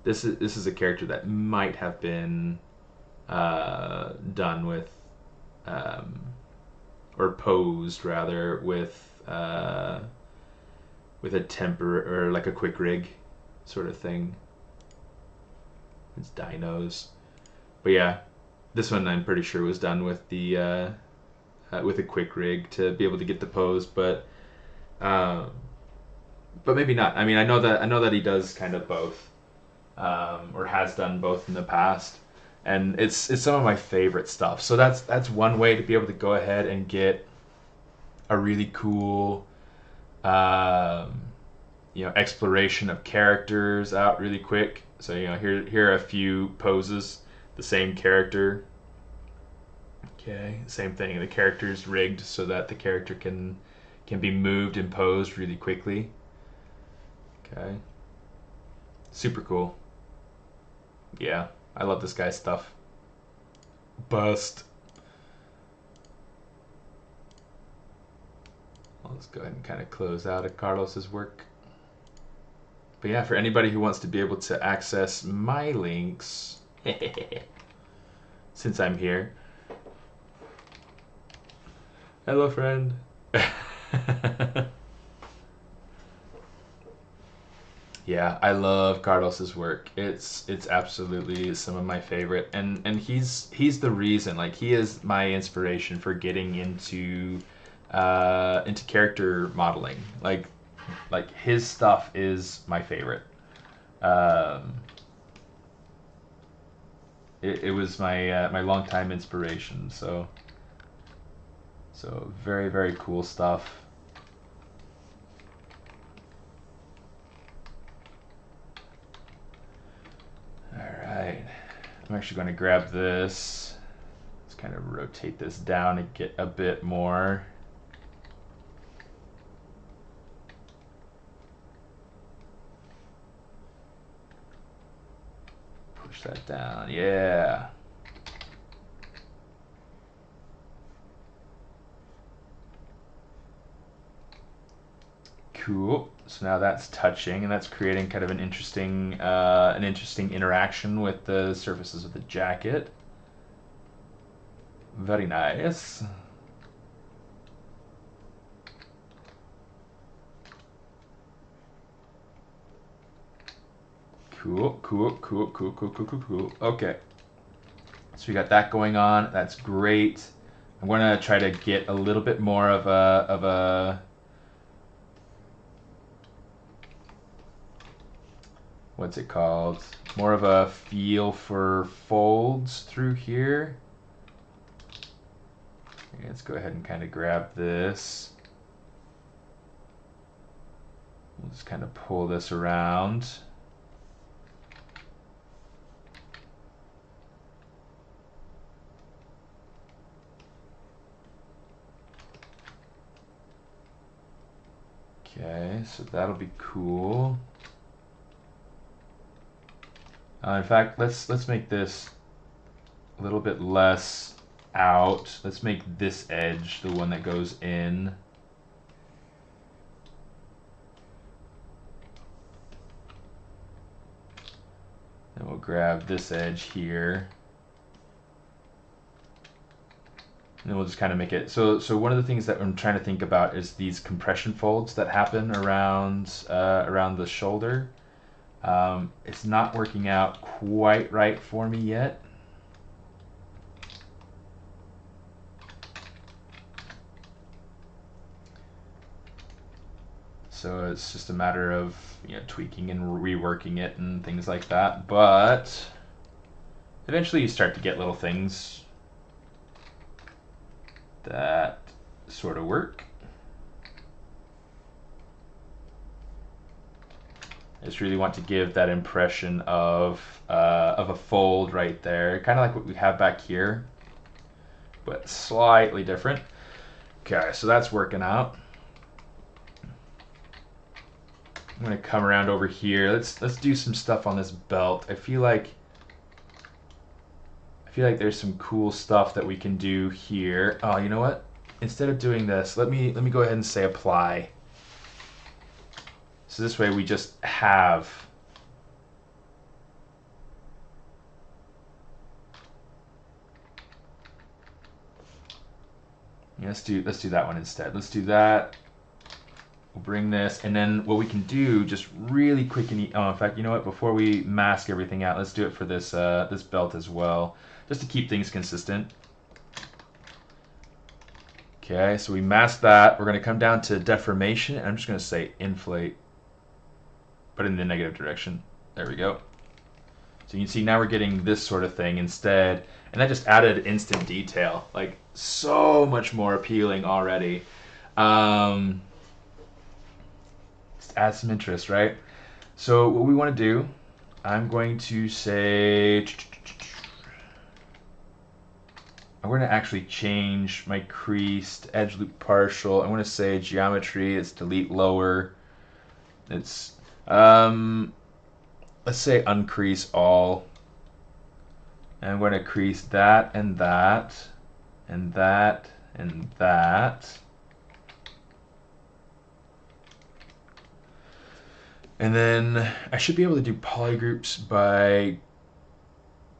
This is a character that might have been done with, or posed rather with a temper or like a quick rig sort of thing. It's dinos, but yeah, this one I'm pretty sure was done with the with a quick rig to be able to get the pose. But but maybe not. I mean, I know that he does kind of both, or has done both in the past, and it's some of my favorite stuff. So that's one way to be able to go ahead and get a really cool, um, exploration of characters out really quick. So here are a few poses, the same character. Okay, same thing. The character's rigged so that the character can be moved and posed really quickly. Okay, super cool. Yeah, I love this guy's stuff. Bust. I'll just go ahead and kind of close out of Carlos's work. But yeah, for anybody who wants to be able to access my links, since I'm here. Hello, friend. Yeah, I love Carlos's work. It's absolutely some of my favorite, and he's the reason. Like, he is my inspiration for getting into character modeling. Like his stuff is my favorite. Um, it was my longtime inspiration. So very, very cool stuff. Alright, I'm actually going to grab this. Let's kind of rotate this down and get a bit more. Push that down, yeah. Cool. So now that's touching, and that's creating kind of an interesting interaction with the surfaces of the jacket. Very nice. Cool. Okay. So we got that going on. That's great. I'm going to try to get a little bit more of a what's it called? More of a feel for folds through here. Okay, let's go ahead and kind of grab this. We'll just kind of pull this around. Okay, so that'll be cool. In fact, let's make this a little bit less out. Let's make this edge the one that goes in. Then we'll grab this edge here. And then we'll just kind of make it, so one of the things that I'm trying to think about is these compression folds that happen around around the shoulder. It's not working out quite right for me yet. So it's just a matter of tweaking and reworking it and things like that. But eventually you start to get little things that sort of work. I just really want to give that impression of a fold right there, kind of like what we have back here, but slightly different. Okay, so that's working out. I'm gonna come around over here. Let's do some stuff on this belt. I feel like there's some cool stuff that we can do here. Oh, you know what? Instead of doing this, let me go ahead and say apply. So this way we just have let's do that one instead. Let's do that. We'll bring this, and then what we can do just really quick and in fact, you know what? Before we mask everything out, let's do it for this this belt as well, just to keep things consistent. Okay, so we mask that. We're going to come down to deformation, and I'm just going to say inflate. but in the negative direction. There we go. So you can see now we're getting this sort of thing instead, and that just added instant detail, like so much more appealing already. Just add some interest, right? So what we want to do, I'm going to say, I'm going to actually change my creased edge loop partial. I'm going to say geometry, it's delete lower. It's, let's say uncrease all. And I'm going to crease that and that, and that, and that. And then I should be able to do polygroups by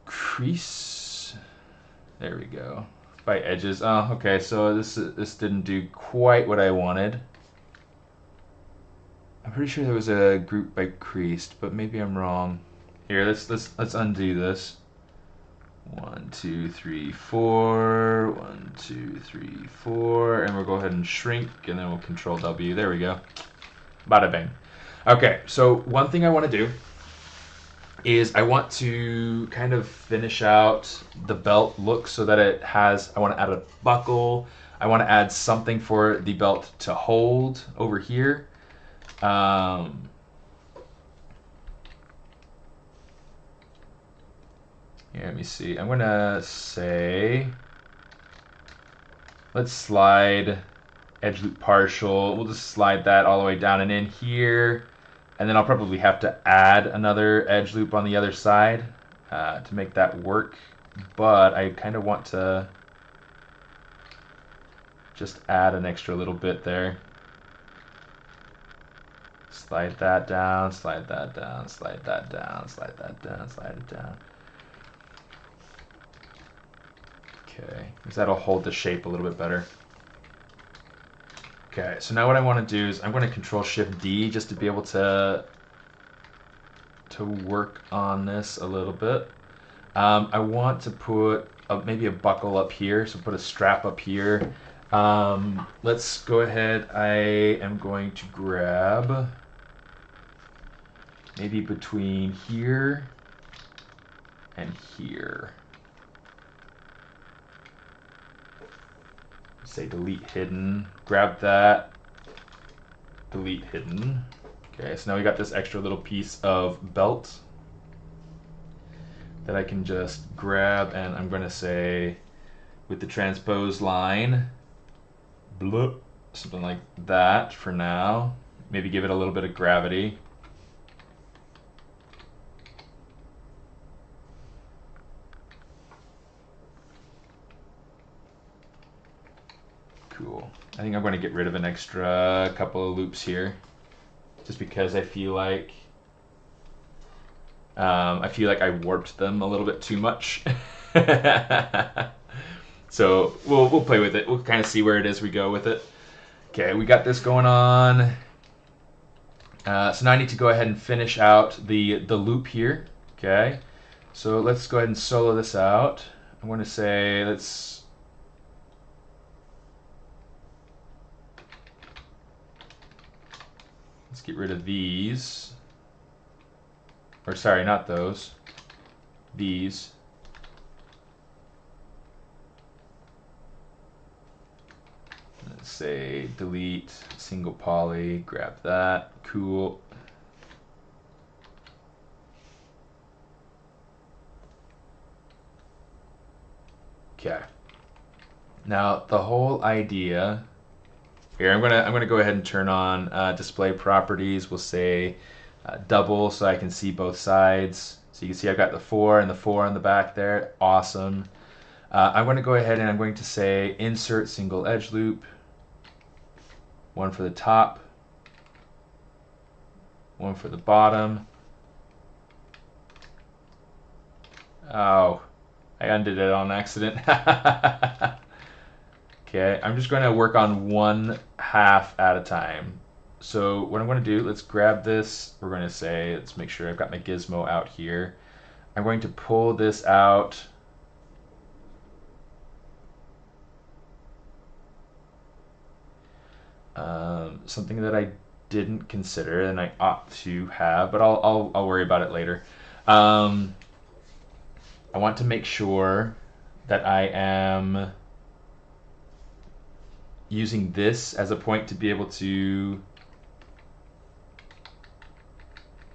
crease. There we go. By edges. Oh, okay. So this didn't do quite what I wanted. I'm pretty sure there was a group by creased, but maybe I'm wrong. Here, let's undo this. 1, 2, 3, 4. 1, 2, 3, 4, and we'll go ahead and shrink, and then we'll Control W. There we go. Bada bang. Okay, so one thing I want to do is I want to kind of finish out the belt look so that it has, I want to add a buckle. I want to add something for the belt to hold over here. Yeah, let me see. I'm going to say, let's slide edge loop partial. We'll just slide that all the way down and in here. And then I'll probably have to add another edge loop on the other side to make that work. But I kind of want to just add an extra little bit there. Slide that down, slide that down, slide that down, slide that down, slide it down. Okay, because that'll hold the shape a little bit better. Okay, so now what I want to do is I'm going to Control Shift D just to be able to work on this a little bit. I want to put maybe a buckle up here, so put a strap up here. Let's go ahead. I am going to grab maybe between here and here. Say delete hidden, grab that, delete hidden. Okay, so now we got this extra little piece of belt that I can just grab, and I'm going to say with the transpose line, blah, something like that for now. Maybe give it a little bit of gravity. Cool. I think I'm going to get rid of an extra couple of loops here, just because I feel like I warped them a little bit too much. So we'll play with it. We'll kind of see where it is we go with it. Okay, we got this going on. So now I need to go ahead and finish out the loop here. Okay, so let's go ahead and solo this out. I'm going to say let's get rid of these. Or sorry, not those. These. Let's say delete single poly, grab that. Cool. Okay. Now the whole idea here, I'm gonna go ahead and turn on display properties. We'll say double so I can see both sides. So you can see I've got the 4 and the 4 on the back there. Awesome. I'm going to go ahead and I'm going to say insert single edge loop. One for the top, one for the bottom. Oh, I undid it on accident. Okay, I'm just going to work on one half at a time. So what I'm going to do, let's grab this. We're going to say, let's make sure I've got my gizmo out here. I'm going to pull this out. Something that I didn't consider, and I ought to have, but I'll worry about it later. I want to make sure that I am using this as a point to be able to.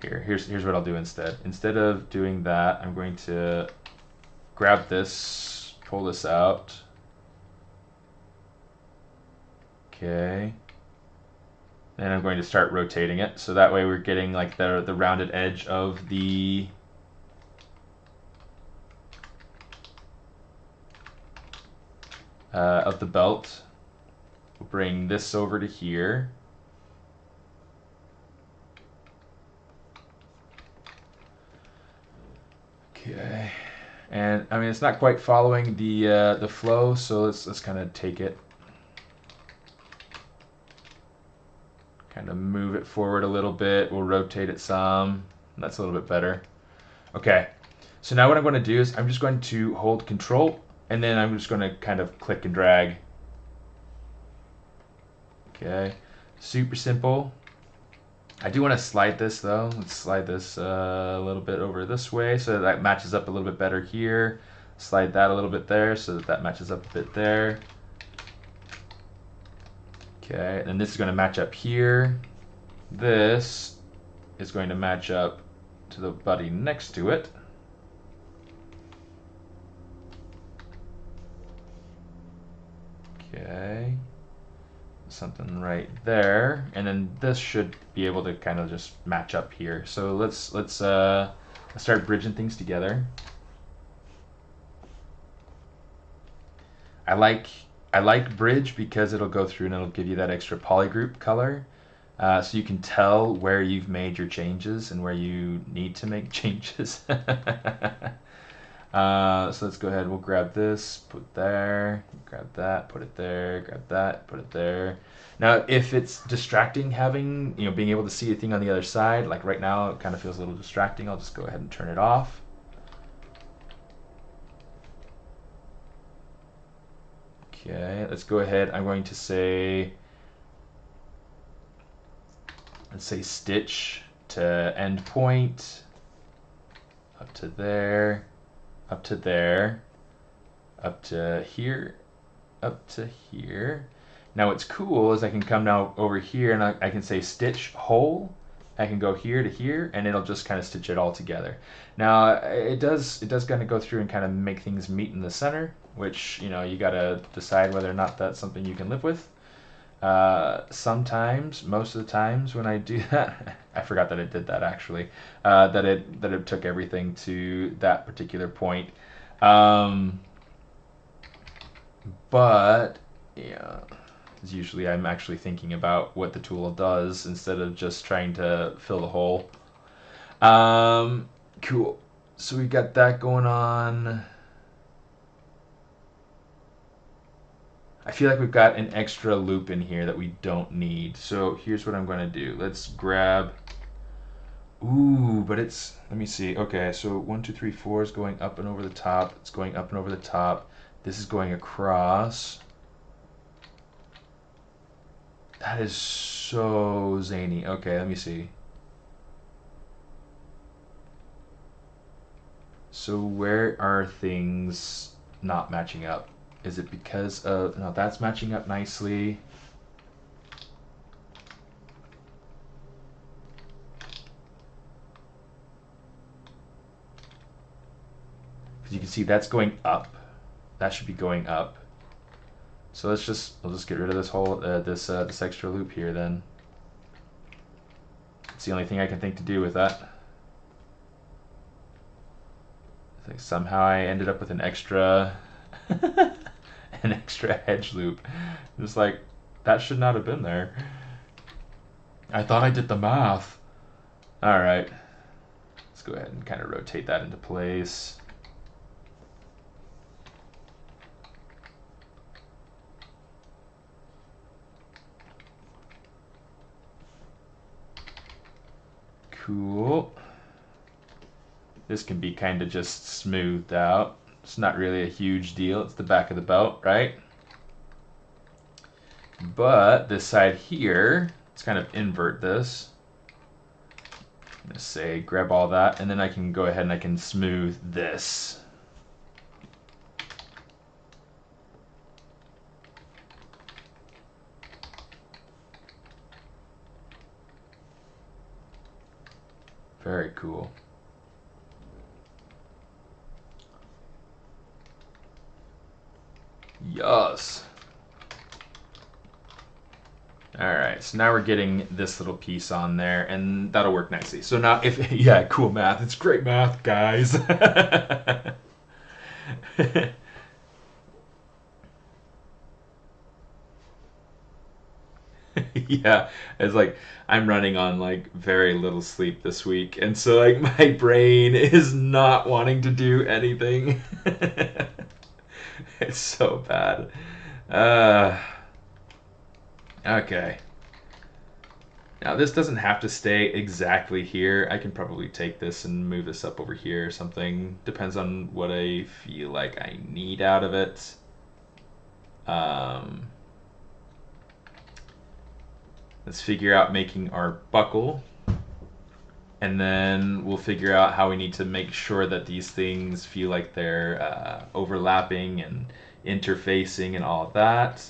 Here's what I'll do instead. Instead of doing that, I'm going to grab this, pull this out. Okay. And I'm going to start rotating it, so that way we're getting like the rounded edge of the belt. We'll bring this over to here. Okay. And I mean, it's not quite following the flow, so let's kind of take it, kind of move it forward a little bit. We'll rotate it some. That's a little bit better. Okay. So now what I'm going to do is I'm just going to hold Control, and then I'm just going to kind of click and drag. Okay. Super simple. I do want to slide this though. Let's slide this a little bit over this way so that matches up a little bit better here. Slide that a little bit there so that matches up a bit there. Okay, and this is going to match up here. This is going to match up to the buddy next to it. Okay. Something right there, and then this should be able to kind of just match up here. So let's start bridging things together. I like bridge because it'll go through and it'll give you that extra polygroup color, so you can tell where you've made your changes and where you need to make changes. So let's go ahead, we'll grab this, put there, grab that, put it there, grab that, put it there. Now, if it's distracting having, being able to see a thing on the other side, like right now it kind of feels a little distracting, I'll just go ahead and turn it off. Okay, let's go ahead, I'm going to say, let's say stitch to end point, up to there, up to there, up to here, up to here. Now what's cool is I can come now over here and I can say stitch hole. I can go here to here and it'll just kind of stitch it all together. Now it does kind of go through and kind of make things meet in the center, which you gotta decide whether or not that's something you can live with. Sometimes, most of the times when I do that, I forgot that it did that actually, that it took everything to that particular point. But yeah, usually I'm actually thinking about what the tool does instead of just trying to fill the hole. Cool. So we got that going on. I feel like we've got an extra loop in here that we don't need. So here's what I'm going to do. Let's grab. Ooh, but it's, let me see. Okay, so 1, 2, 3, 4 is going up and over the top. It's going up and over the top. This is going across. That is so zany. Okay, let me see. So where are things not matching up? Is it because of, no, that's matching up nicely. Because you can see that's going up. That should be going up. So we'll just get rid of this whole, this extra loop here then. It's the only thing I can think to do with that. I think somehow I ended up with an extra an extra edge loop. Just like, that should not have been there. I thought I did the math. Alright. Let's go ahead and kind of rotate that into place. Cool. This can be kind of just smoothed out. It's not really a huge deal. It's the back of the belt, right? But this side here, let's kind of invert this. I'm gonna say grab all that, and then I can go ahead and I can smooth this. Very cool. Yes. All right, so now we're getting this little piece on there, and that'll work nicely. So now, if yeah, cool math. It's great math, guys. Yeah, it's like I'm running on like very little sleep this week, and so like my brain is not wanting to do anything. It's so bad. Okay. Now this doesn't have to stay exactly here. I can probably take this and move this up over here or something. Depends on what I feel like I need out of it. Let's figure out making our buckle. And then we'll figure out how we need to make sure that these things feel like they're overlapping and interfacing and all of that.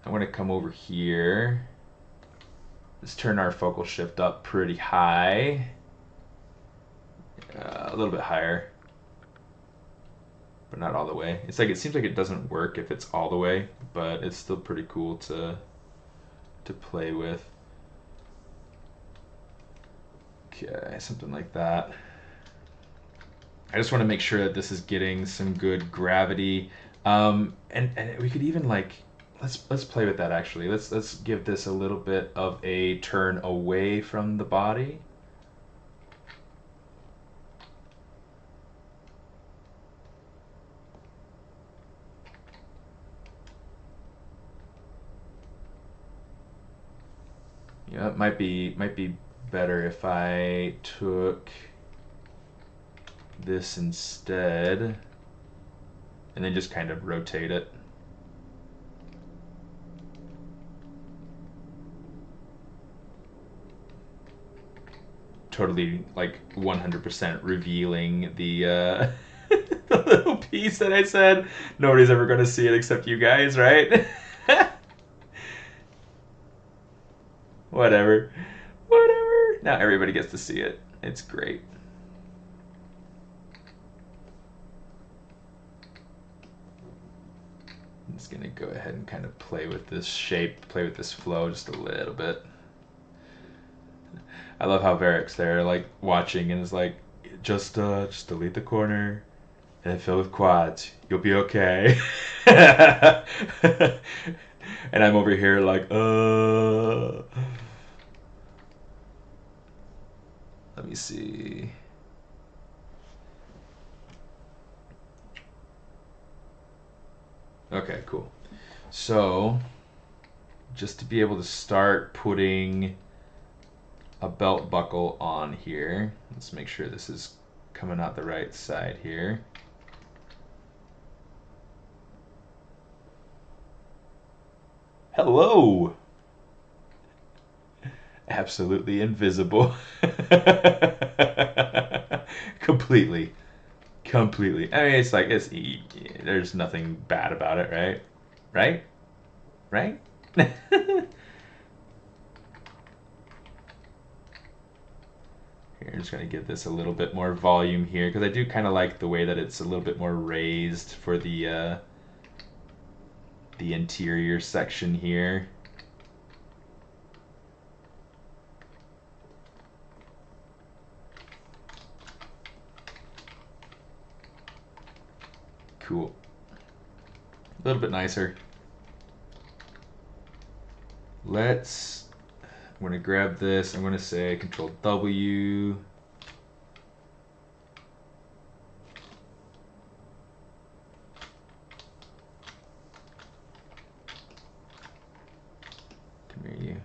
I want to come over here. Let's turn our focal shift up pretty high. A little bit higher. But not all the way. It's like it seems like it doesn't work if it's all the way, but it's still pretty cool to play with. Okay, something like that. I just want to make sure that this is getting some good gravity. And we could even like let's play with that actually. Let's give this a little bit of a turn away from the body. Yeah, it might be better if I took this instead and then just kind of rotate it. Totally like 100% revealing the the little piece that I said. Nobody's ever going to see it except you guys, right? Whatever. Whatever. Now everybody gets to see it. It's great. I'm just going to go ahead and kind of play with this shape, play with this flow just a little bit. I love how Varric's there, like, watching and is like, just delete the corner and then fill with quads. You'll be okay. And I'm over here like, Let me see. Okay, cool. So, just to be able to start putting a belt buckle on here, let's make sure this is coming out the right side here. Hello! Absolutely invisible. Completely. Completely. I mean, it's like, there's nothing bad about it, right? Right? Right? Here, I'm just going to give this a little bit more volume here, because I do kind of like the way that it's a little bit more raised for the interior section here. Cool. A little bit nicer. I'm going to grab this. I'm going to say Control W. Come here, you.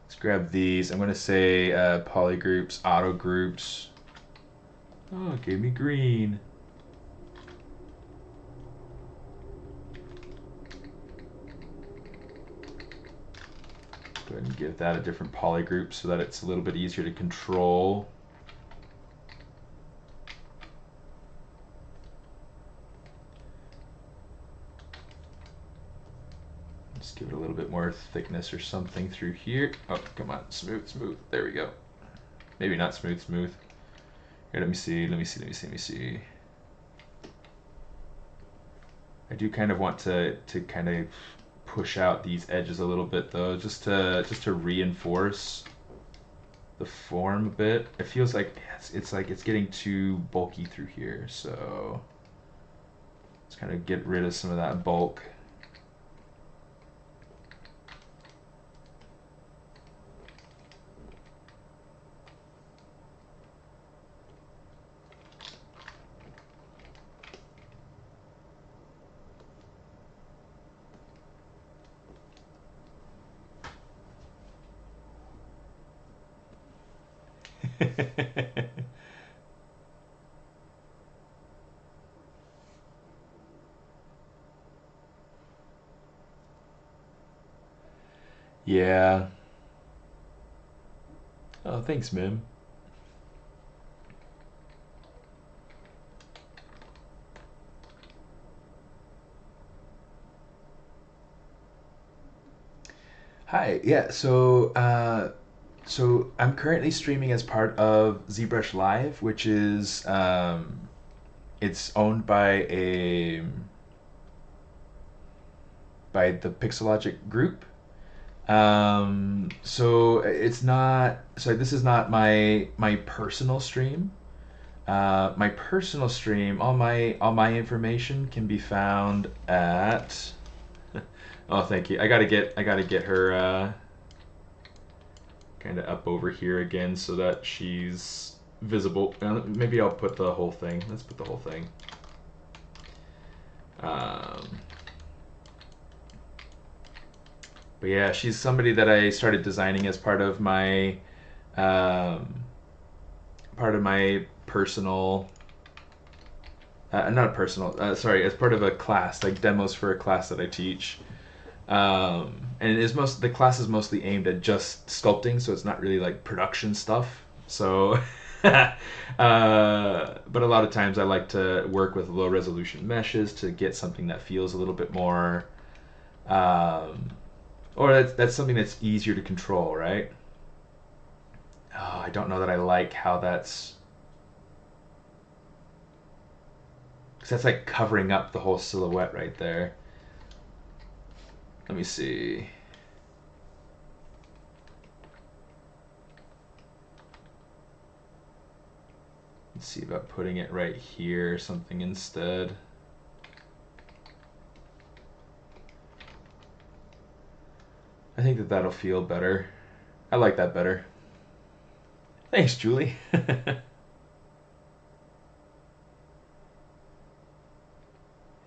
Let's grab these. I'm going to say polygroups, auto groups. Oh, it gave me green. ahead and give that a different poly group so that it's a little bit easier to control. Just give it a little bit more thickness or something through here. Oh, come on, smooth, smooth. There we go. Maybe not smooth, smooth. Here, let me see. I do kind of want to kind of push out these edges a little bit though, just to reinforce the form a bit. It feels like it's like it's getting too bulky through here, so let's kind of get rid of some of that bulk. Yeah. Oh, thanks, Mim. Hi. Yeah. So I'm currently streaming as part of ZBrush Live, which is it's owned by the Pixelogic group. So it's not. So this is not my personal stream. My personal stream, all my information can be found at. Oh, thank you. I gotta get her kind of up over here again so that she's visible. Maybe I'll put the whole thing. Let's put the whole thing. But yeah, she's somebody that I started designing as part of my personal, not personal, sorry, as part of a class, like demos for a class that I teach. And the class is mostly aimed at just sculpting, so it's not really like production stuff. So, but a lot of times I like to work with low resolution meshes to get something that feels a little bit more, or that's something that's easier to control, right? Oh, I don't know that I like how because that's like covering up the whole silhouette right there. Let me see. Let's see about putting it right here or something instead. I think that'll feel better. I like that better. Thanks, Julie.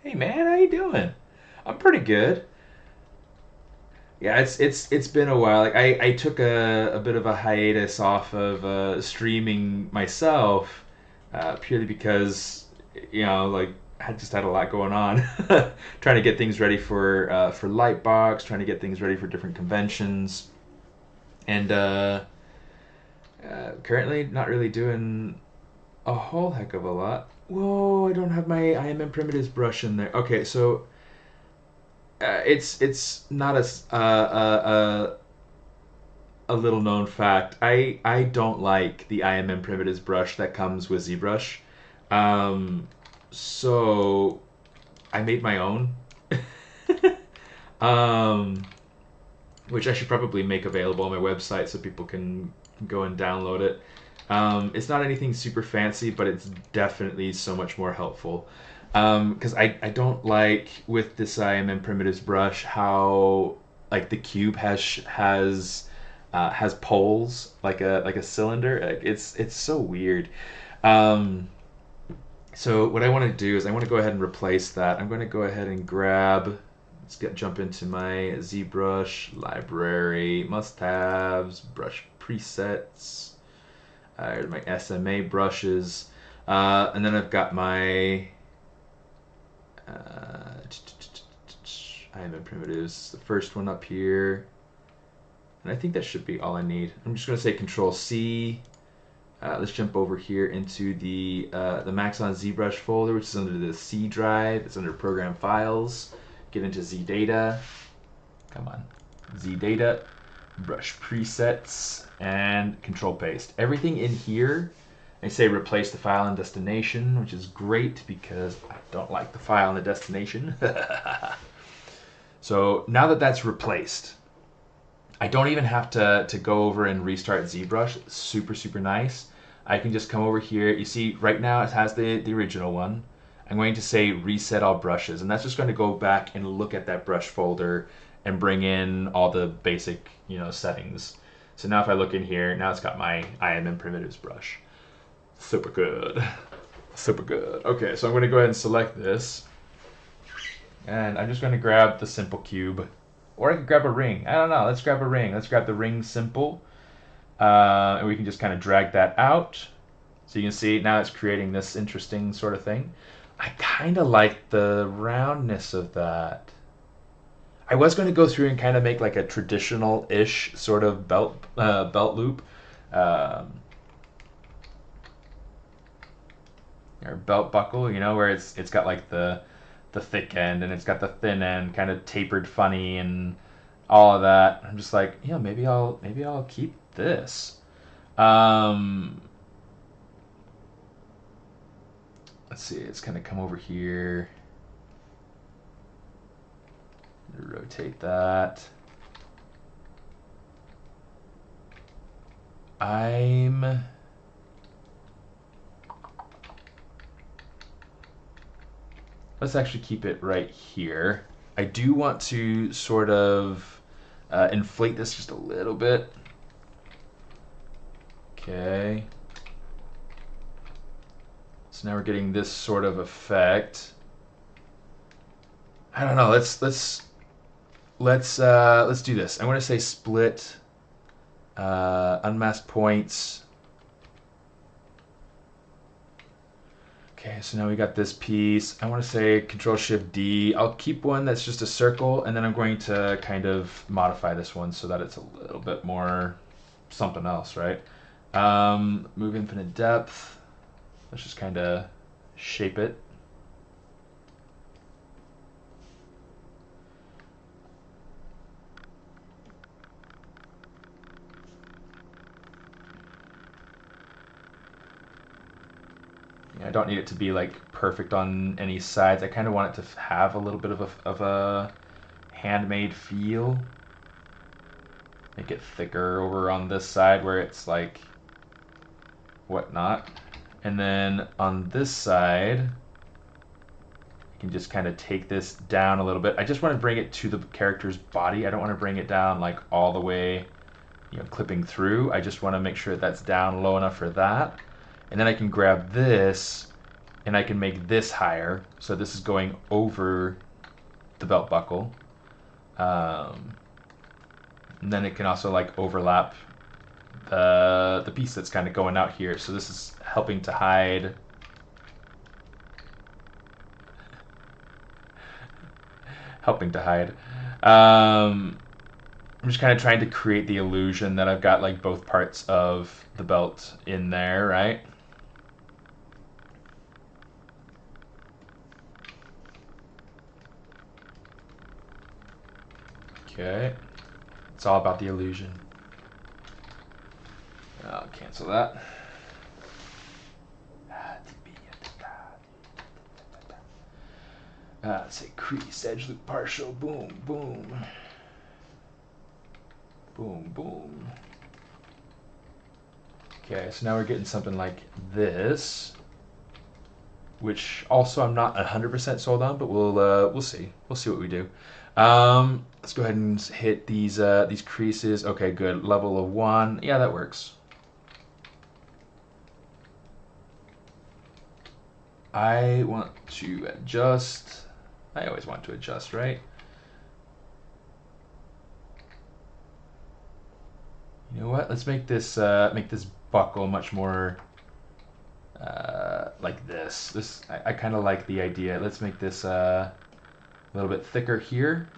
Hey man, how you doing? I'm pretty good. Yeah, it's been a while. Like I took a bit of a hiatus off of streaming myself, purely because like I just had a lot going on, trying to get things ready for Lightbox, trying to get things ready for different conventions, and currently not really doing a whole heck of a lot. Whoa, I don't have my IMM primitives brush in there. Okay, so it's not a little known fact. I don't like the IMM primitives brush that comes with ZBrush. So I made my own, which I should probably make available on my website so people can go and download it. It's not anything super fancy, but it's definitely so much more helpful. Because I don't like with this IMM primitives brush how like the cube has poles like a cylinder. Like, it's so weird. So what I want to do is I want to go ahead and replace that. I'm going to go ahead and jump into my ZBrush library, must-haves, brush presets, my SMA brushes, and then I've got my IMM primitives, the first one up here. And I think that should be all I need. I'm just going to say Control C. Let's jump over here into the Maxon ZBrush folder, which is under the C drive. It's under Program Files. Get into ZData. Come on. ZData, Brush Presets, and Control Paste. Everything in here, I say replace the file and destination, which is great because I don't like the file and the destination. So now that that's replaced, I don't even have to go over and restart ZBrush. It's super, super nice. I can just come over here. You see, right now it has the original one. I'm going to say reset all brushes, and that's just going to go back and look at that brush folder and bring in all the basic, settings. So now if I look in here, now it's got my IMM primitives brush. Super good. Super good. Okay, so I'm going to go ahead and select this. And I'm just going to grab the simple cube. Or I could grab a ring. I don't know. Let's grab a ring. Let's grab the ring simple. And we can just kind of drag that out. So you can see now it's creating this interesting sort of thing. I kind of like the roundness of that. I was going to go through and kind of make like a traditional-ish sort of belt loop. Or belt buckle, where it's got like the thick end and it's got the thin end kind of tapered funny and all of that. I'm just like, maybe I'll keep this. Let's see, it's gonna come over here. Rotate that. Let's actually keep it right here. I do want to sort of inflate this just a little bit. Okay. So now we're getting this sort of effect. I don't know. Let's do this. I want to say split, unmasked points. Okay, so now we got this piece. I want to say Control-Shift-D. I'll keep one that's just a circle, and then I'm going to kind of modify this one so that it's a little bit more something else, right? Move infinite depth. Let's just kind of shape it. I don't need it to be like perfect on any sides. I kind of want it to have a little bit of a handmade feel. Make it thicker over on this side where it's like whatnot. And then on this side, you can just kind of take this down a little bit. I just want to bring it to the character's body. I don't want to bring it down like all the way, clipping through. I just want to make sure that's down low enough for that. And then I can grab this and I can make this higher. So this is going over the belt buckle. And then it can also like overlap the piece that's kind of going out here. So this is helping to hide I'm just kind of trying to create the illusion that I've got like both parts of the belt in there, right? Okay, it's all about the illusion. I'll cancel that. Let's say crease, edge loop, partial, boom, boom. Boom, boom. Okay, so now we're getting something like this, which also I'm not 100% sold on, but we'll see. We'll see what we do. Let's go ahead and hit these creases. Okay, good. Level of 1. Yeah, that works. I want to adjust. I always want to adjust, right? You know what? Let's make this buckle much more like this. I kind of like the idea. Let's make this a little bit thicker here.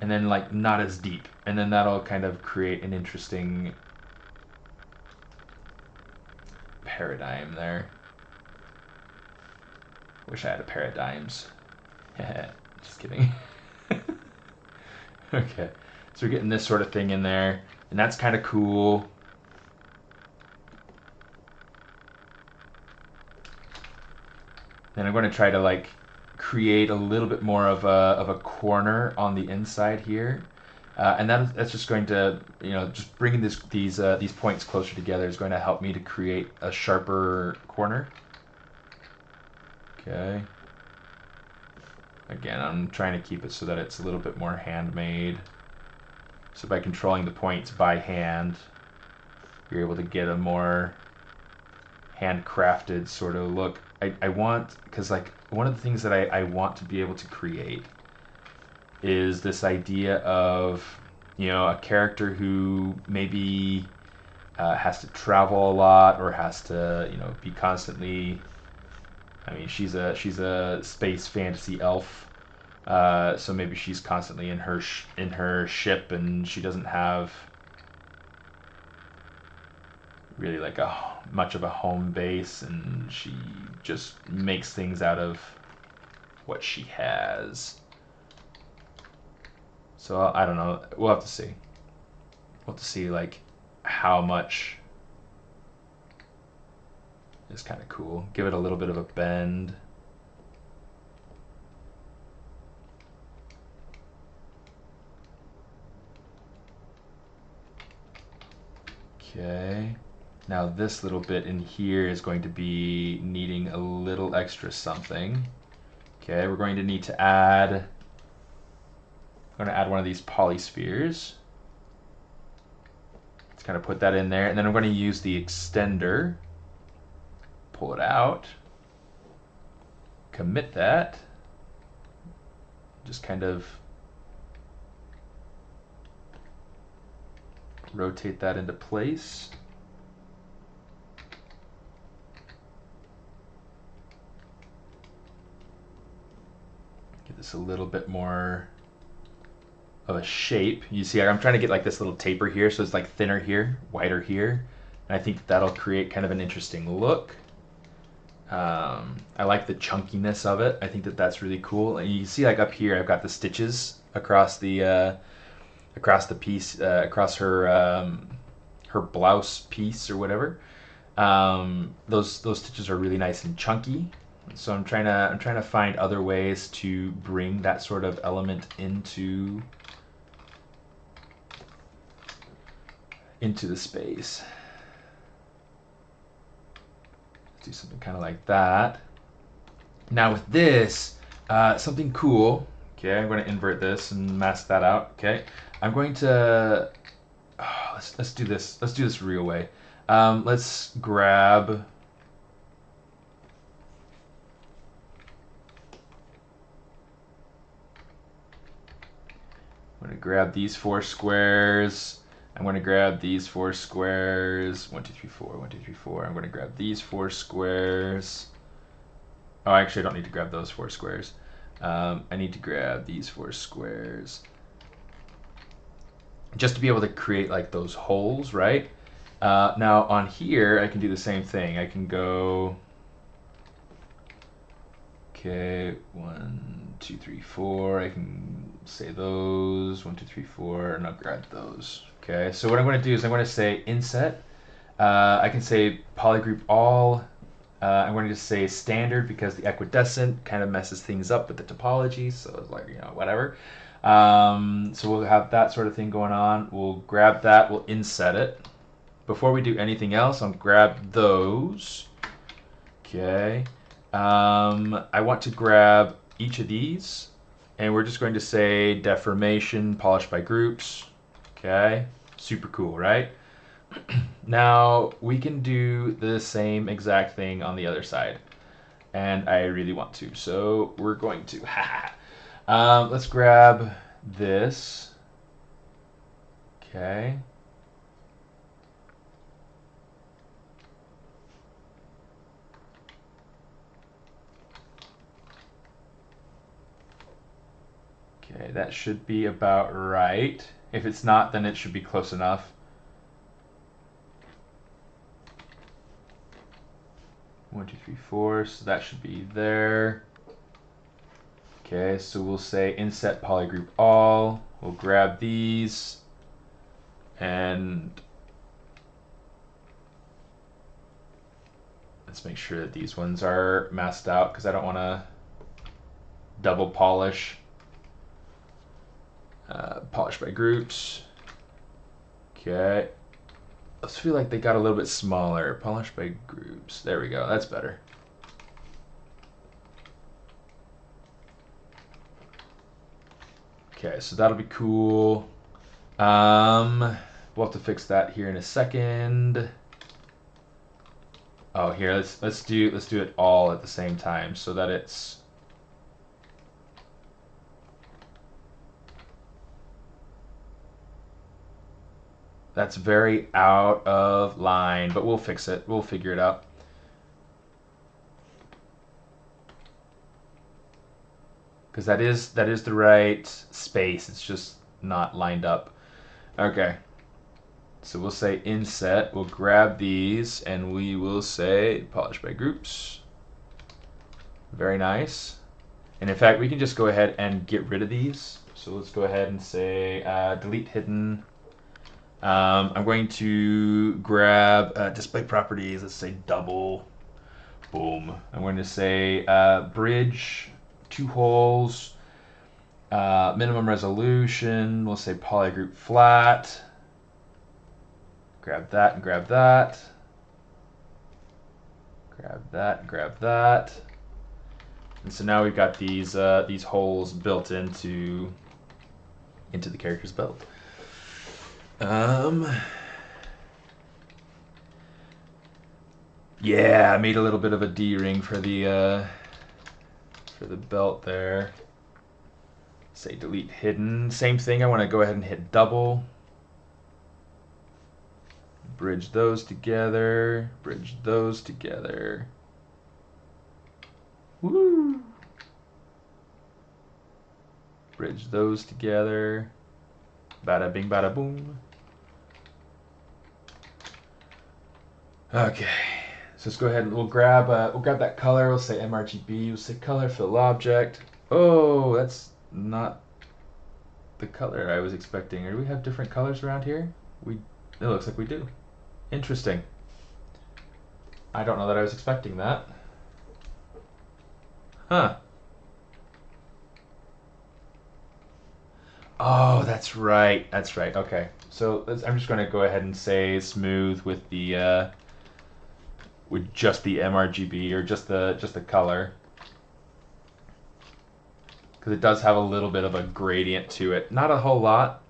and then like not as deep, and then that'll kind of create an interesting paradigm there. Wish I had a pair of dimes. Just kidding. Okay, so we're getting this sort of thing in there, and that's kind of cool. Then I'm going to try to like create a little bit more of a corner on the inside here, and that's just going to, you know, just bringing these points closer together is going to help me to create a sharper corner. Okay. Again, I'm trying to keep it so that it's a little bit more handmade. So by controlling the points by hand, you're able to get a more handcrafted sort of look. I want, because like one of the things that I want to be able to create is this idea of, you know, a character who maybe has to travel a lot, or has to, you know, be constantly, I mean, she's a space fantasy elf, so maybe she's constantly in her ship, and she doesn't have really like much of a home base, and she just makes things out of what she has. So I don't know. We'll have to see. We'll have to see like how much is kind of cool. Give it a little bit of a bend. Okay. Now this little bit in here is going to be needing a little extra something. Okay, we're going to need to add, I'm going to add one of these polyspheres. Let's kind of put that in there, and then I'm going to use the extender, pull it out, commit that, just kind of rotate that into place. Give this a little bit more of a shape. You see, I'm trying to get like this little taper here, so it's like thinner here, wider here, and I think that'll create kind of an interesting look. I like the chunkiness of it. I think that that's really cool. And you see, like up here, I've got the stitches across the piece, across her her blouse piece or whatever. Those stitches are really nice and chunky. So I'm trying to find other ways to bring that sort of element into the space. Let's do something kind of like that. Now with this, something cool. Okay, I'm going to invert this and mask that out. Okay, I'm going to let's do this. Let's do this real way. Let's grab. I'm going to grab these 4 squares. I'm going to grab these 4 squares. 1, 2, 3, 4. 1, 2, 3, 4. I'm going to grab these 4 squares. Oh, actually, I don't need to grab those 4 squares. I need to grab these 4 squares. Just to be able to create like those holes, right? Now on here, I can do the same thing. I can go, okay, 1, 2, 3, 4. I can say those, 1, 2, 3, 4, and I'll grab those. Okay, so what I'm going to do is I'm going to say inset. I can say polygroup all. I'm going to just say standard because the equidistant kind of messes things up with the topology, so it's like, you know, whatever. So we'll have that sort of thing going on. We'll grab that, we'll inset it. Before we do anything else, I'll grab those. Okay. I want to grab each of these, and we're just going to say deformation, polish by groups. Okay. Super cool, right? Now we can do the same exact thing on the other side, and I really want to, so we're going to let's grab this. Okay, Okay, that should be about right. If it's not, then it should be close enough. One, two, three, four, so that should be there. Okay, so we'll say inset polygroup all. We'll grab these and let's make sure that these ones are masked out because I don't want to double polish. Polish by groups. Okay. I feel like they got a little bit smaller. Polish by groups. There we go. That's better. Okay, so that'll be cool. We'll have to fix that here in a second. Oh, here let's do it all at the same time so that it's that's very out of line, but we'll fix it. We'll figure it out. Because that is the right space. It's just not lined up. Okay. So we'll say inset. We'll grab these and we will say polish by groups. Very nice. And in fact, we can just go ahead and get rid of these. So let's go ahead and say delete hidden. I'm going to grab display properties. Let's say double. Boom. I'm going to say bridge, 2 holes, minimum resolution. We'll say polygroup flat. Grab that and grab that. Grab that and grab that. And so now we've got these holes built into the character's belt. Yeah, I made a little bit of a D-ring for the belt there. Say delete hidden. Same thing, I want to go ahead and hit double. Bridge those together. Bridge those together. Woo! Bridge those together. Bada bing, bada boom. Okay, so let's go ahead and we'll grab that color. We'll say MRGB. We'll say color fill object. Oh, that's not the color I was expecting. Or do we have different colors around here? It looks like we do. Interesting. I don't know that I was expecting that. Huh. Oh, that's right. That's right. Okay. So I'm just going to go ahead and say smooth with the with just the MRGB or just the color, because it does have a little bit of a gradient to it. Not a whole lot,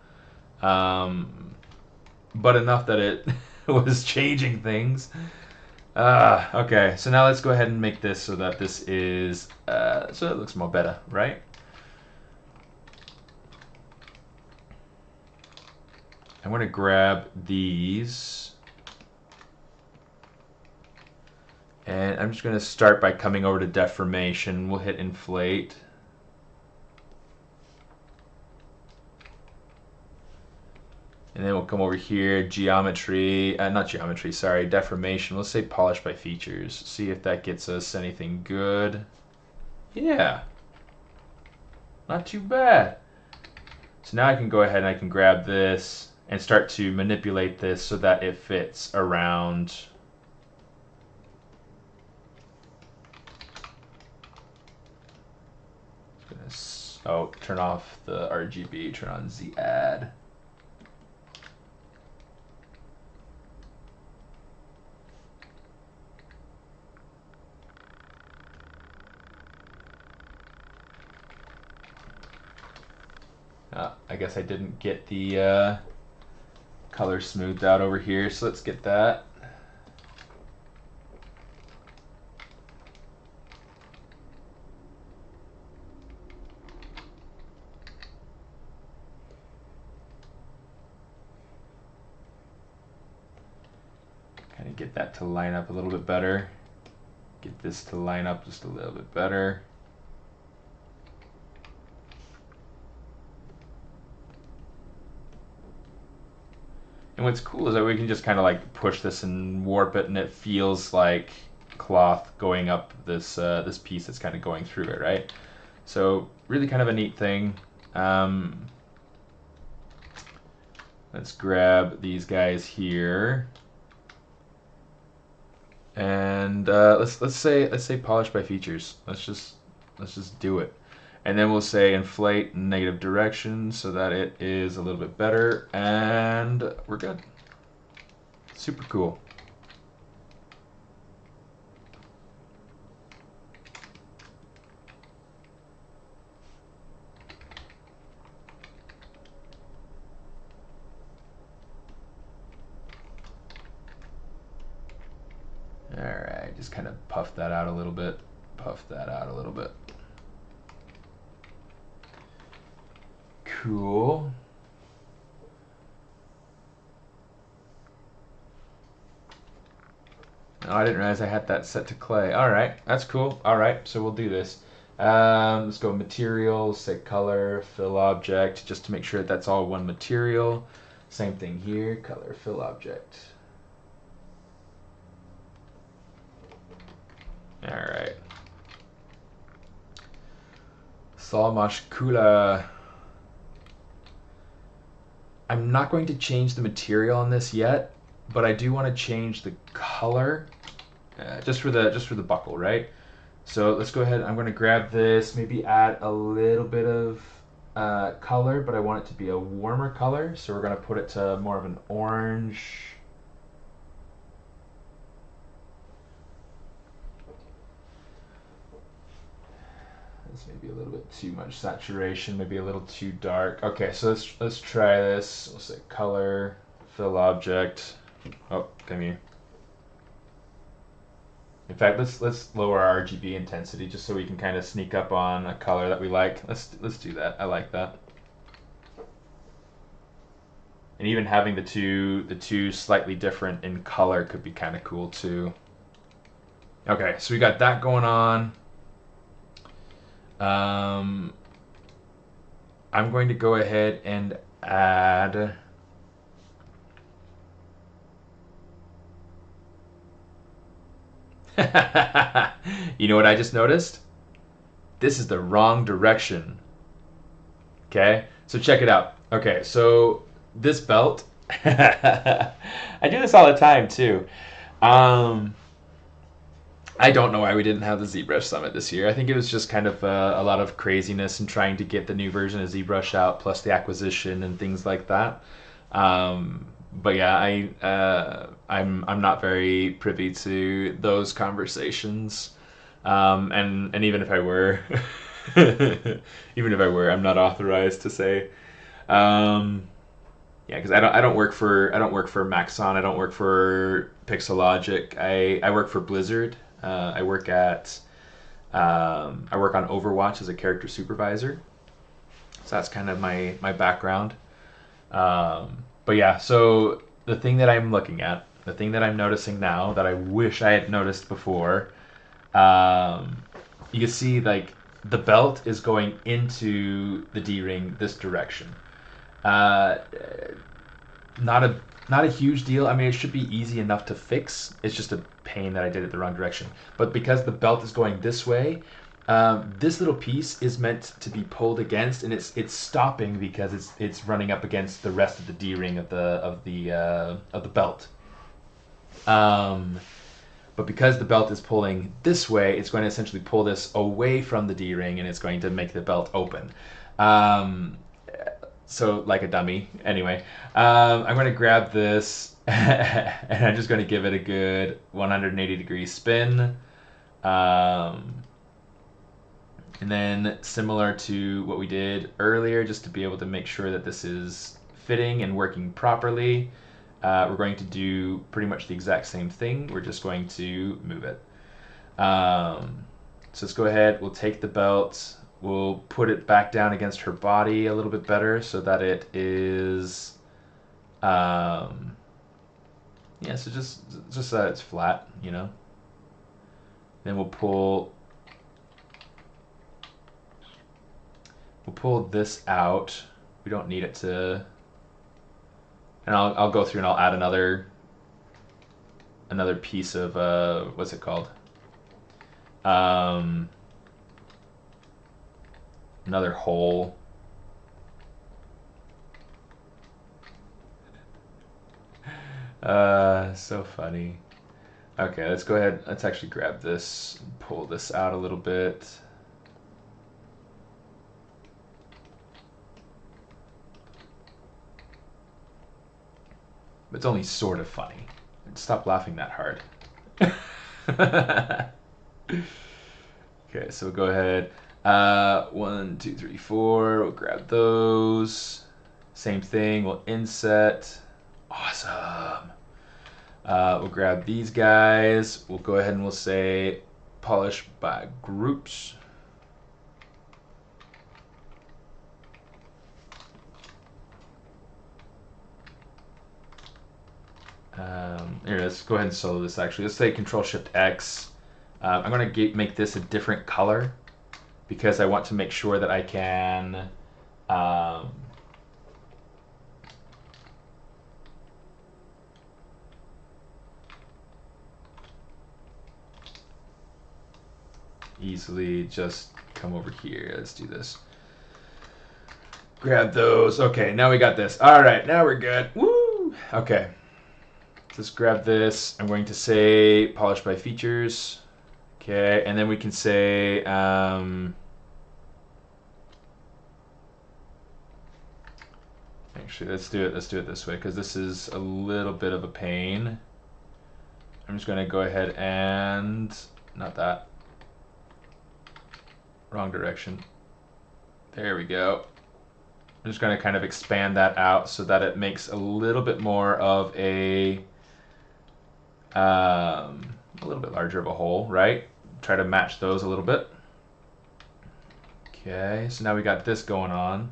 but enough that it was changing things. Okay. So now let's go ahead and make this so that this is so it looks more better, right? I'm going to grab these, and I'm just going to start by coming over to deformation. We'll hit inflate. And then we'll come over here, geometry, not geometry, sorry, deformation. We'll say polish by features. See if that gets us anything good. Yeah, not too bad. So now I can go ahead and I can grab this and start to manipulate this so that it fits around. Oh, turn off the RGB, turn on Z add. I guess I didn't get the color smoothed out over here, so let's get that. Kind of get that to line up a little bit better. Get this to line up just a little bit better. And what's cool is that we can just kind of like push this and warp it, and it feels like cloth going up this this piece that's kind of going through it, right? So really kind of a neat thing. Let's grab these guys here, and let's say polish by features. Let's just do it, and then we'll say inflate negative direction so that it is a little bit better, and we're good. Super cool. Alright, just kind of puff that out a little bit. Puff that out a little bit. Cool. Oh, I didn't realize I had that set to clay. Alright, that's cool. Alright, so we'll do this. Let's go materials, say color, fill object, just to make sure that that's all one material. Same thing here, color, fill object. Alright. Salmashkula. I'm not going to change the material on this yet, but I do want to change the color, just for the buckle, right? So let's go ahead. I'm going to grab this, maybe add a little bit of color, but I want it to be a warmer color. So we're going to put it to more of an orange. This may be a little bit too much saturation, maybe a little too dark. Okay, so let's try this. We'll say color, fill object. Oh, come here. In fact, let's lower our RGB intensity just so we can kind of sneak up on a color that we like. Let's do that. I like that. And even having the two slightly different in color could be kind of cool too. Okay, so we got that going on. I'm going to go ahead and add you know what I just noticed? This is the wrong direction. Okay, so check it out. Okay, so this belt, I do this all the time too. I don't know why we didn't have the ZBrush Summit this year. I think it was just kind of a lot of craziness and trying to get the new version of ZBrush out, plus the acquisition and things like that. But yeah, I'm not very privy to those conversations, and even if I were, even if I were, I'm not authorized to say. Yeah, because I don't work for Maxon. I don't work for Pixelogic. I work for Blizzard. I work on Overwatch as a character supervisor. So that's kind of my background. But yeah, so the thing that I'm looking at, the thing that I'm noticing now that I wish I had noticed before, you can see like the belt is going into the D-ring this direction. Not a huge deal. I mean, it should be easy enough to fix. It's just a pain that I did it the wrong direction. But because the belt is going this way, this little piece is meant to be pulled against, and it's stopping because it's running up against the rest of the D-ring of the belt. But because the belt is pulling this way, it's going to essentially pull this away from the D-ring, and it's going to make the belt open. So like a dummy. Anyway, I'm going to grab this and I'm just going to give it a good 180-degree spin. And then similar to what we did earlier, just to be able to make sure that this is fitting and working properly, we're going to do pretty much the exact same thing. We're just going to move it. So let's go ahead. We'll take the belt. We'll put it back down against her body a little bit better so that it is, yeah, so just so that it's flat, you know. Then we'll pull this out. We don't need it to And I'll go through and I'll add another piece of what's it called? Another hole. So funny. Okay, let's go ahead. Let's actually grab this, pull this out a little bit. It's only sort of funny. Stop laughing that hard. Okay, so we'll go ahead. 1, 2, 3, 4. We'll grab those. Same thing. We'll inset. Awesome. We'll grab these guys. We'll go ahead and we'll say polish by groups. Here, let's go ahead and solo this actually. Let's say Control-Shift-X. I'm going to make this a different color because I want to make sure that I can easily just come over here. Let's do this. Grab those. Okay, now we got this. All right, now we're good. Woo! Okay. Let's grab this. I'm going to say polish by features. Okay, and then we can say actually let's do it this way because this is a little bit of a pain. I'm just going to go ahead and not that. Wrong direction. There we go. I'm just going to kind of expand that out so that it makes a little bit more of a little bit larger of a hole, right? Try to match those a little bit. Okay, so now we got this going on.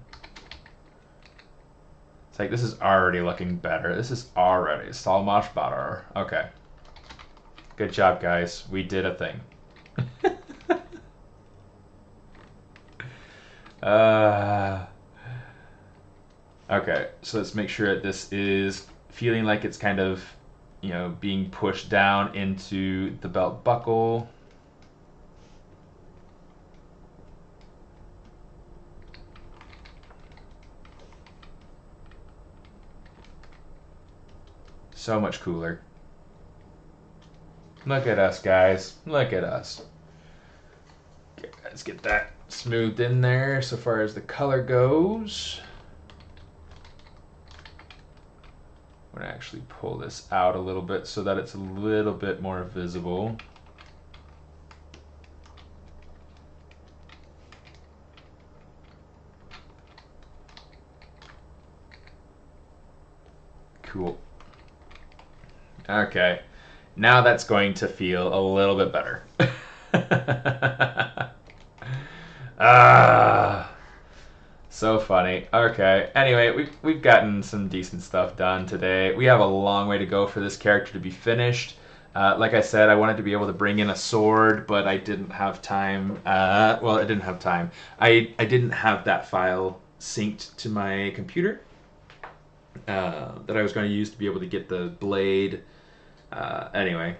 It's like this is already looking better. This is already so much better. Okay. Good job, guys. We did a thing. Okay, so let's make sure that this is feeling like it's kind of, you know, being pushed down into the belt buckle. So much cooler. Look at us, guys. Look at us. Okay, let's get that smoothed in there so far as the color goes. I'm going to actually pull this out a little bit so that it's a little bit more visible. Cool. Okay, now that's going to feel a little bit better. So funny. Okay, anyway, we've gotten some decent stuff done today. We have a long way to go for this character to be finished. Like I said, I wanted to be able to bring in a sword, but I didn't have time. Well, I didn't have time. I didn't have that file synced to my computer that I was going to use to be able to get the blade. Anyway,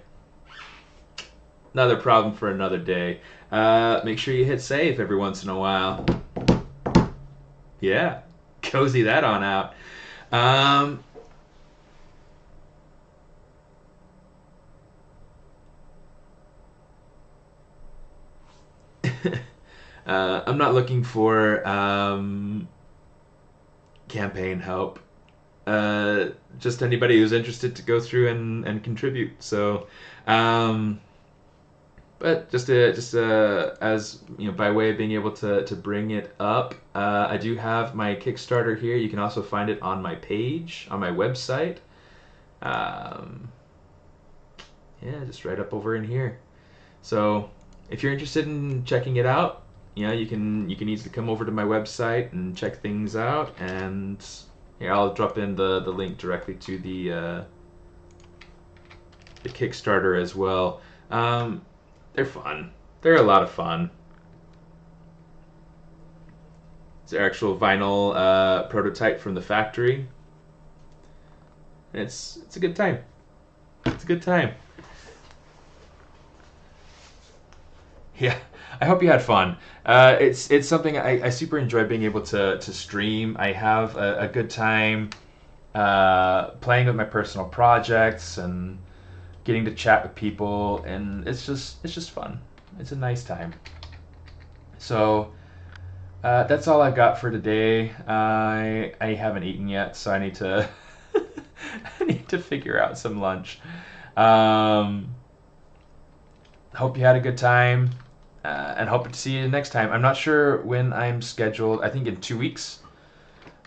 another problem for another day. Make sure you hit save every once in a while. Yeah, cozy that on out. I'm not looking for campaign help. Just anybody who's interested to go through and contribute. So, but just as you know, by way of being able to bring it up, I do have my Kickstarter here. You can also find it on my page on my website. Yeah, just right up over in here. So if you're interested in checking it out, you know, you can easily come over to my website and check things out. And here, I'll drop in the link directly to the Kickstarter as well. They're fun. They're a lot of fun. It's the actual vinyl prototype from the factory. and it's a good time. It's a good time. Yeah, I hope you had fun. It's something I super enjoy being able to stream. I have a good time playing with my personal projects and getting to chat with people, and it's just fun. It's a nice time. So that's all I've got for today. I haven't eaten yet, so I need to I need to figure out some lunch. Um, Hope you had a good time, and hope to see you next time. I'm not sure when I'm scheduled. I think in 2 weeks.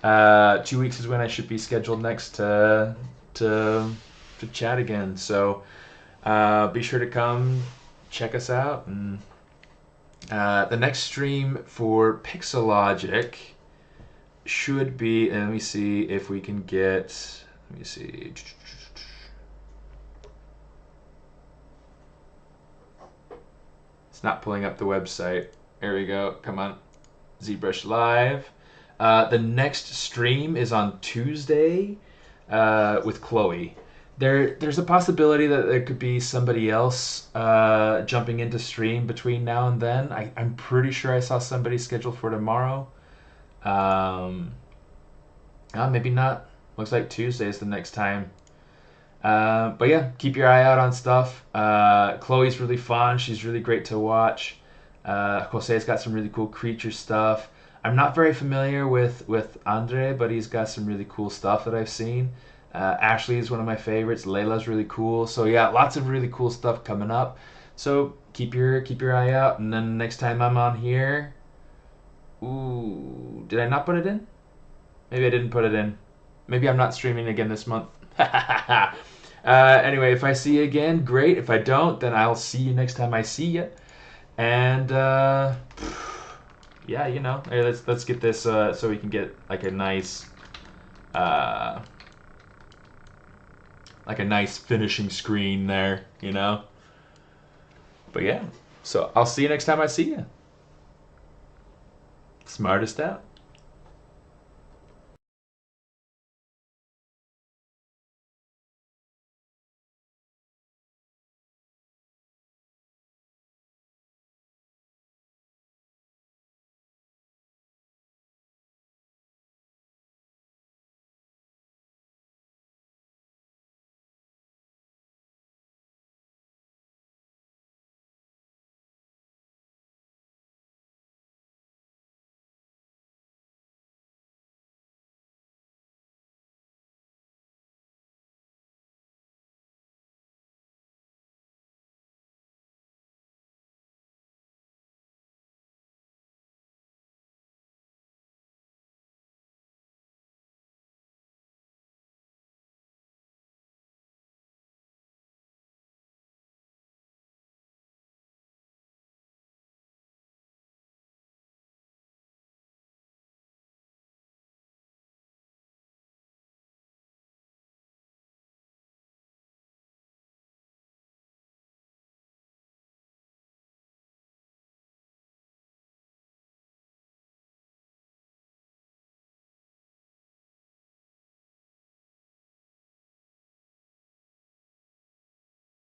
2 weeks is when I should be scheduled next to to chat again. So be sure to come check us out. And the next stream for Pixelogic should be. And let me see if we can get. Let me see. It's not pulling up the website. There we go. Come on. ZBrush Live. The next stream is on Tuesday with Chloe. There's a possibility that there could be somebody else jumping into stream between now and then. I'm pretty sure I saw somebody scheduled for tomorrow. Maybe not. Looks like Tuesday is the next time. But yeah, keep your eye out on stuff. Chloe's really fun. She's really great to watch. Jose's got some really cool creature stuff. I'm not very familiar with Andre, but he's got some really cool stuff that I've seen. Ashley is one of my favorites. Layla's really cool. So yeah, lots of really cool stuff coming up. So keep your eye out. And then next time I'm on here, ooh, did I not put it in? Maybe I didn't put it in. Maybe I'm not streaming again this month. Anyway, if I see you again, great. If I don't, then I'll see you next time I see you. And yeah, hey, let's get this so we can get like a nice finishing screen there, But yeah, so I'll see you next time I see you. Smartest out.